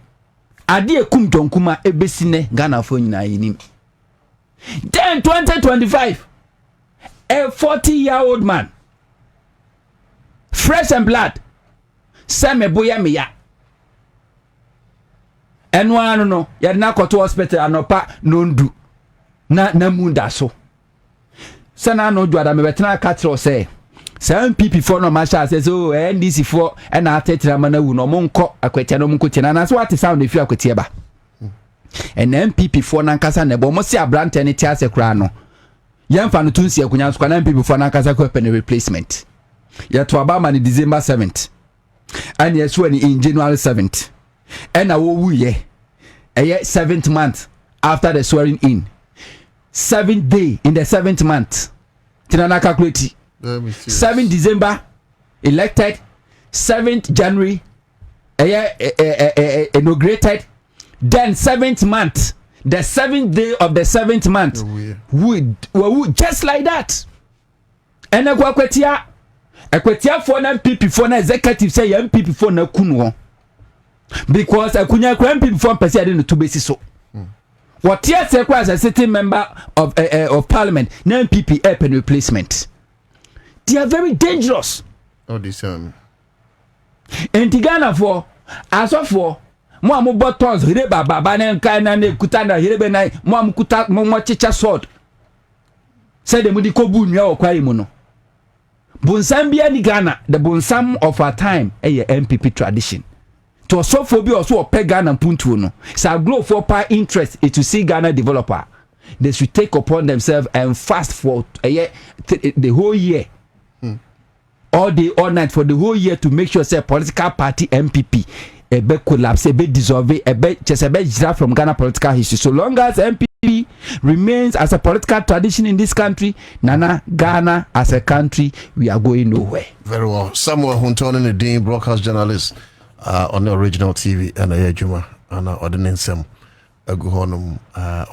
Adi Ekum John Kuma ABC ne Ghana fo nyina yinim. Then 2025 a 40-year-old man fresh and blood Same boya meya enwa no ya na koto hospital anopa nondu na munda so sana no dwada me betena ka tro say MPP for no masha say so NDC for na atetra mana wu no monko akwete no monko tina na so what sound if you akwete ba en MPP for na nkasa na bo mo si abrante ne ti ase kra no yemfa no tunsi akunya so na MPP for na nkasa ko pen replacement ya to abama ni December 7th and yes when in January 7th and I will ye a 7th month after the swearing in 7th day in the 7th month tinana calculate 7th December elected 7th January inaugurated then 7th month the 7th day of the 7th month. We just like that. And a for na MPP for na executive say MPP for na kunu. Because a kunya MPP for person I didn't to basis so. What yes as a sitting member of parliament, na MPP help and replacement. They are very dangerous. Oh, this And Ghana for as of for mo am buttons hireba baba na nka na kutana hirebe na mo am kuta mo chicha sword. Say the mudi kobu nwa okwa imu no. Bonsam bia ni Ghana, the bonsam of our time a MPP tradition. To so for be also pe Ghana puntu no. So grow for power interest is to see Ghana developer. They should take upon themselves and fast for the whole year. All day, all night for the whole year to make sure say political party MPP ebe collapse, ebe dissolve, ebe just ebe giraffe from Ghana political history. So long as MPP remains as a political tradition in this country, Nana Ghana as a country, we are going nowhere. Very well. Samuel Huntonin, the Dean, broadcast journalist on the original TV, and Juma and Ordinance Aguhonum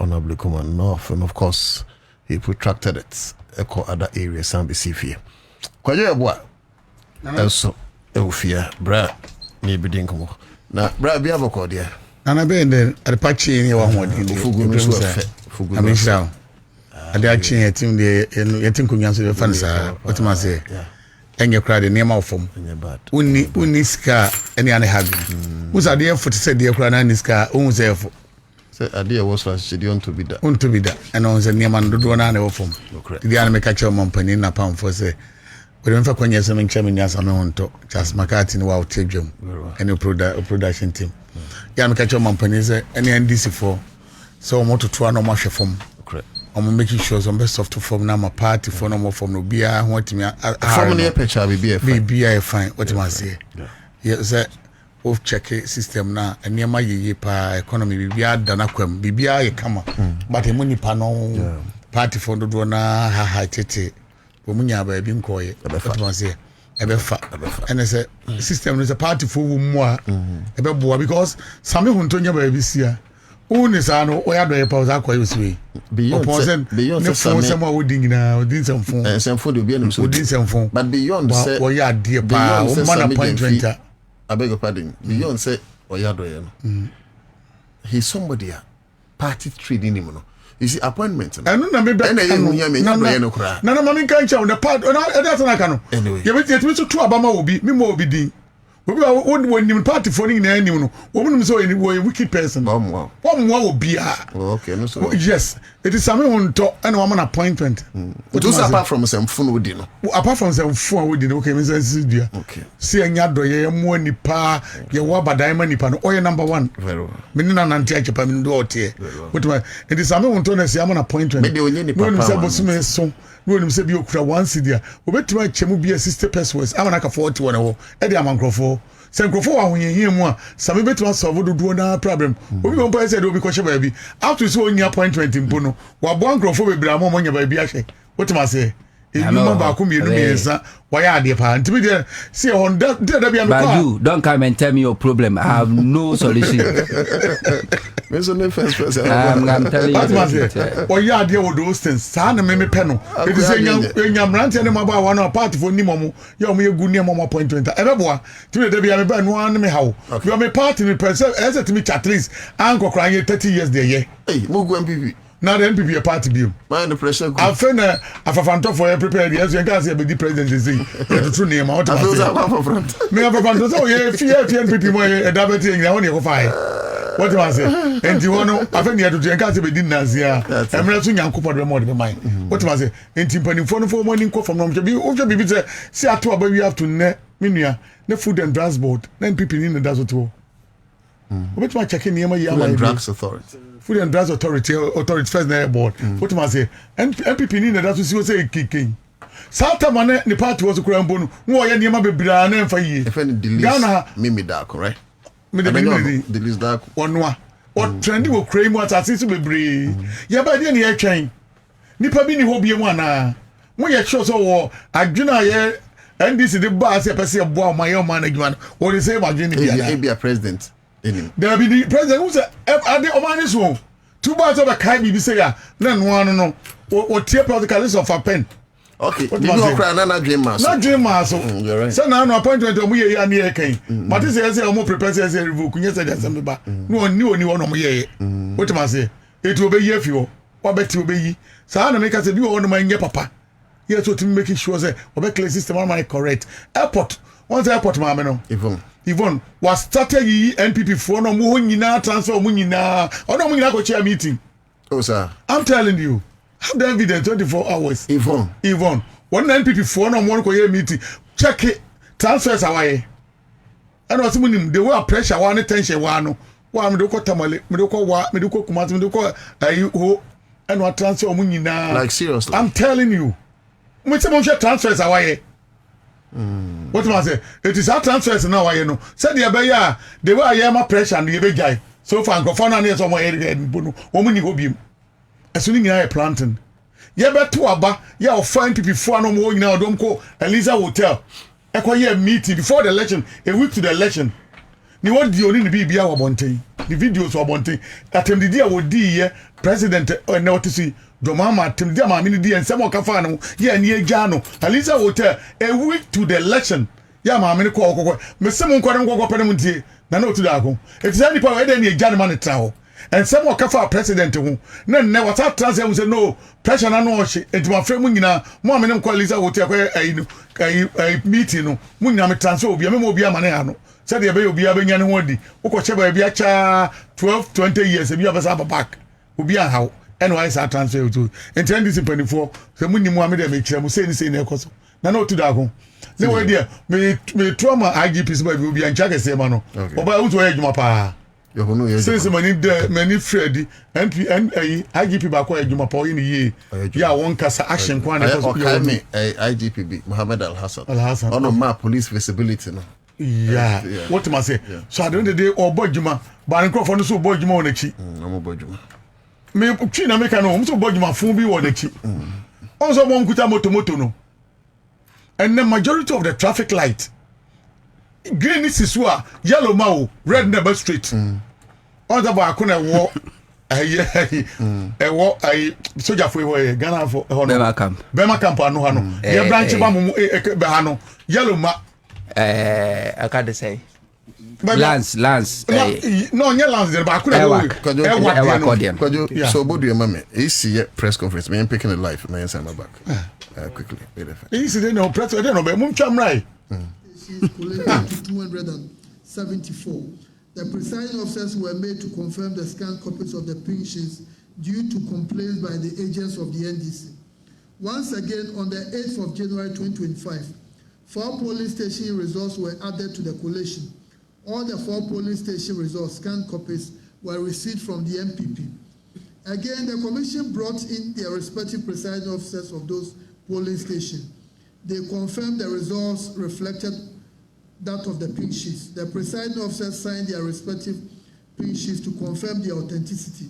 on Oblicum North, and of course, he protracted it echo other areas and be see Kwaje what? Also, Eufia, Bra, maybe Dinko. Now, Bra, be able to dear. And I've been there at the patchy in your one. I mean, so I did actually a team there, and you think we answer the fans. What am I say? And you cried the name of them. Uniska, any other have. Who's a dear for to say, dear Craniska, owns there for. Idea was for she to be that. To be that. And on the name and do one another from the anime catcher company in a pound for say. We don't for when you're some chairman, yes, I'm on to just McCartney, wow, Tibium, and your production team. Yam catcher company say any NDC for so more to try no more from. I'm making sure some best of to form now my party for no more from no beer. What me a family picture be fine. What am I say? Yes, off check system now and near my ye pa economy be dana kwem bibia ye kama but e money pa no party for do na ha tete wo munya ba bi nkoye what am I say ebefa and say system is a party for mu a ebeboa because same huntonya ba bi sia uni sa no o ya do e pa za kwa yusui beyond some what ding na odin some phone do be no so odin some phone but beyond say o ya de pa o man appointment I beg your pardon. Beyond say Oyadoye no. He's somebody party trading him no. You see appointment. I know na me be na mami kan cha on the part that's na ka no. Anyway. You be to abama obi, me mo obi din. Obi when nim party for ni na anim no. Obi nim so any wicked person. Wow. Obi a. Okay, no so. Yes. It is something on top and one appointment. Those apart from some phone with no. Apart from some phone with okay, me say dia. Okay. See anya do ye mo nipa, ye wa badai nipa no. Oye number 1. Very well. Me na nanti achepa me do otie. What it is something on top na see am appointment. Me de onye nipa. No say bosume so. No nim say bi okura 1 cedi. Obetima chemu bi 60 pesos. Am na ka 40 won wo. E de amankrofo. Say nkrofo wa honye mu a, same betima solve do na problem. Obi mo pa say do obi kwhye ba bi. After so only appointment mpo no. Wa bo nkrofo be bra mo nya ba bi ahwe. What am I say? No ba ko mienu miensa. Why are they pa? Ntimi dey see on that be am But you don't come and tell me your problem. I have no solution. I'm telling you. Why are they with those things? Sa na me pe no. It is nyamrante ne maba wa na party for ni momo. Ya mo yegu ni momo appointment. E be boa. Ntimi dey be am be no an me hawo. You am party me person. E say to me at least anko kra 30 years there ye. Hey, mo go MPP. Now the MPP a party bill. Man, the pressure. I feel afafanto for prepared. Yes, you can say be the president is saying. The true name. What about that? Me afafanto so yeah, fear MPP mo e da beti ngia won e go fire. What do I say? And you want to afeni adu you can say be din nazia. Emre so nyankopɔ de mo de mind. What do I say? Enti mpanimfo no for money nko from no bi o hwɛ bibi say see ato aba we have to ne menua ne food and drugs board. Na MPP ni na dazo to. What do I check in niam ya ma drugs authority. Food and Drugs Authority first na board. What am I say? MPP ni na that to see say kikin. Sata mane ni party was kura mbonu. Wo ya niam bebira na emfa yie. If any delete Mimi Dark, right? Me delete Dark. Onwa. O trendy wo kura mu atase so bebre. Ya ba de na ye twen. Nipa bi ni ho bie mu ana. Mo ye sure so wo adwena ye NDC de ba se pese bo o maye o man adwuma. Wo dey say adwena bi ana. Be a president. There be the president who say ade o man so two boys of a kind be say ya then one no what tear protocol of a pen. Okay, you know cry na dream mass. Not dream mass. You're right. So now no appointment omo ye ya na kan. But say omo prepare say revoke nya say dem ba. No ni oni wono mo ye. What am I say? It will be ye fio. What bet will be yi. So na make say bi wono man ye papa. Yes, what making sure say obe system am correct. Airport. Once airport ma me no. Yvonne was started yi NPP for no mo nyina transfer mo nyina. Ono mo nyina go chair meeting. Oh sir. I'm telling you. Have the evidence 24 hours. Yvonne. One NPP for no one ko meeting. Check it. Transfers away. And what's meaning the way pressure one tension one. Wa me do ko tamale, me do ko wa, me do ko kumasi, me do ko ho and what transfer money na. Like seriously. I'm telling you. Me say mo transfers away. What am I say? It is our transfers now away no. Said the be the way I am pressure and the be guy. So far go for na near somewhere head bono. Wo muni go bi. As soon as planting. Ye beto aba, ye will find people for no more now. Don't go Eliza Hotel. Echo ye meeting before the election, a week to the election. Ni what the only be our bonting. The videos were bonting. At him the dear would be president or notice Domama, Tim Dama, Mini and Samo Cafano, ye near Jano, Eliza Hotel, a week to the election. Yama, many call, Messamon Quarango Penamunti, Nano to Dago. It's any power any Janman Tower. And some more kafa president who never thought transfer say no pressure na no she it my friend munyina mo amene kwaliza wote a meeting no munyina me transfer obi me obi amane ano say dey be obi abenya ne hodi ukoche ba bia cha 12-20 years bia besa back obi an how NY sa transfer to intend this 24 say munyimu amede me kire mu say ni say na ekoso na no to da go ne we dey me trauma IGP so ba obi an chake say ma no oba uzo ejuma pa since many Freddy and IGP back where you map in ye. Yeah, one cassa action quan IGP Mohammed Al Hassan. On a map police visibility. No. Yeah. What am I say? So I don't the day or Bojuma, but I'm from the so Bojuma on the cheap. No Bojuma. Me China make no so Bojuma Fumbi or the cheap. Also, one kuta moto no. And the majority of the traffic light. Green is Siswa, yellow mau, red never street. On the back, I walk a soldier for Ghana for Bema Camp, no, your branch of Bahano, yellow ma. I can't say. Lance. No, your Lance, but I couldn't work. So, Body, mamma, is press conference, me picking a life, man, send my back. Quickly. Easy, they know, President, but Mumcham right. Collated to 274. The presiding officers were made to confirm the scanned copies of the pink sheets due to complaints by the agents of the NDC. Once again, on the 8th of January 2025, 4 polling station results were added to the collation. All the 4 polling station results scanned copies were received from the MPP. Again, the commission brought in their respective presiding officers of those polling stations. They confirmed the results reflected that of the pink sheets. The presiding officers signed their respective pink sheets to confirm their authenticity.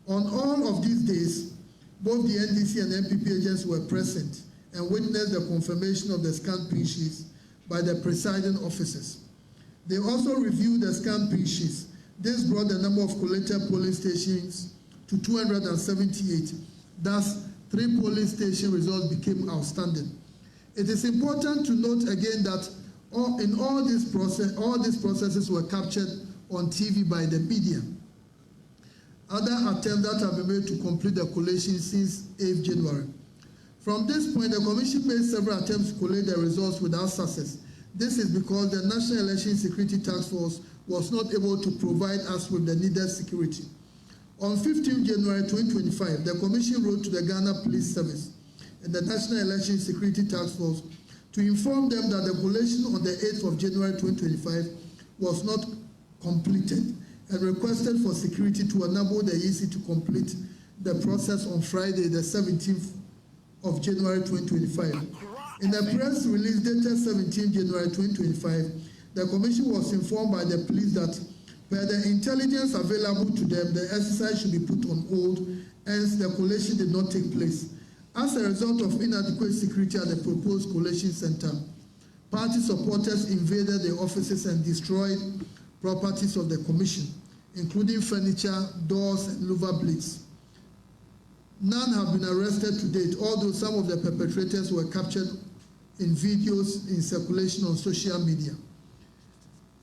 On all of these days, both the NDC and MPP agents were present and witnessed the confirmation of the scanned pink sheets by the presiding officers. They also reviewed the scanned pink sheets. This brought the number of collated polling stations to 278. Thus, 3 polling station results became outstanding. It is important to note again that all these processes were captured on TV by the media. Other attempts that have been made to complete the collation since 8th January. From this point, the Commission made several attempts to collate the results without success. This is because the National Election Security Task Force was not able to provide us with the needed security. On 15th January 2025, the Commission wrote to the Ghana Police Service and the National Election Security Task Force to inform them that the collation on the 8th of January 2025 was not completed and requested for security to enable the EC to complete the process on Friday, the 17th of January 2025. In a press release dated 17th January 2025, the Commission was informed by the police that per the intelligence available to them, the exercise should be put on hold, hence the collation did not take place. As a result of inadequate security at the proposed collation center, party supporters invaded the offices and destroyed properties of the Commission. including furniture, doors, and louver blades. None have been arrested to date, although some of the perpetrators were captured in videos in circulation on social media.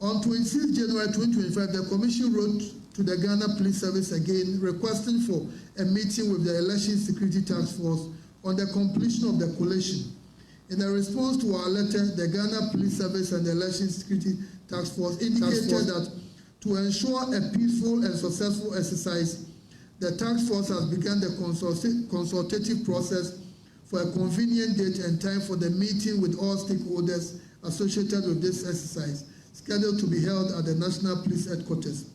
On 26 January 2025, the Commission wrote to the Ghana Police Service again, requesting for a meeting with the Election Security Task Force on the completion of the collation. In a response to our letter, the Ghana Police Service and the Election Security Task Force indicated that to ensure a peaceful and successful exercise, the task force has begun the consultative process for a convenient date and time for the meeting with all stakeholders associated with this exercise, scheduled to be held at the National Police Headquarters.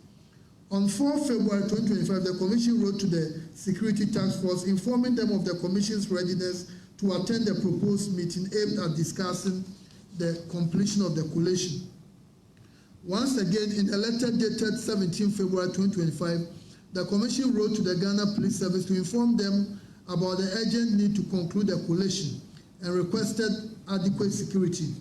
On 4 February 2025, the Commission wrote to the Security Task Force informing them of the Commission's readiness to attend the proposed meeting aimed at discussing the completion of the collation. Once again, in a letter dated 17 February 2025, the Commission wrote to the Ghana Police Service to inform them about the urgent need to conclude the collation and requested adequate security.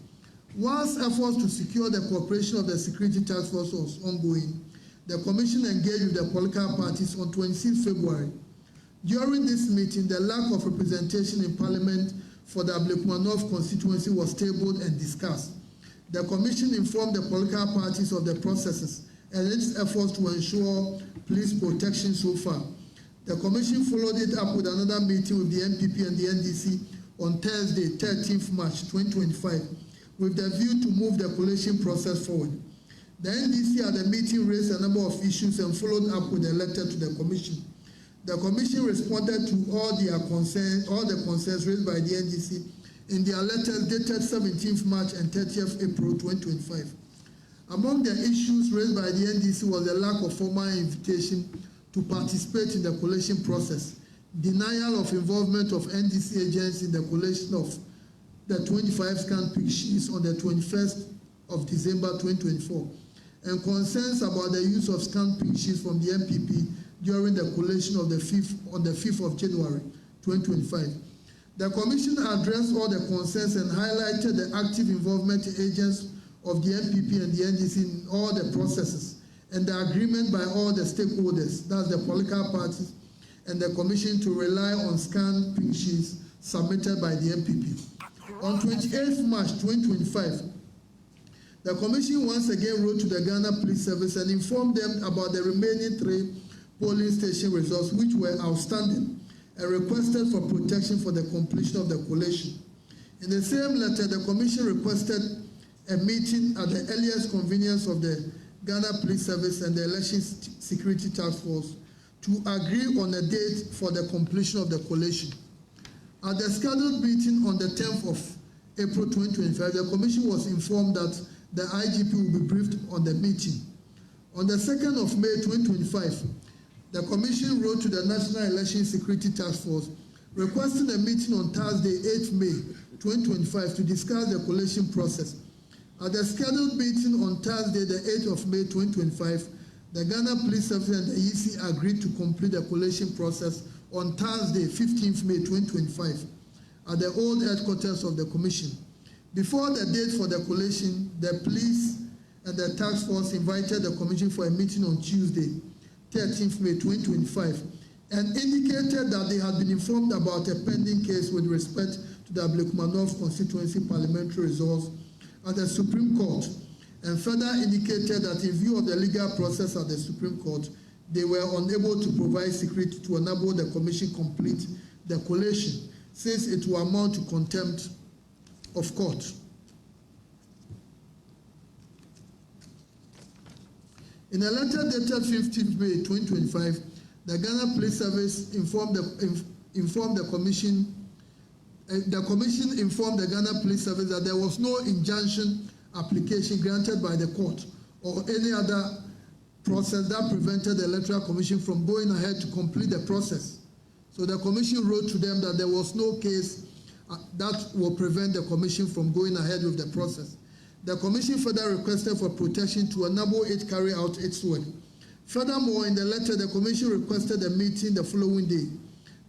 Whilst efforts to secure the cooperation of the Security Task Force was ongoing, the Commission engaged with the political parties on 26 February. During this meeting, the lack of representation in Parliament for the Ablekuma North constituency was tabled and discussed. The Commission informed the political parties of the processes and its efforts to ensure police protection so far. The Commission followed it up with another meeting with the NPP and the NDC on Thursday, 13th March 2025, with the view to move the collation process forward. The NDC at the meeting raised a number of issues and followed up with a letter to the Commission. The Commission responded to all the concerns raised by the NDC in their letters dated 17th March and 30th April 2025. Among the issues raised by the NDC was the lack of formal invitation to participate in the collation process, denial of involvement of NDC agents in the collation of the 25 scanned pig sheets on the 21st of December 2024, and concerns about the use of scanned pig sheets from the MPP during the collation of on the 5th of January 2025. The Commission addressed all the concerns and highlighted the active involvement of agents of the MPP and the NDC in all the processes, and the agreement by all the stakeholders, that's the political parties, and the Commission to rely on scanned pink sheets submitted by the MPP. On 28th March 2025, the Commission once again wrote to the Ghana Police Service and informed them about the remaining 3 polling station results which were outstanding and requested for protection for the completion of the collation. In the same letter, the Commission requested a meeting at the earliest convenience of the Ghana Police Service and the Election Security Task Force to agree on a date for the completion of the collation. At the scheduled meeting on the 10th of April 2025, the Commission was informed that the IGP will be briefed on the meeting. On the 2nd of May 2025, the Commission wrote to the National Election Security Task Force requesting a meeting on Thursday, 8th May 2025 to discuss the collation process. At the scheduled meeting on Thursday, the 8th of May 2025, the Ghana Police Service and the EC agreed to complete the collation process on Thursday, 15th May 2025, at the old headquarters of the Commission. Before the date for the collation, the police and the task force invited the Commission for a meeting on Tuesday, 13th May 2025, and indicated that they had been informed about a pending case with respect to the Ablekuma North constituency parliamentary results at the Supreme Court, and further indicated that in view of the legal process at the Supreme Court, they were unable to provide security to enable the Commission complete the collation, since it will amount to contempt of court. In a letter dated 15th May 2025, the Ghana Police Service informed the Commission. The Commission informed the Ghana Police Service that there was no injunction application granted by the court or any other process that prevented the Electoral Commission from going ahead to complete the process. So the Commission wrote to them that there was no case that will prevent the Commission from going ahead with the process. The Commission further requested for protection to enable it carry out its work. Furthermore, in the letter, the Commission requested a meeting the following day,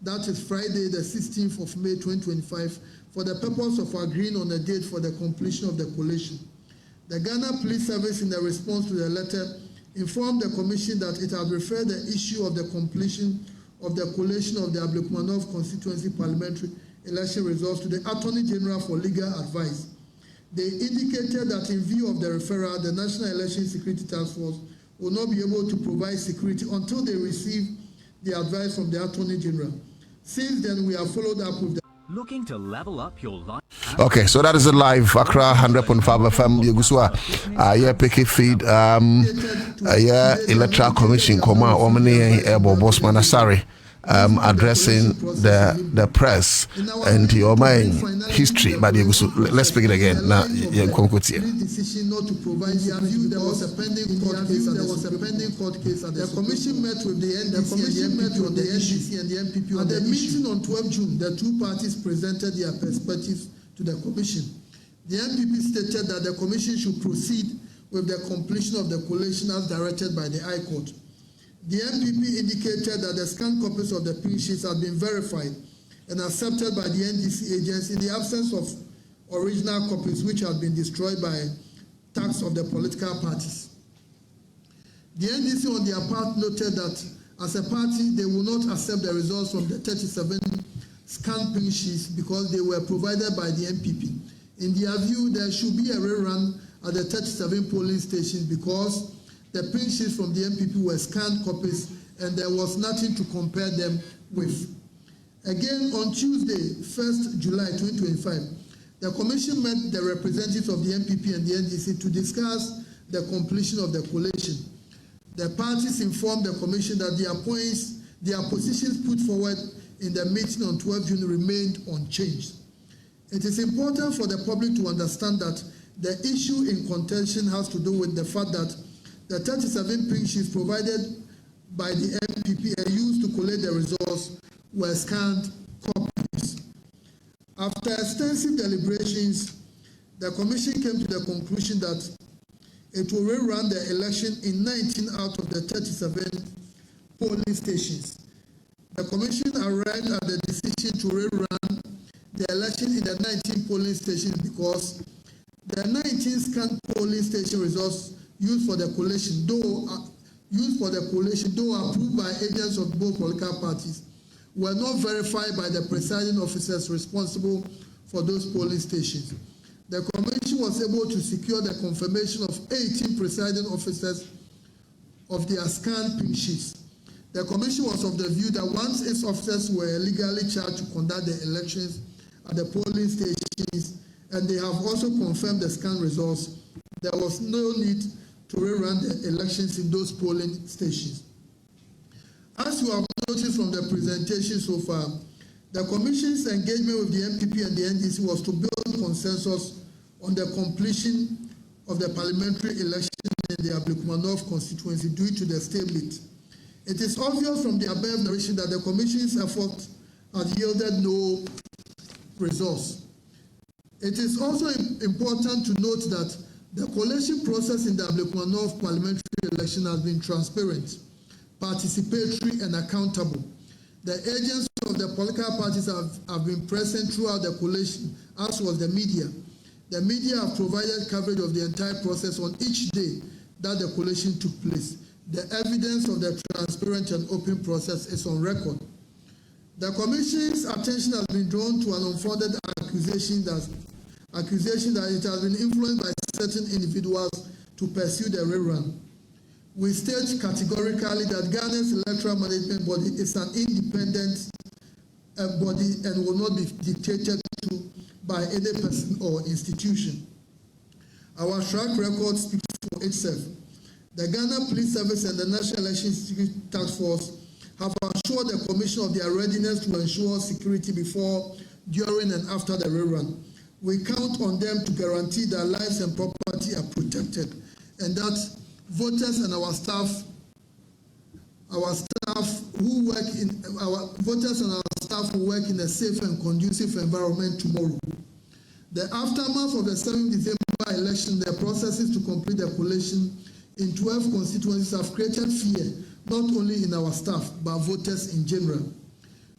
that is Friday, the 16th of May 2025, for the purpose of agreeing on a date for the completion of the collation. The Ghana Police Service, in the response to the letter, informed the Commission that it had referred the issue of the completion of the collation of the Ablekmanov constituency parliamentary election results to the Attorney General for legal advice. They indicated that in view of the referral, the National Election Security Task Force will not be able to provide security until they receive the advice from the Attorney General. Since then, we have followed up with the looking to level up your life. Okay, so that is it live. Accra 100.5 FM. Yeguswa, yeah, picky feed. Yeah, Electoral Commission. Koma, Omni, Ebo Bosman Asari. Addressing the press and your main history. But let's speak it again. Now, decision not to provide their view. There was a pending court case. The commission met with the NDC and the MPP on the meeting on 12 June. The two parties presented their perspectives to the commission. The MPP stated that the commission should proceed with the completion of the collation as directed by the High Court. The MPP indicated that the scanned copies of the pink sheets had been verified and accepted by the NDC agents in the absence of original copies which had been destroyed by tax of the political parties. The NDC on their part noted that as a party they will not accept the results from the 37 scanned pink sheets because they were provided by the MPP. In their view, there should be a rerun at the 37 polling stations because the pink sheets from the MPP were scanned copies and there was nothing to compare them with. Again, on Tuesday, 1st July 2025, the Commission met the representatives of the MPP and the NDC to discuss the completion of the collation. The parties informed the Commission that their positions put forward in the meeting on 12 June remained unchanged. It is important for the public to understand that the issue in contention has to do with the fact that the 37 pink sheets provided by the MPP and used to collate the results were scanned copies. After extensive deliberations, the Commission came to the conclusion that it will rerun the election in 19 out of the 37 polling stations. The Commission arrived at the decision to rerun the election in the 19 polling stations because the 19 scanned polling station results used for the collation, though approved by agents of both political parties, were not verified by the presiding officers responsible for those polling stations. The Commission was able to secure the confirmation of 18 presiding officers of their scanned pink sheets. The Commission was of the view that once its officers were legally charged to conduct the elections at the polling stations, and they have also confirmed the scan results, there was no need to rerun the elections in those polling stations. As you have noticed from the presentation so far, the Commission's engagement with the MPP and the NDC was to build consensus on the completion of the parliamentary election in the Ablekmanov constituency due to the stalemate. It is obvious from the above narration that the Commission's efforts have yielded no results. It is also important to note that the collation process in the Ablekmanov parliamentary election has been transparent, participatory, and accountable. The agents of the political parties have been present throughout the collation, as was the media. The media have provided coverage of the entire process on each day that the collation took place. The evidence of the transparent and open process is on record. The Commission's attention has been drawn to an unfounded accusation that it has been influenced by certain individuals to pursue the rerun. We state categorically that Ghana's electoral management body is an independent body and will not be dictated to by any person or institution. Our track record speaks for itself. The Ghana Police Service and the National Election Security Task Force have assured the Commission of their readiness to ensure security before, during, and after the rerun. We count on them to guarantee that lives and property are protected and that voters and our staff who work in a safe and conducive environment tomorrow. The aftermath of the 7th December election, the processes to complete the collation in 12 constituencies have created fear, not only in our staff, but voters in general.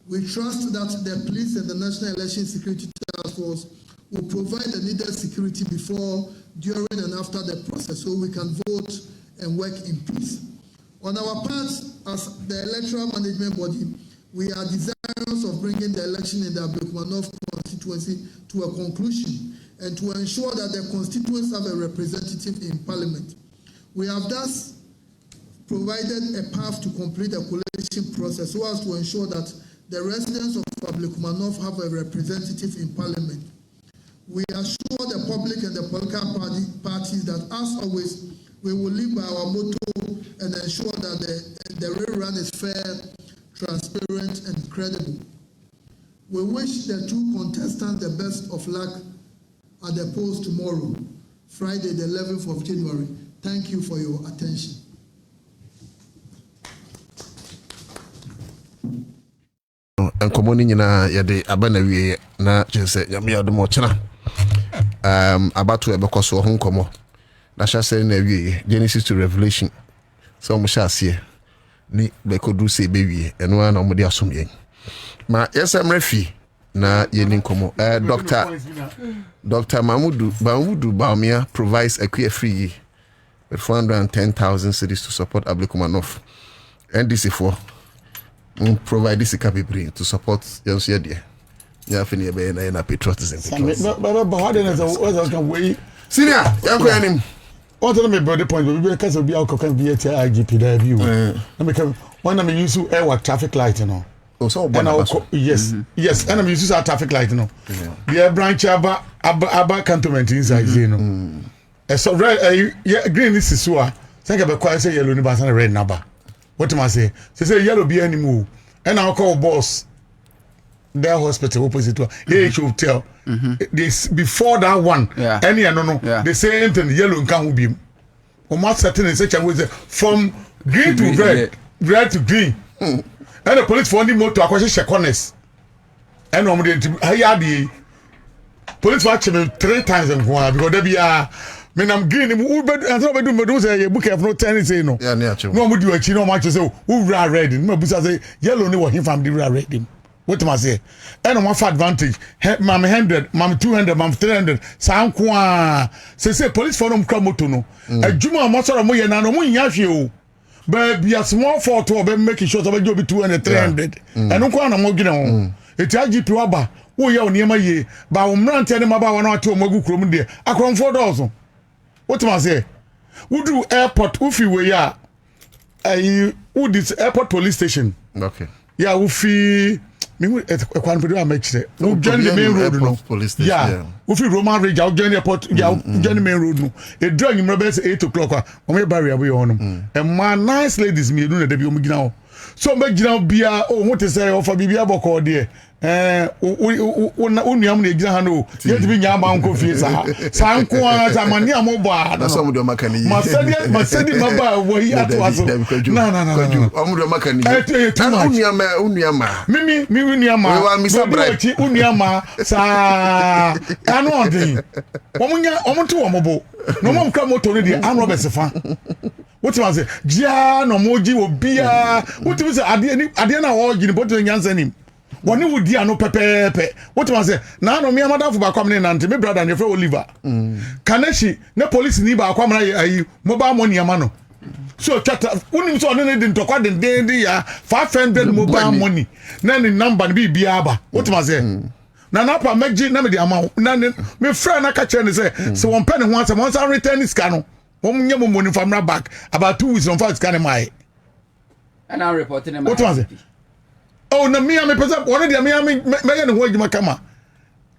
We trust that the police and the National Election Security Task Force will provide the needed security before, during, and after the process so we can vote and work in peace. On our part, as the electoral management body, we are desirous of bringing the election in the Ablekuma constituency to a conclusion and to ensure that the constituents have a representative in parliament. We have thus provided a path to complete the coalition process so as to ensure that the residents of Ablekuma have a representative in parliament. We assure the public and the political parties that, as always, we will live by our motto and ensure that the rerun is fair, transparent, and credible. We wish the two contestants the best of luck at the polls tomorrow, Friday, the 11th of January. Thank you for your attention. Nkɔmmɔ no nyinaa yɛde aba na wie na kyerɛ sɛ nyame yɛde mo kyena abato ɛbɛkɔ so ho nkɔmmɔ na hyɛ sɛ na wie Genesis to Revelation sɛ ɔmo hyɛ aseɛ ni bɛkɔduru sɛ ɛbɛwie ɛno ara na ɔmo de asom yɛn ma yɛsɛ mmerɛ fie na yɛni nkɔmmɔ Dr. Mahmudu Bawumia provides a clear free with 410,000 cedis to support Ablekuma North. NDC for provide this capability to support young Senior. Yeah, finish by na patriotism. But how then as a way? Senior, young him. What do me body point? We because of be our can be at IGP there view. I become one of me use to air traffic light, you know. Oh, so yes, yes, and I'm used to traffic light, you know. Yeah, branch Abba cantonment inside, you know. So red, yeah, green is Sua. Think about quite say yellow nibas and red number. What am I say? Say yellow be any move. And I'll call boss. Their hospital opposite to a hotel. This before that one. Yeah. Any I don't know. Yeah. They say anything yellow can't be. Almost certain in such a way from green to red, red to green. And the police for only more to acquire corners. And I'm going to hire the police watch me 3 times and one because they be men I'm green who bed and so do me say book have no tennis no. Yeah, no do a chino match say who red no busa say yellow no him from the red. What am I say? And one advantage. Mam 100, mam 200, mam 300. San kwa. Say police for them come moto no. A juma mo so mo ye na no mo nya hwe o. But be a small for to be making sure so be 200 300. And no kwa na mo gina ho. Eti IGP waba. Wo ye oniema ye. Ba wo mrante ne maba wa na ato mo gu krom de. Akron 4,000. What am I say? We do airport ufi we ya. Who this airport police station. Okay. Yeah, ufi me kwan pedo amechire. No join the main road no. Police station. Yeah. Ufi Roman Ridge out join the airport. Yeah, join the main road no. E draw you remember say 8 o'clock. O me barrier we on. And my nice ladies me do na dey be o me gina. So me gina bia o what say offer bibia boko there. Unuam na gina no. Yet be nya ma nko fie sa. Sa nko a mani amoba. Na some do makani. Masedi maba wo yi atwaso. No. Omudo makani. Unuama. Mimi unuama. We wa misa bra. Unuama sa anu odin. Omuntu omobo. No mom kra moto no dey anu besefa. What you say? Jia no moji obia. What you say? Ade na wo gini boto nyansa nim. Woni wudi ano pepepe. What you say? Na no me amada fu ba kwam ne nante me brother ne frɛ Oliver. Kaneshi ne police ni ba kwam na ayi mobile money ama no. So chata unim so ne de ntokwa de ya 500 mobile money. Na ni number bi bia ba. What you say? Na pa meji na me de ama na me frɛ na ka kire ne say so won pɛ ne ho asem won san return sika no. Won nyem money from na back about 2 weeks on fast sika ne mai. And I'm reporting him. What was it? Oh, na me person already me ne ho adwuma kama.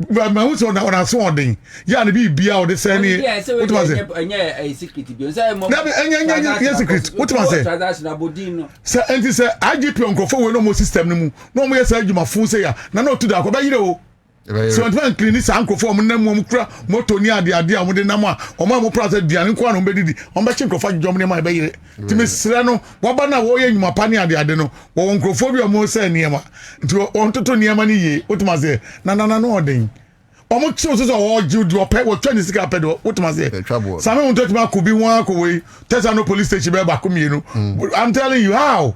But my who's on so on den. Ya ne bi bia o de say ni. What was it? Anya secret bi. Say mo. Na anya secret. What was it? Transaction abodin no. Say enti say IGP onkofo we no mo system no mu. No mo yes adwuma fun say ya. Na no to da ko ba yire o. So when clinic san krofo mo nam mo kura moto ni ade a mo de nam a o ma mo process diane ko anu be didi o be chinkofo jom ne ma be yire ti me sira no wo ba na wo ye nyuma pa ni ade no wo nkrofo bi o mo se niema nti o ntoto niema ni ye otuma se na no odin o mo chi so wo ji do pe wo twa ni sika pe do otuma se same mo ntotuma ko bi won ko we tesa no police station be ba ko mienu. I'm telling you how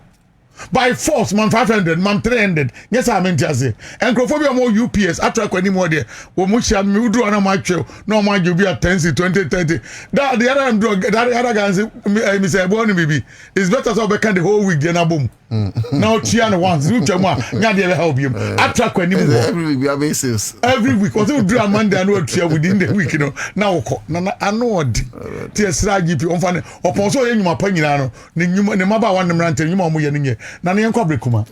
by force man 500 man 300 yes I mean just say encophobia more UPS attract any more there we mucha me do na ma twe no ma you be at 10 20 30 that the other do that other guys me say born me be it's better so be can the whole week then boom now tia no once you tell ma nya dey help you attract any more every week we have basis every week what you do a Monday and what tia within the week you know now na anod tia sra GP on fan upon so enyuma pa nyina no ne maba wan ne mrante enyuma mo ye ne na ne nkwa brekuma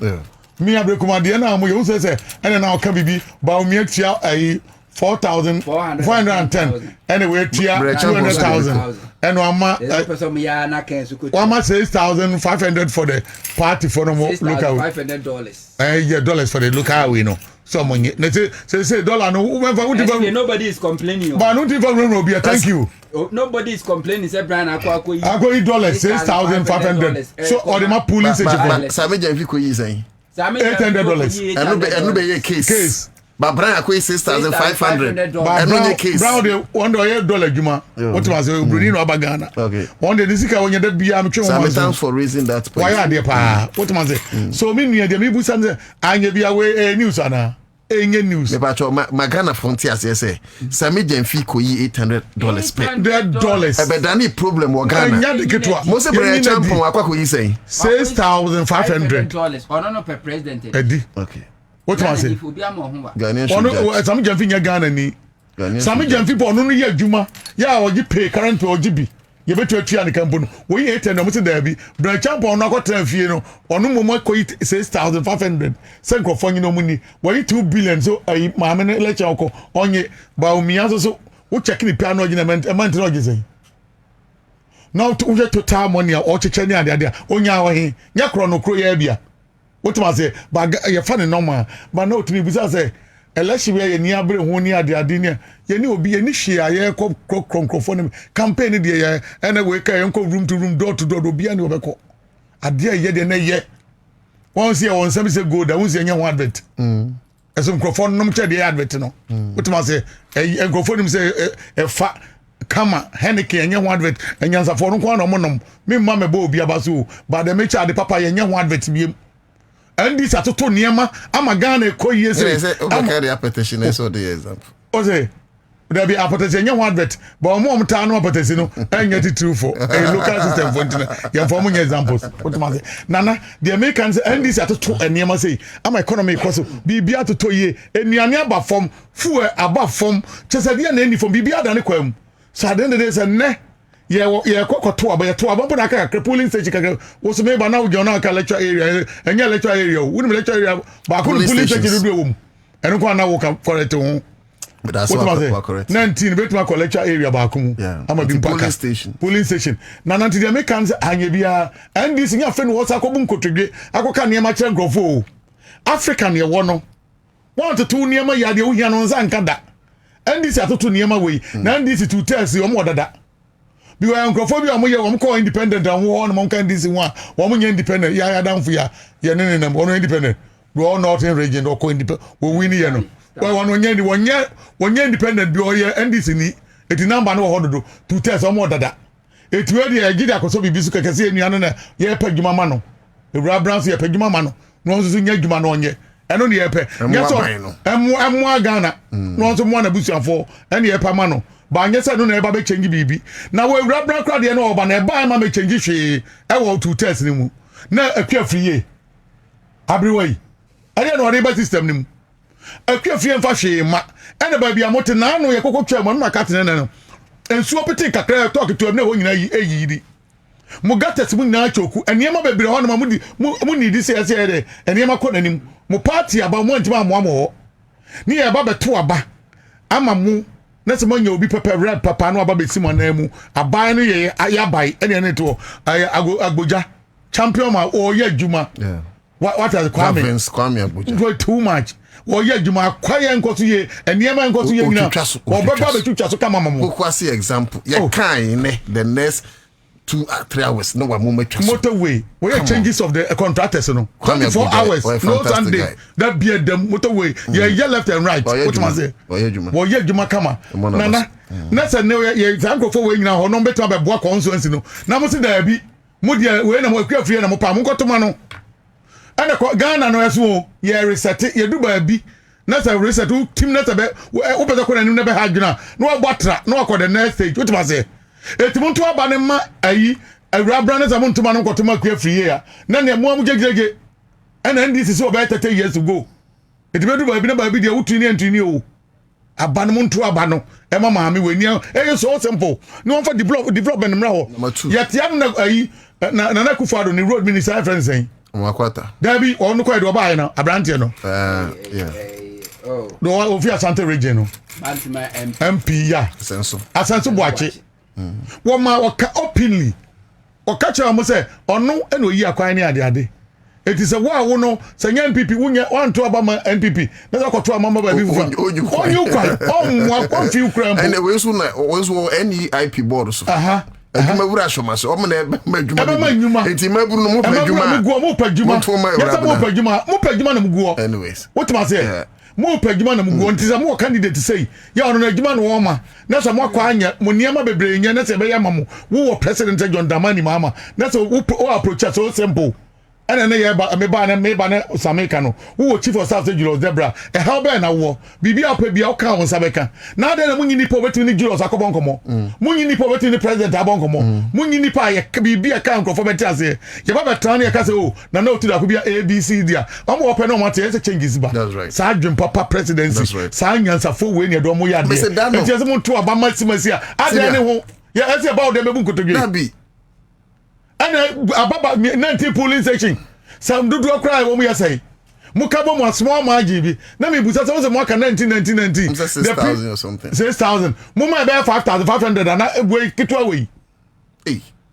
me abrekuma de na mo you say ene na oka bibi ba o me tia 4,410 anyway tia 200,000 and wama wama 6,500 for the party for no look out $500 yeah dollars for the local we know so money say dollar no nobody is complaining but no even be thank you nobody is complaining say Brian akwa dollars 6,500 so or the ma police Sami Jamfi ko yi say $800 and be case but Brian akwa 6,500 and no case Brown the $1 juma what was Bruni no Abagana okay one day this ka when you be am twe one thanks for raising that point why are there pa what man say so me nua dey me bu say anya bia we news ana enye news me pa cho magana frontier say Sami Jamfi ko yi $800 $100 e be dani problem wo Ghana nya de ketwa mo se Brian champion akwa ko yi say $6,500 or no per president edi okay what man say Ghanaian should Sami Jamfi nya Ghana ni Sami Jamfi po no ye adwuma ya oji pay current oji bi ye betu atua ne kampo no wo yi 800 mo se da bi Brian champion no akotran fie no ono mo ko yi 6,500 senko fonyi no mu ni wo yi 2 billion so ayi maame ne lecture ko onye ba umia so wo check ni piano oji na man no oji say now to we total money o cheche ni ade onya wo he nya kro no kro ya bia what must say but you funny normal but no to me because say election we ni abre ho ni ade ni ye ni obi ye ni hwe aye krokrophone campaign de ye ene we ka yenko room to room door to door obi ani obeko ade ye de na ye won say won say go da won say nya ho advert eso microphone no mche de advert no what must say microphone say e fa kama Henneke nya ho advert enyansa for no kwa no monom me mma me ba obi abaso but the make ade papa ye nya ho advert biem and this atoto niema ama Ghana ko yese carry a petition so the example o say there be a petition nya ho advert but mo ta no petition no enya ti true for a local system for ntina ya for mo nya examples what man say nana the Americans and this atoto niema say ama economy ko so bibia atoto ye enuane aba form fuel aba form chesade na eni form bibia da ne kwam so at the end of the day say ne ye kokoto aba ye to aba bo na ka polling station ka wo so me ba na wo jona ka lecture area enya lecture area wo ni lecture area ba ko polling station do wo mu eno ko na wo ka correct ho but that's what correct 19 bet ma lecture area ba ko mu ama bi mpaka polling station na nanti the Americans anya bia and this nya fe no wo sa ko bu nkotodwe akoka ne ma kire nkrofo African ye wo no want to two niema ya de wo hia no nza nka da and this atoto niema we na and this to test yo mo dada because encophobia mo ye wo ko independent and wo no mo kan this one wo mo independent ya dan fu ya ye ne ne wo no independent wo northern region wo ko independent wo win ye no wo no nye independent bi o ye NDC ni eti number no ho dodo to test o mo dada eti we dey gidi akoso bibi su kekese enu anu na ye pa dwuma ma no ewura branch ye pa dwuma ma no no so nya dwuma no onye eno ne ye pe nya so emu Ghana no so mo na busuafo ene ye pa ma no ba anya se no na eba be change bibi na we ewura branch crowd ye no oba na eba ma me change hwe e wo to test ni mu na akwa friye abriwai ade no ade ba system ni mu akwa friye mfa hwe ma ene ba bia mote na no ye kokotwa mo na katene na no ensuo pete kakra talk to na ho nyina eyidi mu gates mu nyina choku eniema bebre ho na mu ni di se de eniema ko nanim mu party aba mu antima amoamo ni ye ba beto aba ama mu na se manya obi pepe red papa no aba besi mo na mu aban no ye ayabai ene ne to agboja champion ma o ye adwuma what are the Kwame Agboja too much wo ye adwuma kwaye nkoso ye eniema nkoso ye nyina wo baba betutwa so kama mamo ko see example ye kan ne the next 2-3 hours no wa motorway we changes of the contractors no 24 hours no Sunday that be them motorway ye left and right what man say wo ye adwuma kama nana na se ne ye zanko for we nyina ho no beto be boa constituency no na mo se da bi mo dia we na mo akwa fie na mo pa mo kotoma no ana Ghana no eso ye reset ye du ba bi na sa reset team na sa be wo pese ko na nim na be ha dwuna na wo botra na wo the next stage what ma say etimu to aba ne ma ayi awura bra na sa mo ntuma no kotoma ku afiri ya na ne mo am gegege ana ndisi so be 30 years ago etimu du ba bi na ba bi de wo tuni antuni o aba no nto aba no e ma ma me weni e so simple no one for development mra ho yet ya na ayi na Kufado ni road minister friends saying Mwakwata Dabi onu kwa do ba na abrante no yeah do ofi Asante region no MP ya asenso boache wo ma waka openly okacha mo say onu e no yi akwan ni ade it is a wo no sanya MPP wunya wanto aba ma MPP na za kwato amama ba bi fufa onyu kwa onwa konfi ukra mbo and we so any IP board so adwuma wura shoma so o na adwuma enti maburu no mo padwuma mo padwuma na muguo anyways what ma say mo padwuma na muguo nti za mo candidate say ya ono na adwuma no woma na so mo akwa anya mo niema bebre nya na se be ya mamo wo president John Dramani Mahama na so wo approach so simple ana na ye ba me ba na Sameka no wo chief of staff Julius Debra e how be na wo bibi apa bia o ka won Sameka na de na munyi nipa obetini ni Julius akobon komo munyi nipa obetini ni president abon komo munyi nipa ye bibi aka nkrofo beti ase ye ba betan ye ka se o na na otuda ko bia ABC dia omo ope no mate ye changes ba sa adwem papa presidency sa nyansa fo we ne do mo ya de e je se mo to aba masimasi a ade ne ho ye ese about dem ebu nkotodwe na bi ana ababa 90 polling station sam dudu akra wo mu yasai muka bo mo small margin bi na me busa so mo aka 19 6,000 or something 6,000 mo ma be 5,500 ana we kitwa we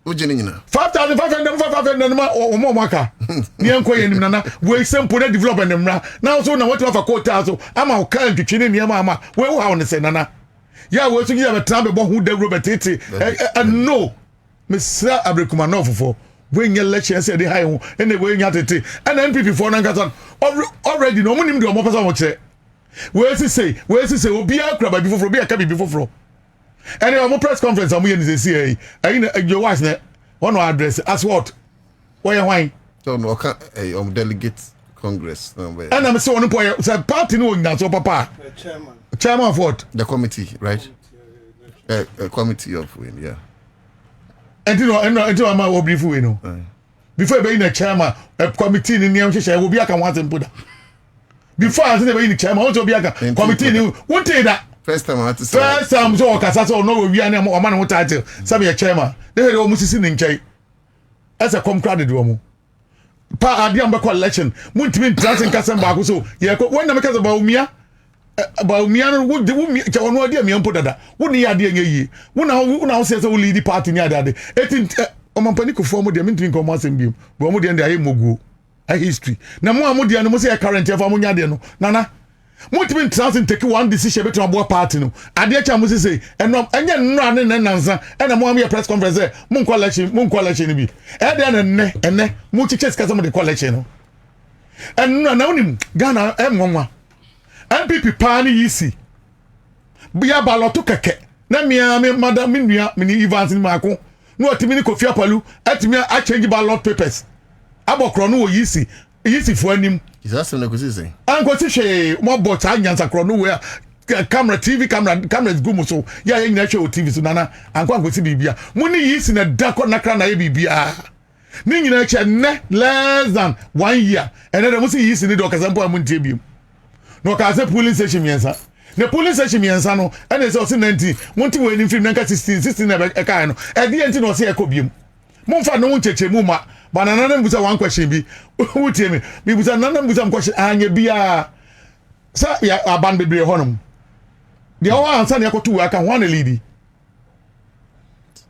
o jeni nyina 5,500 ma o mo aka ni enko ye nim na we simple na development mra na so na what of quota so ama o kan twitwe ni ama we wo ha on se nana ya we so ya betra be bo hu de Robert Tete no Mr. Abrekumanov for when your lecture said the high and the way you tete and MPP for Nankatan already no money do more person watch where's he say obi Accra ba before be akabi before and our press conference am yen say your wife na one address as what why why so no can delegate congress and I'm say one point say party no na so papa chairman of what the committee right committee of yeah Enti ama wo brief we no before be in a chairman committee ni am hye wo bi aka wan tempo da before I say be in chairman wo bi aka committee ni won take that first time I to say first time so okasa so no we wi o ma no title sabe ya chairman they hear o musisi ni nkai as a com crowd do mo pa ade am be collection mun timi transin kasem ba ko so ye ko when na me kasa ba umia about me and would the woman ono ade me ampo dada woni ya ade nya yi wona say say lead party ni ade etin o mampani ko form de mentrin ko mo asem biem bo mo de ande ayi moguo a history na mo amode no mo say current e fa mo nya de no nana mo timi transin take one decision between abo party no ade cha mo say eno enya nnura ne nansa na mo am your press conference mo collection ni bi e de enne mo chiche ska mo de collection no ennura na onim Ghana nwanwa MPP pani yisi biya baloto keke na me madam nua me ni Evans ni mako no atimi ni Kofi Apalu atimi a change ballot papers abokro no yisi fo anim isase na kosi say anko ti hwe mo bot anyansa kro no we camera cameras go so ya nyina hwe o TV so nana anko si bibia mo ni yisi na dako nakra na ye bibia ni nyina hwe ne less than 1 year ene de mo si yisi ni do kasampo am ntie biem no ka say polling station miensa the polling station miensa no and say 19 wonti we ni film nanka 16 na e kai no e de enti no say e ko biem mo fa no ncheche mu ma banana na mbusa one question bi wutie me bi busa nana mbusa question anya bia sa ya aban bebre honom de o ansa na yakoto we aka ho na lead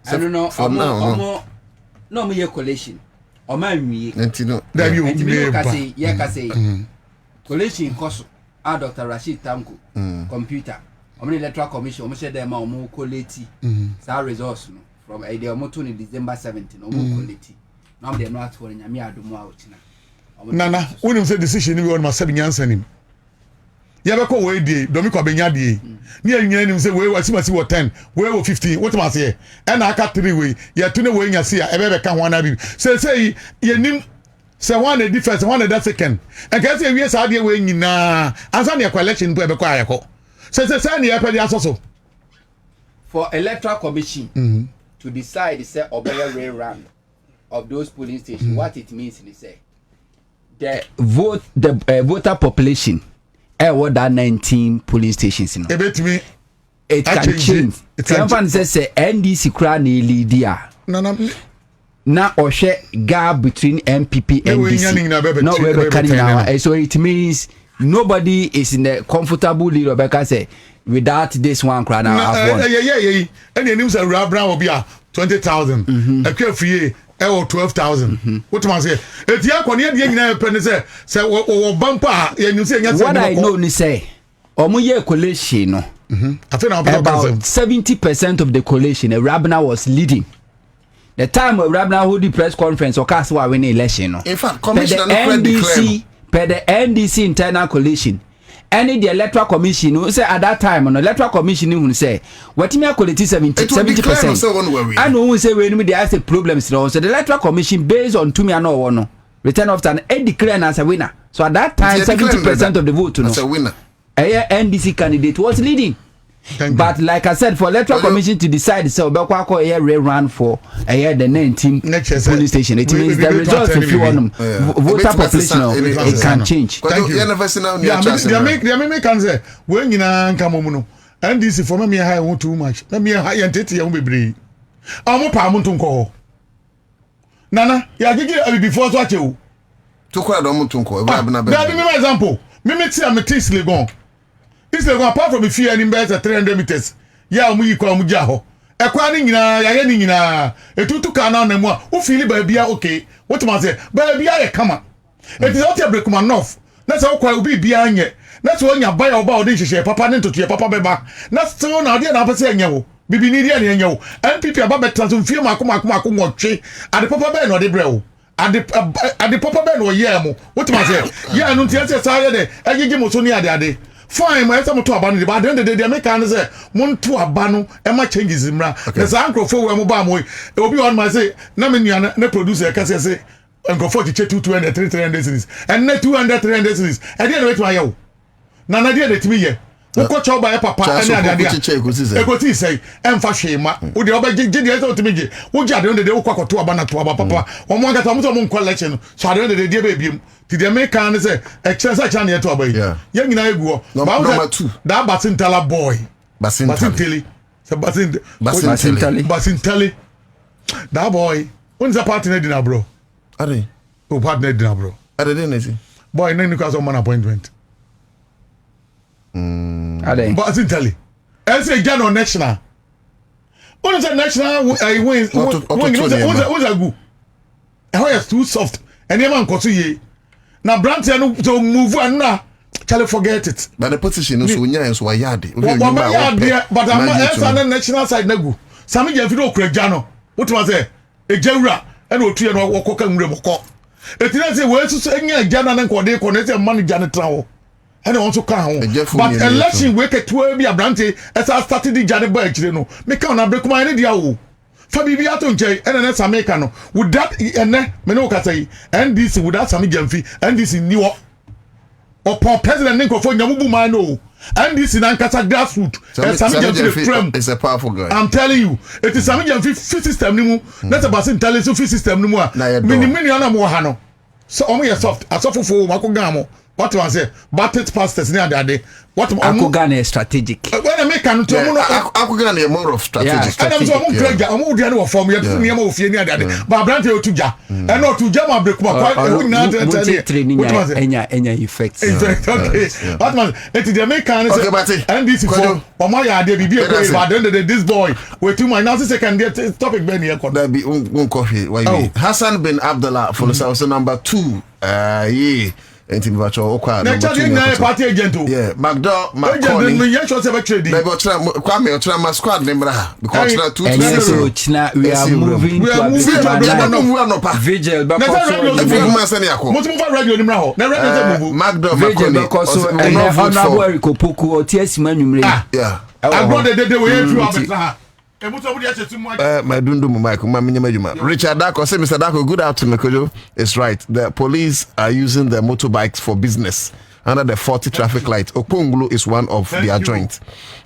I don't know no mo ye collation o ma nwie enti no da bi o me ka say ye ka say collation course Dr. Rashid Tanko computer omni electoral commission omo share dem omo collate sa results no from idea omo to December 17 omo collate now dem no at for nyame adomo a ochina nana wonim say decision ni we on ma sabi nyansa nim ya be ko we die domi ko benya die ni anyina nim say we wasimasi wo 10 we wo 15 what ma say e na aka 3 we ya tune we nya see e be ka ho na bi say ye nim say one the first, one the second. And can say we are sadia we nyina. Ansa na election po e be kwa ayeko. Say na e pe dia so. For Electoral Commission to decide say obey rerun of those polling stations, what it means is say the voter population what that 19 polling stations you know. It can change. Someone says say NDC kra na lead ya. Na or share gap between MPP and NDC. No we be cutting now. So it means nobody is in a comfortable lead because say without this one kra now have won. Yeah. And the news Brown will be 20,000. A care free 12,000. What am I say? If you are going to say bumper, you say what I know ni say omuye collation no. About 70% of the collation Rabna was leading. The time Rabna hold the press conference or cast war win election no. In fact, commissioner per the NDC internal collation. Any the Electoral Commission who say at that time on the Electoral Commission who say what me collect 70%. I know who say when they ask the problems so the Electoral Commission based on to me and no return of time and declare as a winner. So at that time 70% of the vote no. As a winner. NDC candidate was leading. But like I said, for Electoral Commission to decide so Belkwako a rerun for the 19 polling station, it means the results of you on voter population it can change. Thank you. They can say when you come NDC for me I want too much. Let me high and tete you be brave. I'm pa muntu nko. Nana, ya gigi before so achewu. To kwa do muntu nko. Give me example. Me see am tis legon. This legon apart from the fear in better 300 meters. Ya mu yikwa mu jaho. Ekwa ni nyina ya ye ni nyina. Etutu kana na mu a wo feel ba bia okay. What man say? Ba bia ye kama. It is not a break man off. Na say okwa obi bia anye. Na so onya ba ya oba odi hihye papa ne ntoto ye papa beba. Na so na odi na pese anye wo. Bibi ni dia ne anye wo. MPP aba betra so mfie makoma nwotwe. Ade papa be na odi bre wo. Ade papa be no ye mo. What man say? Ya no ntia say say de agigi mo so ni ade. Fine, my some to abano but then they make can say mon to abano e ma changes mra. There's ankrofo we mo ba mo. E obi on my say na me nua na producer ka say ankrofo ti che 200 300 series. And na 200 300 series. E dey no wetin ayo. Na na dey dey timi ye. Wo ko cho ba e papa ani ade ade. E go ti say em fa hwe ma. Wo dey oba gigi dey say otimi ge. Wo gi ade dey wo kwakoto abana to aba papa. Wo mo ngata mo so mo collection. So ade dey dey be biem. Did they make can say exercise channel to obey? Yeah. Young in Iguo. Number 2. That Basintala boy. Basintali. Basintali. That boy. When's the partner dinner, bro? Are they? Oh, partner dinner, bro. Are they doing it? Boy, then you got some appointment. Are they? Basintali. I say Jano National. What is a national wins? What's a good? How is too soft? And you man go to ye. Na branch no to move and na chale forget it. But the position is unya so yard. But I'm national side na gu. Sami je fi okura no. What was say? E jawura e na otu ye no wokoka nwure moko. Etina say we so enya jana na nkode ko na say manager ne tra wo. E na won so ka ho. But election we ke to bi branch e sa started di jane ba akire no. Me ka na break my ne dia wo. For bibi ato nche ene Sameka no with that ene me no ka say NDC with that Sami Jamfi NDC ni wo upon president Nkofo nyamubu man no NDC na nkasa grassroots Sami Jamfi frame is a powerful guy. I'm telling you it is Sami Jamfi free system ni mu na say basin intelligence free system ni mu a mini ana mo ha no so omo ye soft asofofo makoga mo what was say batted pastors ni ade what Akogan is strategic. When I make an Akogan is more of strategic. And I'm so crazy. I'm all the form. You have to name of any other. But Brant to ja. And not to jam break my any effects. Okay. What man? It is the American. Okay, but and this for my idea be but then this boy wait to my now second topic Ben here. That be one coffee. Why Hassan bin Abdullah for the number 2. Yeah. Enti biwacho okwa na chadi na party agent o yeah Magdo Makoni me yan show say be trade na botra kwa me otra ma squad membra because na 2 we are moving to Vigil because mo ti radio ni mra ho na radio say move Magdo Makoni because honorable Eriko Poku o ti asima nwumre yeah I brought the day we here through Accra My dundu Mike, Richard Dako, say Mr. Dako, good afternoon, Kojo. It's right. The police are using their motorbikes for business under the 40 traffic light. Okongulu is one of their joints.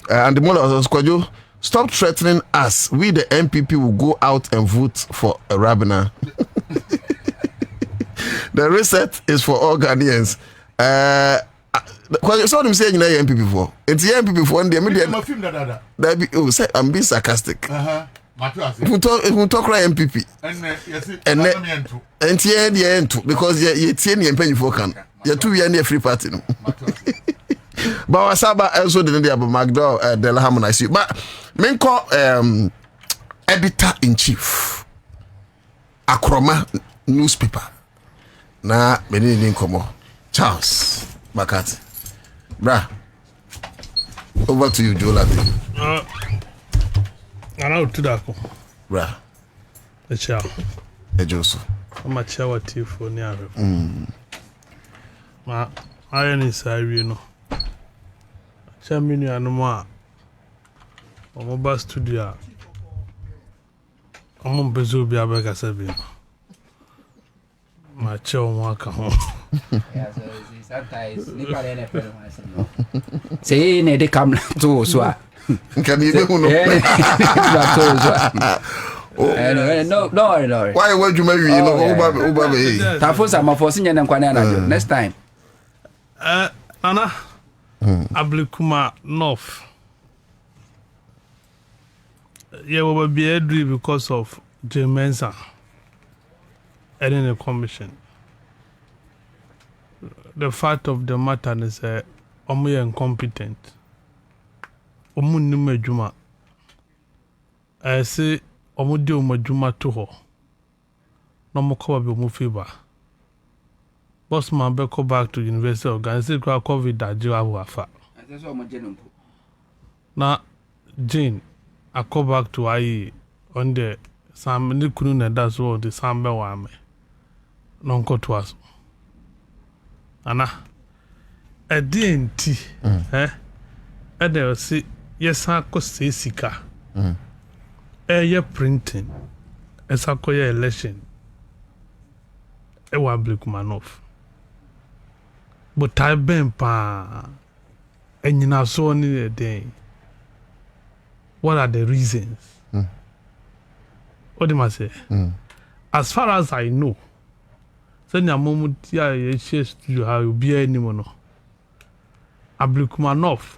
And the Mola Kojo, stop threatening us. We, the MPP, will go out and vote for a Rabina. The reset is for all Ghanaians. So I'm saying MPP for. It's MPP for the media. I'm being sarcastic. If we talk right MPP. And the end because you're 10 years penny for can. You're 2 years free party. But Wasaba also didn't have Magdo Del Harmonize you. But Menko editor in chief. Akroma newspaper. Na meni didn't come on. Charles Makati. Bra. Over to you, Jola. Ana utudako. Bra. Echa. Ejoso. Ama chawa tifo ni awe. Ma aye ni sawi no. Cha minu anuma. Omo ba studio. Omo bezo bi abeka sabi no. Ma chawa mwaka ho. Say ne de kam to so. Can you do no? No. Why would you marry no? Tafos am for senior and kwana next time. Nana. Ablikuma North. Yeah, we will be angry because of Geopolitical and in the commission. The fact of the matter is omu incompetent. Omu nume juma. I say omu di omu juma to ho. No mo kowa bi omu fiba. Boss man be go back to University of Ghana. Say kwa COVID da jiwa wafa. Na Jane I go back to IE on the sam ni kunu na da so the sambe wa me. No nko to aso. Ana a DNT and they say yes I could say sika ye printing as I call election wa Blikumanov but I been pa and you know so only a day. What are the reasons? What do I say? As far as I know, send your moment ya chase to how you be any mono. Ablikumanov,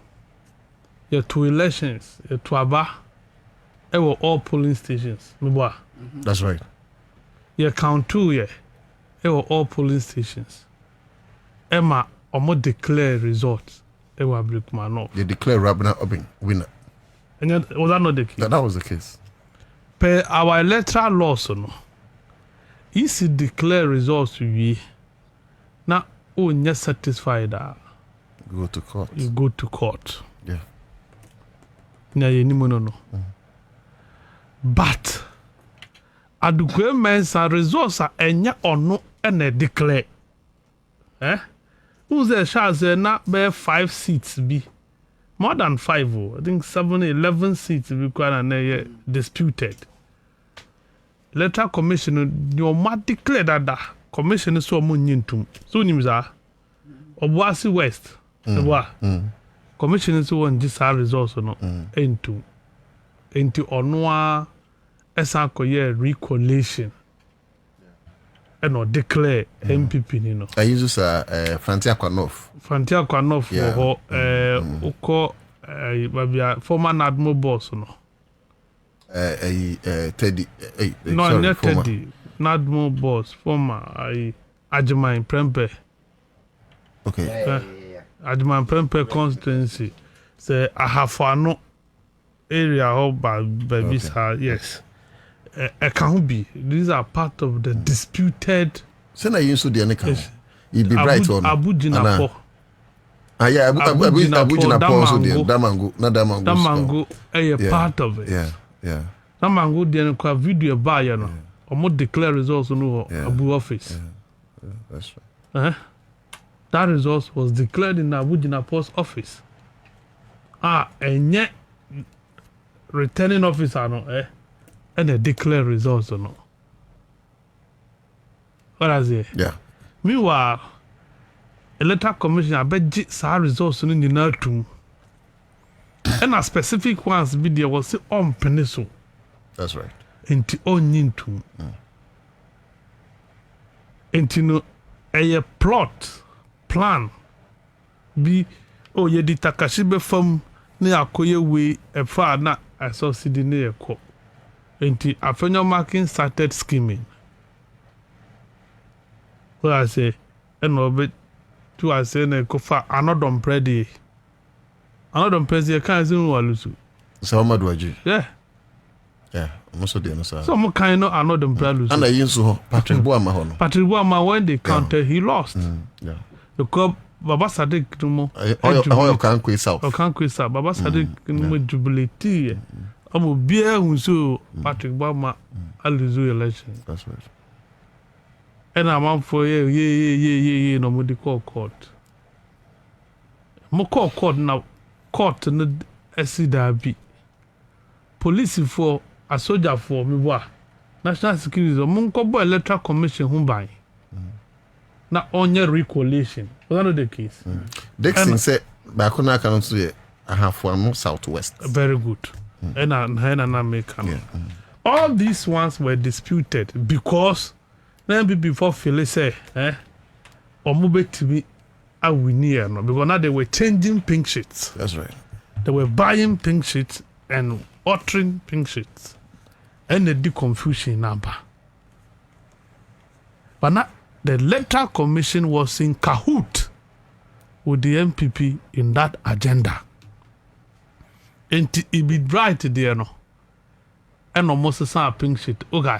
your 2 elections, your 2 aba, they were all polling stations. That's right. Your count 2 they were all polling stations. Emma almost declare results. They were Ablikumanov. They declare Rabina winner. And was that not the case? That was the case. Per our electoral laws, no. If you declare results to you, now oh, you're satisfied. Go to court. You go to court. Yeah. Now you no. But at the government's results are any or no and they declare. Who's the chance not bear 5 seats be? More than 5, I think 7, 11 seats be disputed. Electoral Commission, you might declare that commission is so much. So, Nimza, Obuasi West, commission is one just results or not. Into Onwa Esankoye recollation and not declare MPP. You I use Frontier Kwanoff. Frontier Kwanoff for Oko, former Admiral boss. Teddy. No, not Teddy. Nadmo boss, former Ajimai Prempe. Okay. Ajimai Prempe constituency. Say I have for no area of babies. Yes. Can't be. These are part of the disputed. Send I use to the account. You'd be right on. Abujinapo. Yeah, Abujinapo also the Damango, not Damango. Damango, a part of it. Yeah. Damango didn't have video buyer, no. Or more declare results no Abu office. Yeah, that's right. That result was declared in Abujinapo's office. And yet returning officer no and a declare results or no. What I say? Yeah. Meanwhile, Electoral Commission I bet sa results in the natum. And a specific ones be there was on peninsula. That's right. Into on to. Into no a plot plan be ye di takashibe from ne akoye we a far na I saw CD near co. Into a marking started scheming. Well, I say, and no bit to I say, ne kofa another predi. Another predi, I can't zoom or lose. So, how do I do? Yeah. Yeah, most of them. So, I'm kind of another predi. And I used to Patrick Boama. Patrick Boama, when they counted, he lost. Yeah. The club, Baba Sadik, no more. I can't quit South. I can't quit South. Baba Sadik, no jubilate. I'm a beer who so Patrick Boama, I'll lose election. That's right. And I'm on for no more the court. Mo court now, court no SCDB. Police for a soldier for me wa. National Security mo ko boy Electoral Commission who buy. Na onye recollation. Was that the case? Dixon said back on I can say I have one southwest. Very good. And I make all these ones were disputed because then before Philly say, or move to me, I will near no because now they were changing pink sheets. That's right. They were buying pink sheets and altering pink sheets, and they did confusion number. But now the Electoral Commission was in cahoot with the MPP in that agenda. And it be right there no, and almost a pink sheet. Okay.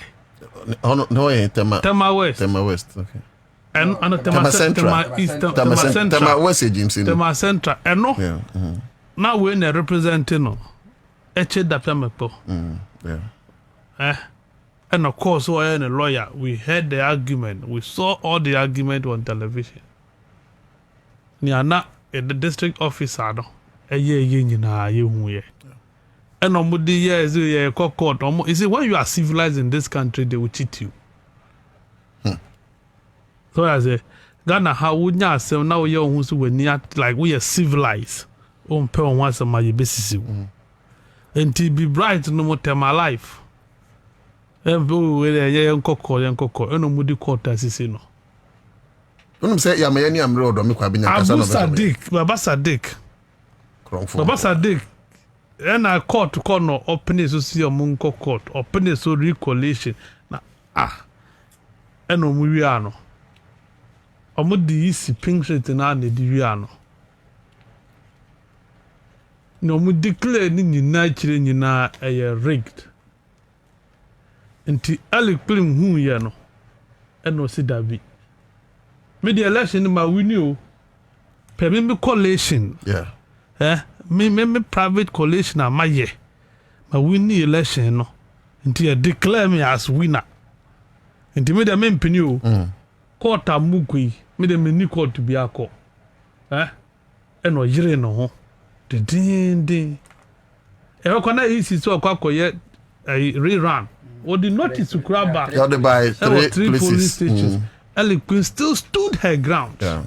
No, Tema West. Tema West, okay. And Tema Central. Tema East. Tema Central. Tema West, James. Tema Central. And no. Yeah. Now we're representing no. Eche Dapiamepo. Yeah. And of course, we're a lawyer. We heard the argument. We saw all the argument on television. Niana, the district officer, no. And nobody years you court. You see, when you are civilized in this country, they will cheat you. So I say, Ghana, how would you say now we are like we are civilized? On pay on once a my basis. And to be bright no more time my life. And young cocoa, and nobody court as you say no. When say ya me am road or me Kwabena Abu Sadiq, Baba Sadiq. Baba Sadiq. And I call to call no opening so see a munko court, opening so recollation. Na and no Muriano. Omudi isi pink shirt na ne diwiano. No mu declare ni nyina chire nyina rigged. Nti ali claim hu ye no. Eno si dabi. Me the election ma wini o. Per me collation. Yeah. Me private collation na maye. Ma wini election no. Nti declare me as winner. Nti me the me mpini o. Court amukui. Me the me court to be akọ. Eno yire no ho. The ding. Kwana isi so akọ rerun. Or the notice to grab back. Yeah, they buy three police stations. Ellie Queen still stood her ground. Yeah.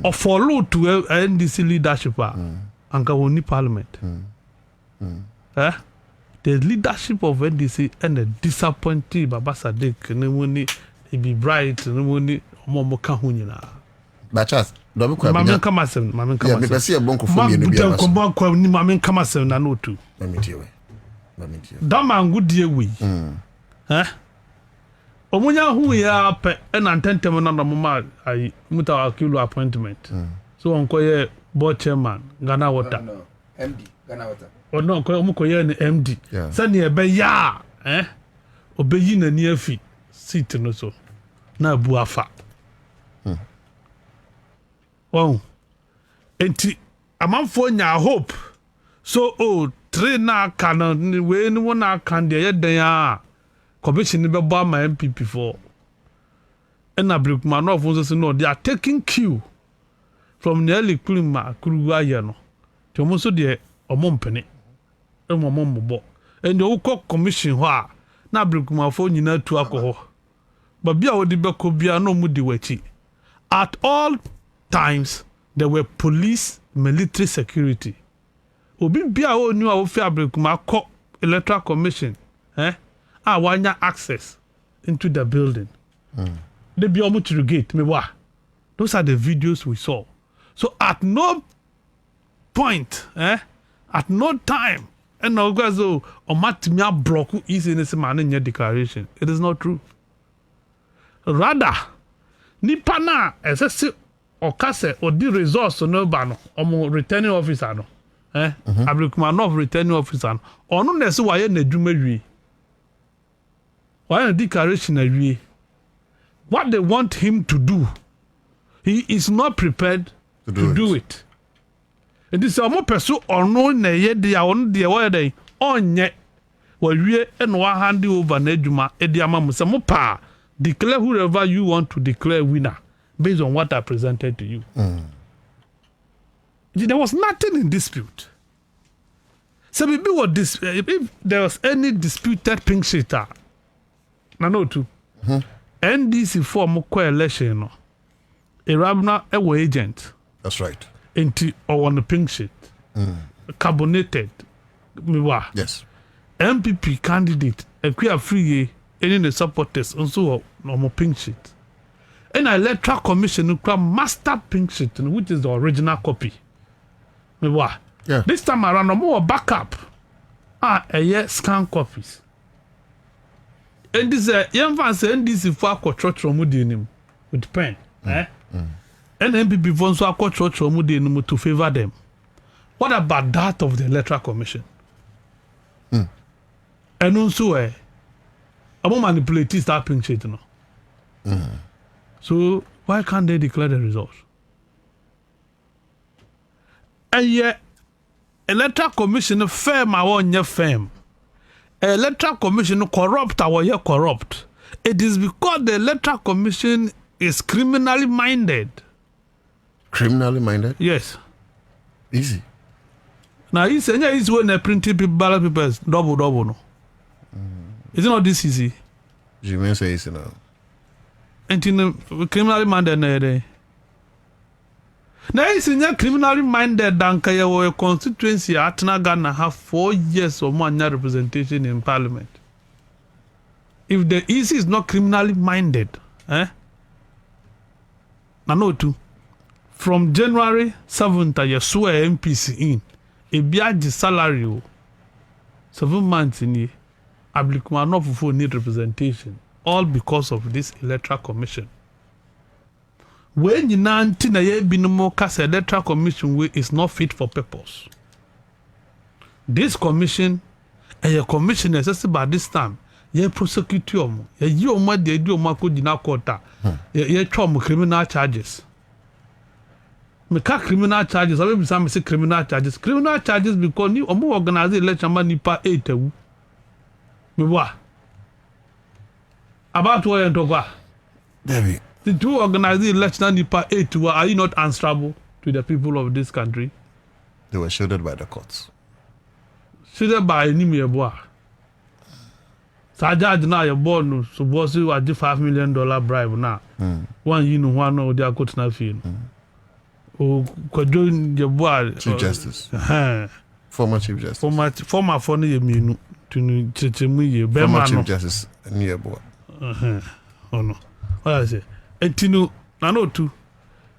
Or follow to NDC leadership and Gawoni Parliament. The leadership of NDC and the disappointed Baba Sadiq, Nemuni, it be bright, Nemuni, Momo Kahunina. But just, don't be Mamma Kamasen, Mamma Kamasen. Yeah, because see a bonk of Mamma Kamasen, and no two. Let me tell you. Dama good dear we. Omunya who ya pe and antentem na mama I muta akilo appointment. So on koye board chairman Ghana Water. No, MD Ghana Water. O no koye omukoye ni MD. Sani ebe ya obeyi na ni afi seat no so na bu afa. Wow. Enti amanfo nya hope. So train na kana we ni wona kan de ye den a commission be ba my MPP for and Abrikman of us no they are taking cue from nearly Kulima Kuruwa no to mo so de omompene emomombo and the Uko commission wa na brikumafo nyina tu akoho but bia wodi beko bia no mudi wachi at all times there were police military security obi bia o nu a wo fi abrikuma ko electoral commission wanya access into the building they be almost to the gate me wa those are the videos we saw so at no point at no time and now guys o matimia block is in this man in your declaration it is not true rather nipa na esese okase odi resource no ba no omo returning officer no abrikuma no returning officer no onu na se waye na dwuma wie waye declaration na wie what they want him to do he is not prepared to do it. It is a more person or no na ye dia on dia wa dey onye wa wie and wa hand over na adwuma e dia ma mo pa declare whoever you want to declare winner based on what I presented to you. There was nothing in dispute. So maybe what this if there was any disputed pink sheet no too. NDC form coalition no. Irabna ewo agent. That's right. Into or on the pink sheet. Carbonated. Yes. MPP candidate a queer free any the supporters also on pink sheet. And electoral commission master pink sheet which is the original copy. Yeah. This time around no more backup. Scan copies. And this young man saying this is for church with pen. And MPP funds are church to favor them. What about that of the electoral commission? And also I won't manipulate that pink sheet no. So why can't they declare the results? And yet electoral commission firm our firm. Electoral commission corrupt our corrupt. It is because the electoral commission is criminally minded. Criminally minded? Yes. Easy. Now it's when they printing ballot papers double no. Is it not this easy? You may say it's now. And in criminally minded now it's in criminally minded danka your constituency Atna Ghana have 4 years or more representation in parliament. If the EC is not criminally minded, no too. From January 7th, you swear MPC in a biaji salary 7 months in ye applicable not for need representation, all because of this electoral commission. When you nanti ye binomo kasa electoral commission way is not fit for purpose. This commission a commission assessed by this time ye prosecute you ye omo de do omo ko dina court ye twa criminal charges. Me criminal charges, I will be say criminal charges. Criminal charges because you organize election man nipa 8 Me what? About what you talk David. The two organize the election nipa 8 are you not answerable to the people of this country? They were shielded by the courts. Shielded by enemy boy. Sajaj now your born supposed to have $5 million bribe now. One you know one of their court na fee. Chief Justice. Former Chief Justice. Former funny minu to Former Chief Justice nearby. Oh no. What I say? Etinu nano too.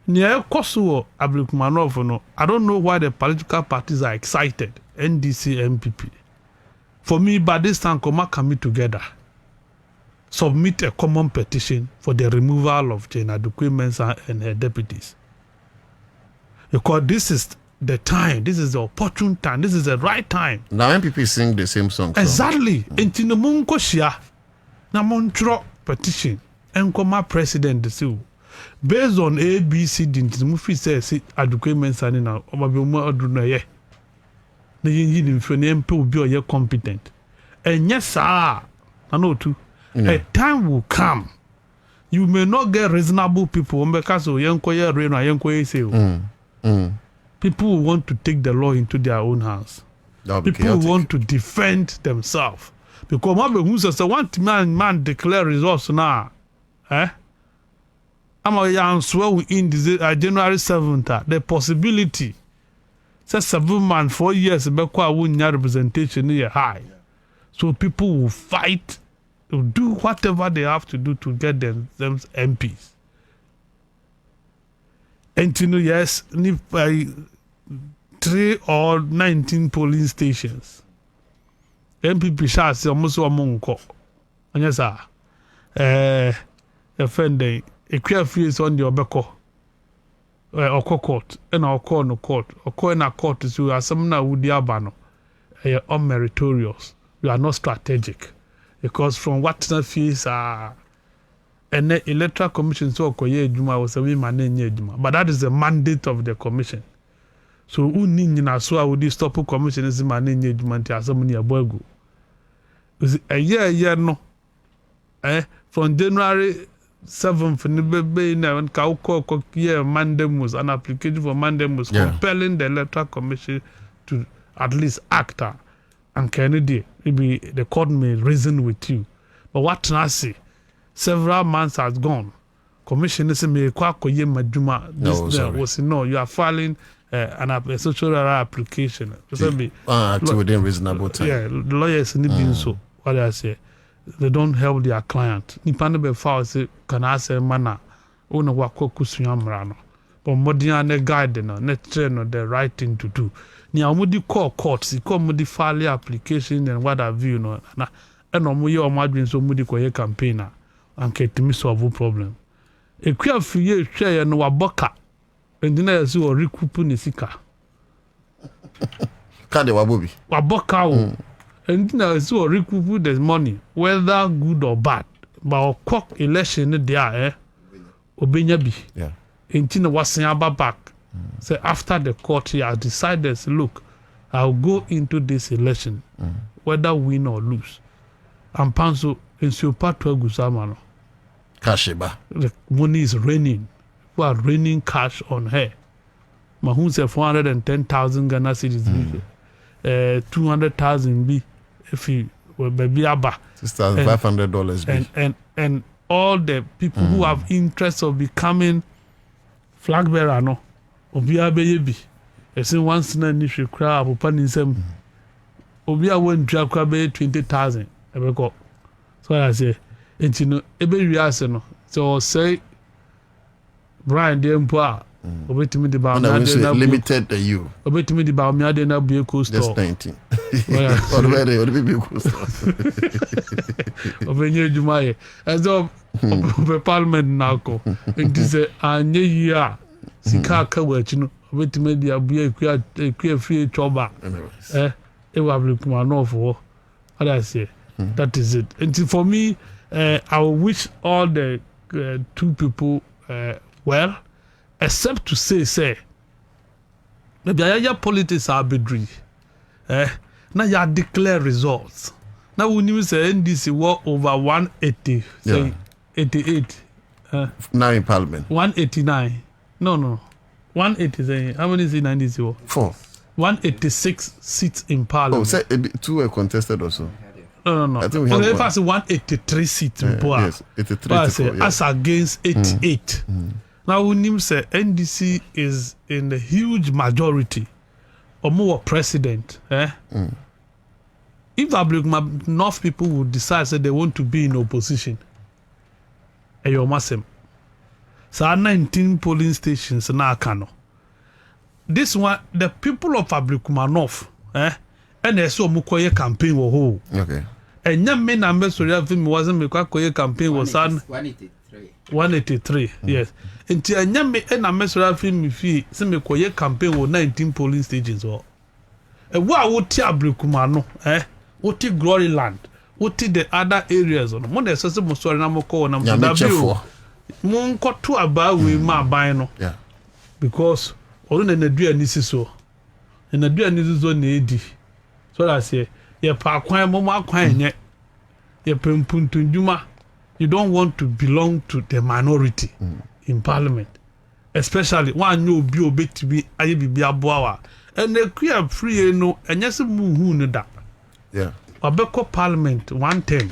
Near Kosovo Ablikmanov no. I don't know why the political parties are excited. NDC MPP. For me, by this time, Koma can meet together. Submit a common petition for the removal of Jane Adukwe Mensah and her deputies. Because this is the time, this is the opportune time, this is the right time. Now MPP sing the same song. Exactly. Enti no munko shia na montro petition enkoma president desiu. Based on ABCD, nti mu fi say Adukwe Mensah ni na obabe mu adu na ye. Na yin ni mfe na mpe obi oye competent. Enye saa na no too. A time will come. You may not get reasonable people because yenko ye re na yenko ye say. people will want to take the law into their own hands. People will want to defend themselves. Because who says one man declare results now. I'm a young swell in January 7th. The possibility says 7 months, 4 years back, representation is high. So people will fight, will do whatever they have to do to get them MPs. And you know, yes, 3 or 19 polling stations. MPP shall say almost among co. And yes, offending a clear face on your beco or court, and our call no court, or call in a court is you are some now with the abano. Unmeritorious. You are not strategic. Because from what the fees are and the Electoral Commission so Juma was a woman, but that is the mandate of the commission. So who need in so I would stop a commission is man in judgment as some near Borgo. A year no. From January 7th in the baby now and Kauko year mandamus an application for mandamus compelling the Electoral Commission to at least act and Kennedy maybe the court may reason with you. But what I see, several months has gone. Commission is me kwakoye maduma. No, you are filing a social application. To within reasonable time. Yeah, the lawyers need being so. What I say, they don't help their client. Nipande be file say can I say mana una wako kusuyamrano. But modern ne guide no, ne train the right thing to do. Ni amudi call courts, call mudi file application and what have you no na eno mo ye o madwin so mudi ko ye campaigner and ketimi solve problem. E kwa fiye hwe no waboka endina yesi o recoup ni sika. Kade wabobi. Waboka o. Endina yesi o recoup the money whether good or bad. But o cock election there obenya bi. Yeah. Entina wasen aba back. So after the court he has decided, look, I'll go into this election, whether win or lose. And Panso in Supatwa Gusamano. Kashiba. The money is raining. We are raining cash on her. Mahun said 410,000 Ghana cedis. 200,000 B if he were baby abba. $6,500 and all the people who have interest of becoming flag bearer no. Obia beyebi ese once na ni hwe kra apopa ni nsam obia won twa kra be 20,000 ebeko so I say entino ebe wiase no so say Brian de mpo a obetimi de ba na de limited you obetimi de ba mi de na bu eco store just 19 or the be eco store obenye jumaye ezo be parliament na ko enti se anye yi a sika ka wachino obetime dia bua ekua free choba ewablikuma no for what I say that is it. And for me I will wish all the two people well, except to say maybe ya politics are bedri na ya declare results now we need say NDC were over 180 say 88 now in parliament 189 no 180 how many is it 90 4 186 seats in parliament. Oh, say two were contested also. No. I think we have if I say 183 seats yes, 83 as against 88. Now we need say NDC is in the huge majority or more president. If enough people would decide that they want to be in opposition, you must. So 19 polling stations now Kano. This one, the people of Ablikumanov, and they saw Mukoye campaign was whole. Okay. And young men and Messoria wasn't Mukoye campaign was 183. Yes. And a young men and Messoria film fee, some Mukoye campaign was 19 polling stations. Or what would Ablikumano, what Glory Land, what the other areas on one that's also Musori Namoko and I'm Monko to about we ma bino. Yeah. Because all in the dear Nisiso and the dear Nisiso needy. So I say, ye pa quine mama quine yet, ye pimpuntunduma. You don't want to belong to the minority in parliament. especially one you be obetimi aye bibi aboa and the queer free no and yes mu hu no da yeah obeko parliament one term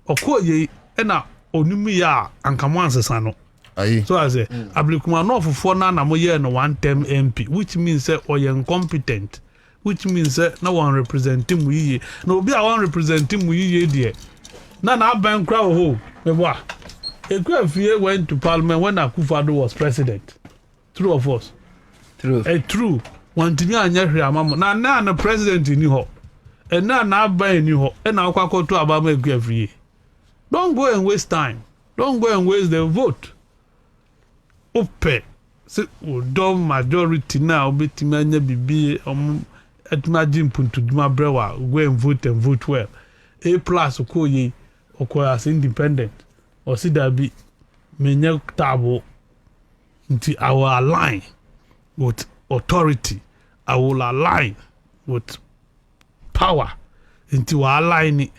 okoye na onimi ya ankamo ansesa no aye so as ablikuma no fofo na mo ye no one term MP which means say or incompetent which means na one representing mu yiye na obi a one representing mu yiye de na ban kra ho meboa Ekwafie went to parliament when Akufo-Addo was president. True of us. True. True. Wantimi anya hwe amamo. Na the president ni ho. And na ban ni ho. And na kwakọ to abama Ekwafie. Don't go and waste time. Don't go and waste the vote. Ope. Se do majority na obetimi anya bibi etmaji mpuntu duma brewa go and vote well. A+ okoye as independent. Or see that be menya table until I will align with authority. I will align with power until I align it.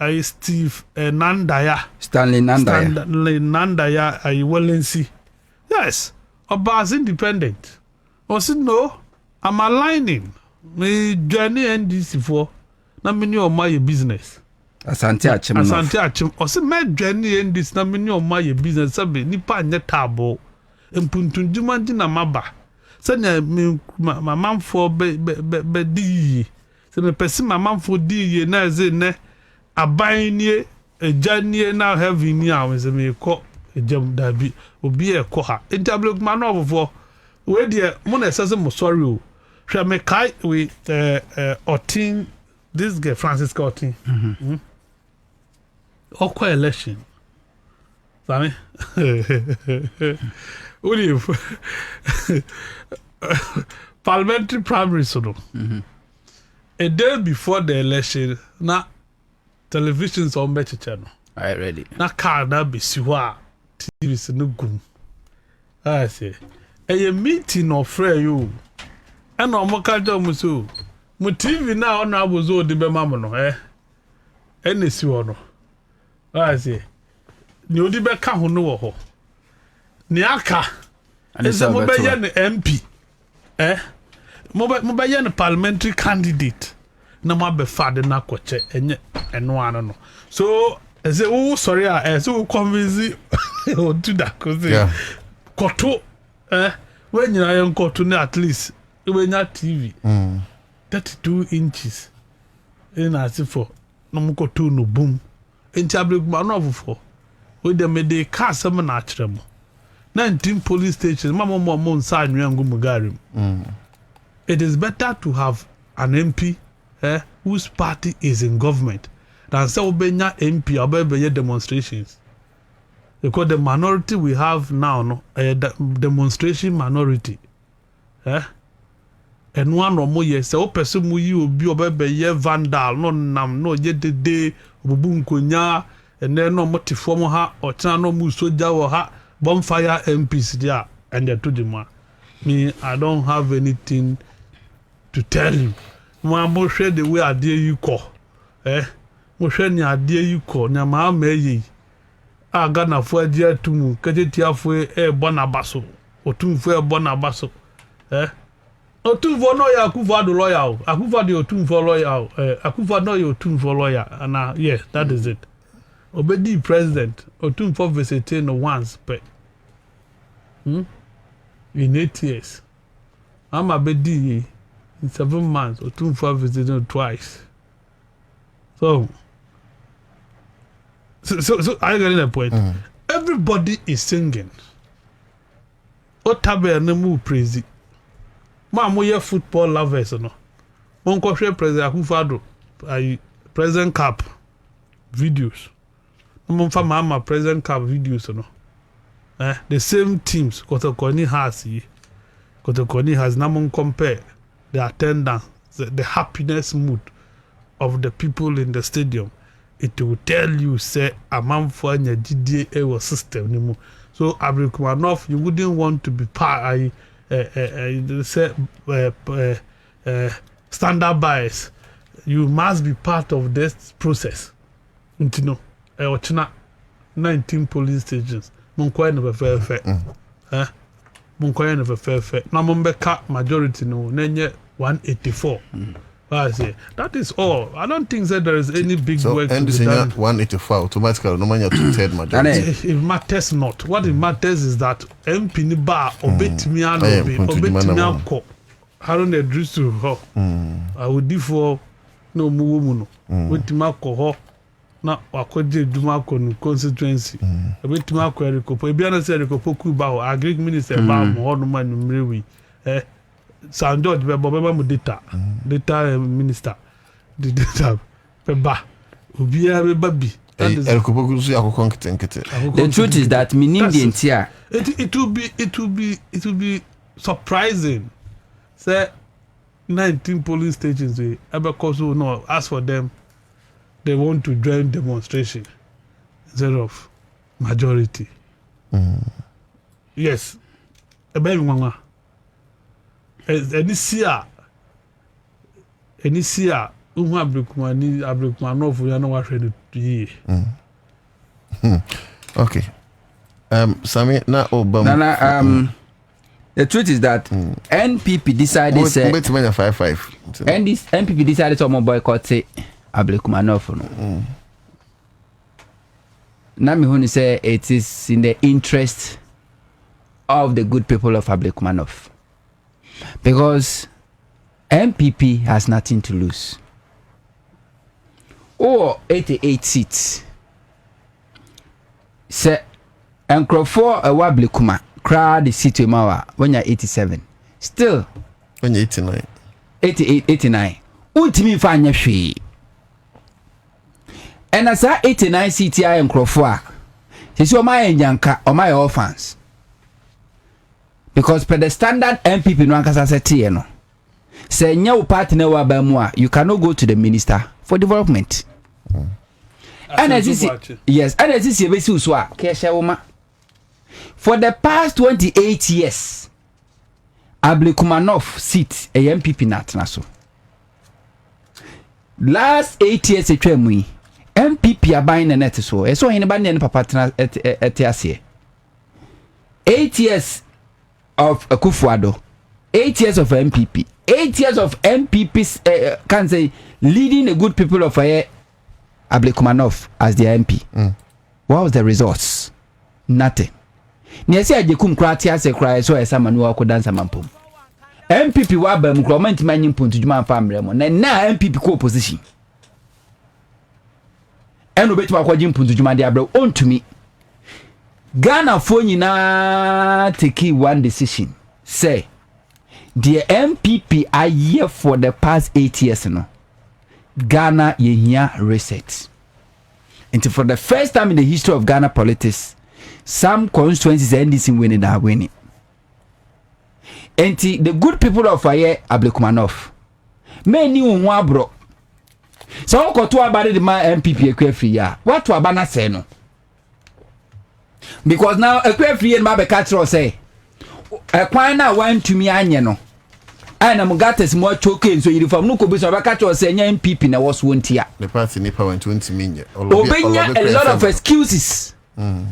I Steve Nandaya. Stanley Nandaya. I will see. Yes, about independent. Or see no, I'm aligning. Me journey NDC for na many of my business. Asante Achim ose medwane endis na meni o ma ye business sabe nipa anye table empuntunduma ndi na maba se na mamamfo be di se me pesi mamamfo di ye na ze ne aban nie ejanie na heavy ni a se me ko ejam dabi obi e ko ha interblok man ofo we de mo na sese mo sorry o hwe me kai we Otin this guy Francis Otin Okwa election. Sami? Parliamentary primary so a day before the election, na televisions on better channel. I ready. Na car na be siwa TV no gum. I say. A meeting of free you. And no mo ka do mo so. Mo TV na on abuzo de be mamo no Ene siwo no. I say, ni odi be ka ho no wo ho. Ni aka. Ese mo be ye ne MP. Mo be ye ne parliamentary candidate. Na mo be fade na koche enye eno ano no. So, ese wo sorry ese wo convince o do that cause koto when you are koto na at least when you TV. 32 inches. In asifo no mo koto no boom. Interblok man for with them they cast some natural 19 police stations mama sign Mugarim. It is better to have an MP whose party is in government than say obenya MP or demonstrations, because the minority we have now demonstration minority and one or more years so person mu yi obi obebe vandal no nam no ye dede obubu nkonya and then no motifo mo ha otena no mu soja wo ha bonfire MPs there and they to the man me I don't have anything to tell you mo share the way ade you call mo share ni ade you call na ma yi aga na fo ade atumu ketetia fo bonabaso otumfo bonabaso Otunfo no ya Akufo-Addo lawyer. Akufo-Addo Otunfo lawyer. Akufo-Addo Otunfo lawyer. And yes, that is it. Obedi president. Otunfo visited no once, but in 8 years. I'm a bedi in 7 months. Otunfo visited twice. So are you getting the point? Everybody is singing. Otabe na mu praise. Ma mo ye football lovers no. Won ko hwe president Akufo-Addo president cup videos. Mo fa ma president cup videos no. The same teams Kotokoni has na mo compare the attendance, the happiness mood of the people in the stadium. It will tell you say amanfo anya gidie e wo system ni mu. So Abrikumanov, you wouldn't want to be part standard bias. You must be part of this process. You know, 19 police stations. Munkoye no fefe. Munkoye no fefe. Na mumbeka majority no nenye 184. I say that is all. I don't think that there is any big work to be done. 184 automatically no man you two-third majority. It matters not. What it matters is that MP ni ba obetimi ano obetimi akọ. Haron Edris to ho. I would differ no mu no. Obetimi akọ ho na wakoje duma akọ no constituency. Obetimi akọ erikopo. Ebi ana say erikopo ku ba ho agric minister ba mo ho no man mrewi. San George beba mu data minister the data beba obia beba bi the truth is that minim the entire it will be surprising say 19 polling stations we because no as for them they want to join demonstration instead of majority. Yes ebe nwa any sia uhu abrikuma no for ya no wa hwe yi. Okay. Sami na Obama. The truth is that NPP decided say bet 5-5. And this NPP decided to boycott say abrikuma no for no. Na me who say it is in the interest of the good people of Ablekumanov. Because MPP has nothing to lose. 88 seats. Say, Nkrofo Ablekuma crowd the seat when you're 87. Still, when you're 89. 88, 89. Ultimi fanya shwe. And as 89 seats I Nkrofo. This is my yanka or my orphans. Because per the standard MPP no ankasa seti no. Say nya party na wa ba mu a you cannot go to the minister for development. And as yes, and as is be so a kesha woma. For the past 28 years Ablekumanov seat a MPP natna so. Last 8 years etwemu MPP aban na net so. E so hinba ne papa tena etiase. 8 years of Kufuado, 8 years of MPP, 8 years of MPP's can say leading the good people of Ablekumanov as their MP. What was the results? Nothing. Niasi ajekum kratia se cry so esa manuwa ko dansa mampom. MPP wa ba mu government manyin puntu juma famre mo. Na MPP ko opposition. Eno betu akwaji puntu juma de abra ontumi. Ghana for nyina take one decision. Say the MPP are here for the past 8 years no. Ghana yehia reset. And for the first time in the history of Ghana politics, some constituencies NDC winning are winning. And the good people of Ablekumanov many unwa bro. So ko to abade the MPP ekwe ya. What to abana say no? Because now a free and Mabe Catro say a quina went to me anya no. And I'm got as more choking so you from no could be so catch say MPP na was one tia. The party nipa went 20 million. Obenya a lot of excuses. A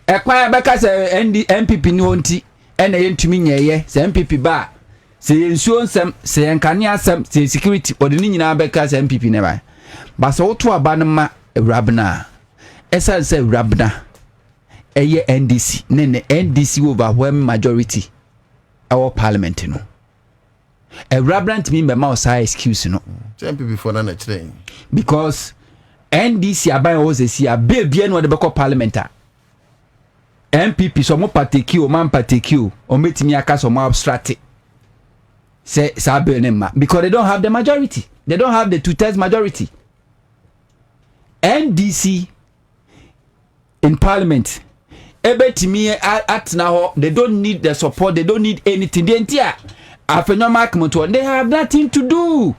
quina back say MPP no nti and a to me ye say MPP ba. Say insurance say enkania say security or the nina back say MPP never. But so to abanama rabna. Esa say rabna. Eye NDC nene NDC overwhelming majority our parliament no a rabrant me be ma say excuse no MPP before na train because NDC aban was see a baby no de be parliament MPP so mo partake o man partake o metimi aka so mo abstract say sabe nema because they don't have the majority, they don't have the 2/3 majority. NDC in parliament ebetimi at now they don't need the support, they don't need anything. The entire they have nothing to do.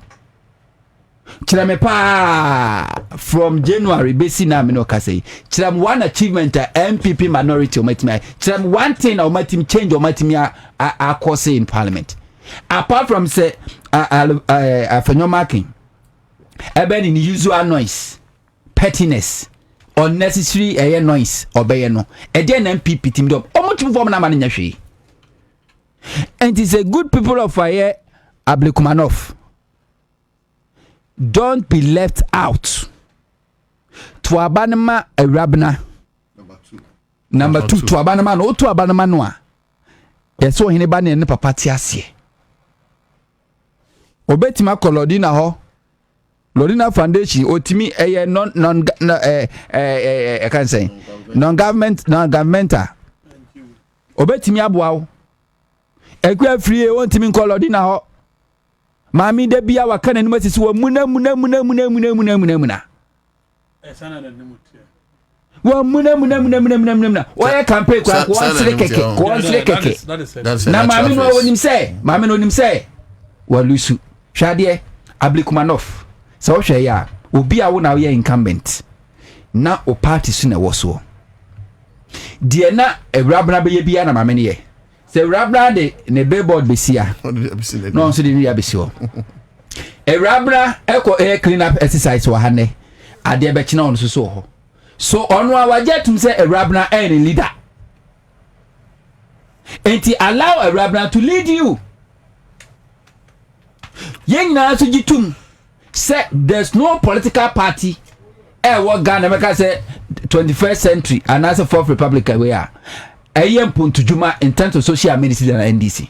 From January basi na me no ka say one achievement MPP minority omatimi one thing omatimi change omatimi akose in parliament apart from say afenyo marking even in usual noise, pettiness, unnecessary noise obey no MPP team do omutu form na man nyahwe and it's a good people of Aye Ablekumanov. Don't be left out. Twabanama Arabna. Number 2. Twabanama no Twabanama noa. Yes, so hinebani ne papa tiasie. Obetima kolodina ho. Lodina Foundation otimi I can't say non-governmental. Obetimi aboa. Ekwa free ontimi kolodina ho. Mami de bia wakana ni masisi wa muna wa muna oya campaign kwa sile keke na mami no wonim se wa lusu hwade Ablekumanov so hwe ya obi a wo na ye incumbent na o party su na wo so de na ewrabna be ye bia na mami ne ye se ewrabna de ne billboard besia no so de ria besio ewrabna eko clean up exercise wa hane ade be kina on so ho so onu awajetum se ewrabna any leader enti allow ewrabna to lead you yen na so gitum say there's no political party what Ghana make say 21st century and as a fourth republic we are Puntujuma in terms of social ministry and NDC.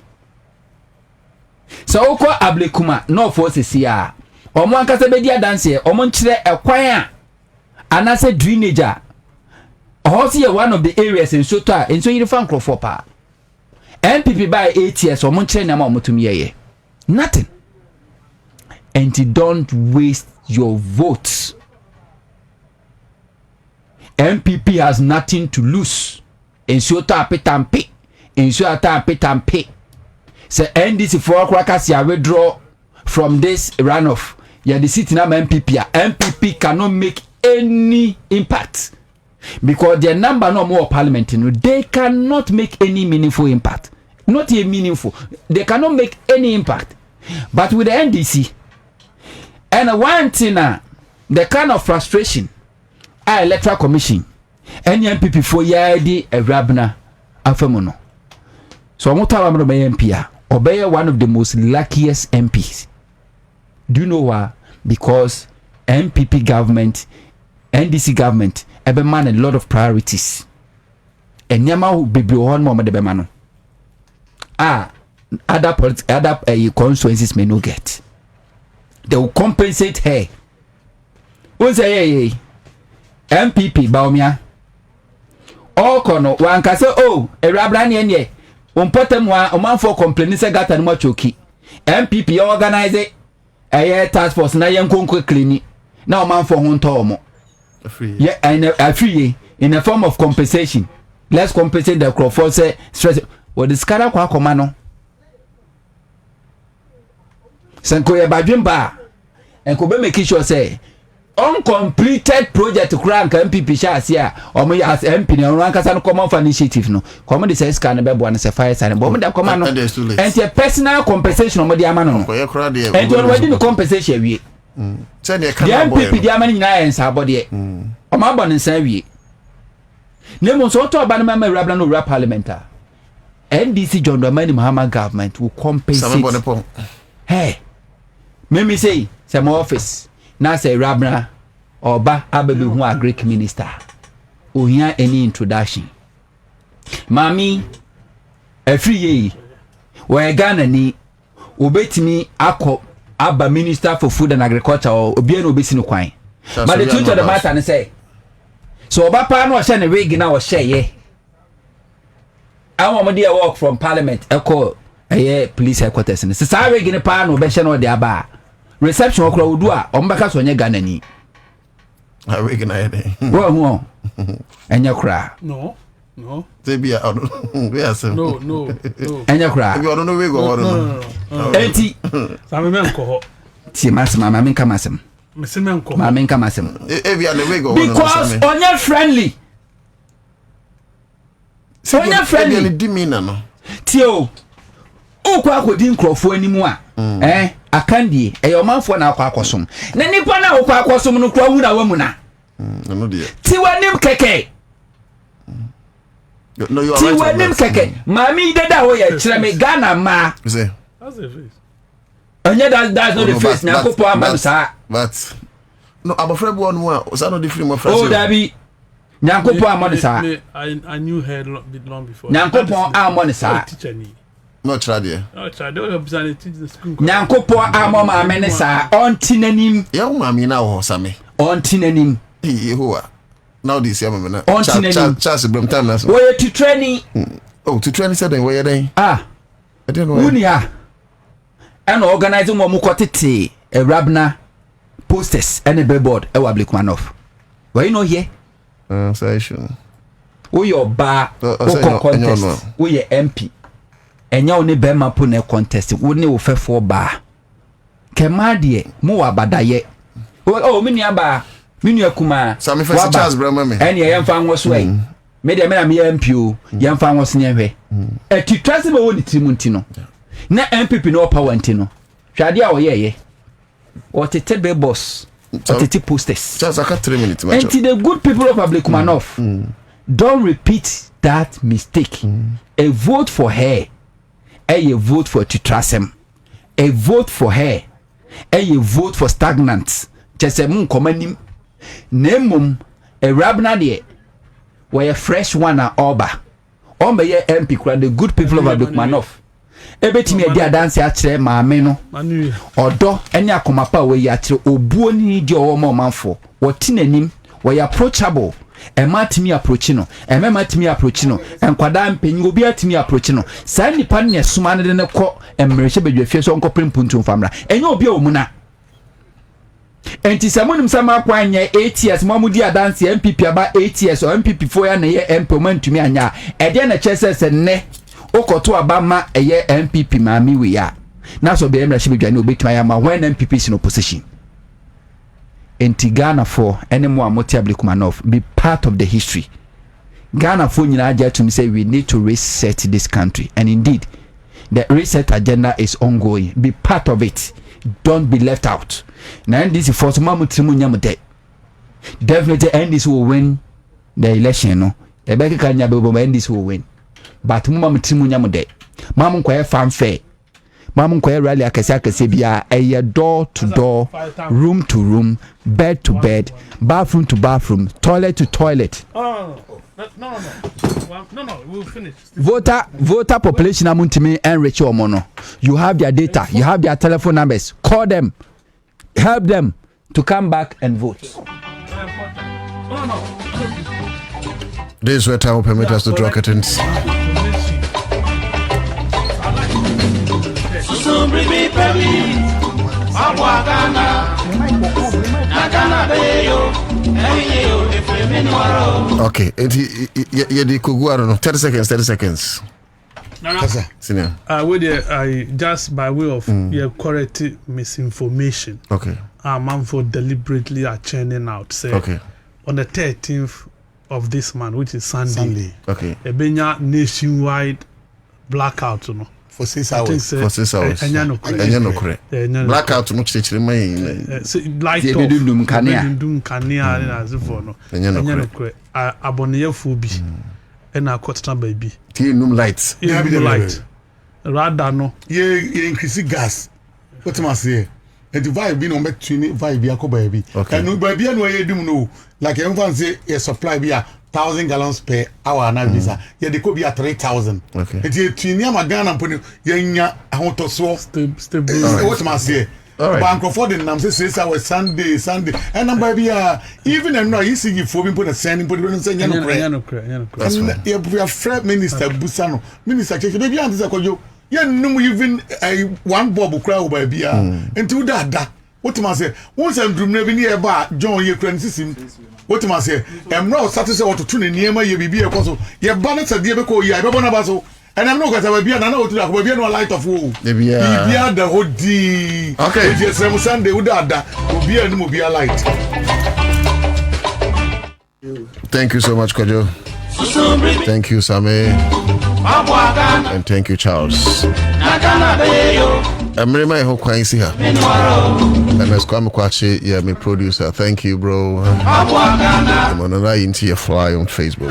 So oko Ablekuma no forces here. Omo ankasa be dia dance here. Omo nchire ekwan and as a drainage. Oho one of the areas in Sota in so you fan crofo pa. MPP by 8 years omo nchire na ma omo tumi ye. Nothing. And you don't waste your votes. MPP has nothing to lose. Ensure ta petampe. Ensure ta petampe. Say NDC for crackers ya withdraw from this runoff. Ya the city na MPP. MPP cannot make any impact because their number no more parliament. They cannot make any meaningful impact. Not a meaningful. They cannot make any impact. But with the NDC, and one thing, the kind of frustration, Electoral Commission, any MPP for yadi a rabna afemono. So I'm not talking about MP. Obey one of the most luckiest MPs. Do you know why? Because MPP government, NDC government, ebe man a lot of priorities. And nyama who be one more de bemano. Other constituencies may not get. They will compensate her. Who's a MPP Baumia? Oh, Kono, one can say, oh, a Rabranian ye. Umpotem one, a man for complaining, say, got an machoki. MPP organize it. A task force, na young quickly. Now, man for Hontomo. Yeah, and a free in a form of compensation. Let's compensate the Crawford say, stress. What is Kara Kwamano? Sankoya Bajimba and Kobe make sure say uncompleted project to crank MPP shares here or me as MP no rank as an common for initiative no common says can be one say fire sign but me command and your personal compensation on the amano and you already the compensation we send the MPP the amani na en sa body o ma bon nsan wie nemo so to ba na me rabla no rap parliamentar NDC John Dramani Mahama government will compensate hey me say some office na say rabna oba ababi hu a Greek minister ohia any introduction mami every year we Ghana ni obetimi akọ aba minister for food and agriculture obi na obesi no kwan but the truth of the matter na say so oba pa na o hye ne wig na o hye ye I want to work from parliament echo police headquarters ni sa wig ni pa na o be hye no de aba reception okra odua ombaka so nye Ghana ni wig na ye wo enya kra no tebia we asem no enya kra we no wig o no enti same men ko ho ti masema mama nka masem men ko mama nka masem we are the wig o no because onye friendly so onye friendly di mi na no tio ukwa akodi nkrofo animu a akandie eyomanfo na akwa akosom na nipa na akwa akosom no kwa hu na wamu na Tiwanim keke. No, you are Tiwanim keke. Mami dada ho ye kyerɛ me Ghana ma. Say. That's the face. Anya that's not the face. Na kopo amanu sa. But no, I'm afraid one more. Osa no different my friend. Oh, Dabi. Nyankopon amonu sa. I knew her long before. Nyankopon amonu sa. No try there. No try. They were teach the school. Nyankopon amonu amene sa. Onti nanim. Ya mami na wo same. Onti nanim. Yehowa. Now this year mama na. Onti nanim. Charles Bremtam na so. Wo to training. Oh, to training said where then? Ah. I don't know. Wuni ha. And organizing mo mukotete a rabna posters and a billboard e wa Blakmanov. Why you know here? So sure. We your bar contest. We your MP. And you only bema pune contest. We ni wo fe for bar. Kemadie mo wa badaye. Oh mini aba mini akuma. Sami fe Charles Brema me. And ye yemfa nwo so e. Me de me na me MP o. Yemfa nwo so ne hwe. E titwase be woni timunti no. Na MPP no power ntino. Hwade a wo ye. What a table boss. What a posters. Just like 3 minutes. And to the good people of Blakmanov, don't repeat that mistake. A vote for her, a vote for Titrasem. A vote for her, a vote for stagnant. Just a moon commanding. Nemum, a rabna de, where a fresh one are oba. Ombe ye MP, the good people of Blakmanov. Ebetimi e dia dance akyere maame no odo ene akomapa we ya akyere obuo ni di owo mo manfo woti nanim we approachable e matimi approach no e matimi approach no enkwada mpanyi obi atimi approach no sa nipa ne suma ne ne kɔ emmerehye badwafie so nkɔ prempuntu famra enye obi a omuna enti samonim sama kwanye 8 years mamudi dance MPP aba 8 years o MPP fo ya na ye MP mantumi anya e de na kyese ne okoto abama eye MPP maami we ya na so be emra shibedwa ne obetuma ya ma when MPP is in opposition enti Ghana for any more Moti Blakmanov be part of the history. Ghana for nyina aja to me say we need to reset this country, and indeed the reset agenda is ongoing. Be part of it, don't be left out. Now this is for some definitely NDC will win the election. No, the Becky Kanya NDC will win. But mama timu nyamu de mama nkwaye fanfare mama nkwaye rally akase bia eye door to door, room to room, bed to bed, bathroom to bathroom, toilet to toilet. No, we'll finish. Voter population amuntimi enrich omono. You have their data, you have their telephone numbers. Call them, help them to come back and vote. This is where time will permit us to draw curtains. Okay, you could go, I don't know, 30 seconds. I just by way of correct misinformation. Okay. Man for deliberately are churning out. Say on the 13th of this month, which is Sunday. Okay. A benya nationwide blackout, for 6 hours. For 6 hours. Blackout, much teaching light off. Kania as if no. Abonye fubi. And I caught some baby. Lights. Light. Rather no. Ye increase gas. What am I say? And the vibe being on back to vibe yako baby. Okay. And baby no ye do no. Like everyone say a supply be 1,000 gallons per hour na visa. Yeah, they could be at 3,000. Okay. And ye tinia magana poni ye nya ahoto so. Stable. What am I say? Bank of Ford and say 6 hours Sunday. And I'm baby even and no you see you for me put a sending put say no. That's right. Yeah, we have Fred Minister Busano. Minister baby and this akojo. Yeah, no even one bob crowd baby into that. What am I say? Once I'm dreaming never near bar John ye criticism. What am I say? I'm not satisfied to tune in near my baby apostle. Ye banners a dear because ye have a basso. And I'm not going to be an hour to that. We'll be no light of woe. Maybe the whole D. Okay. Yes, Sunday would add that. Will be a movie light. Thank you so much, Kojo. Thank you, Same. And thank you, Charles. I'm really my whole quincy here. And let's come Kwachi, yeah, my producer. Thank you, bro. I'm on a into your fly on Facebook.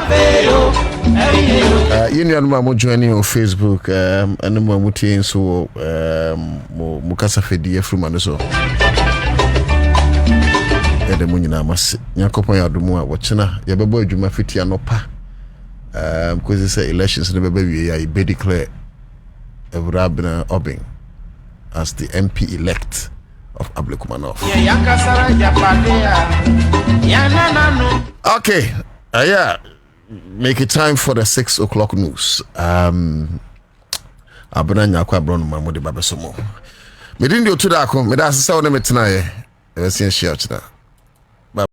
You know, I'm joining on Facebook, and I'm muting so Mukasa Fedi from Manaso. Yeah, the money now must Yakopa Yadumua, watching your baby Juma Fiti and Opa. Because it's elections, the baby, be declared Kwabena Bobie as the MP elect of Ablekumanov. Okay, yeah, make it time for the 6 o'clock news. Abena Kwabena Mamudi Babesomo. Me didn't do to that. Me that's so na me tonight. Let's see share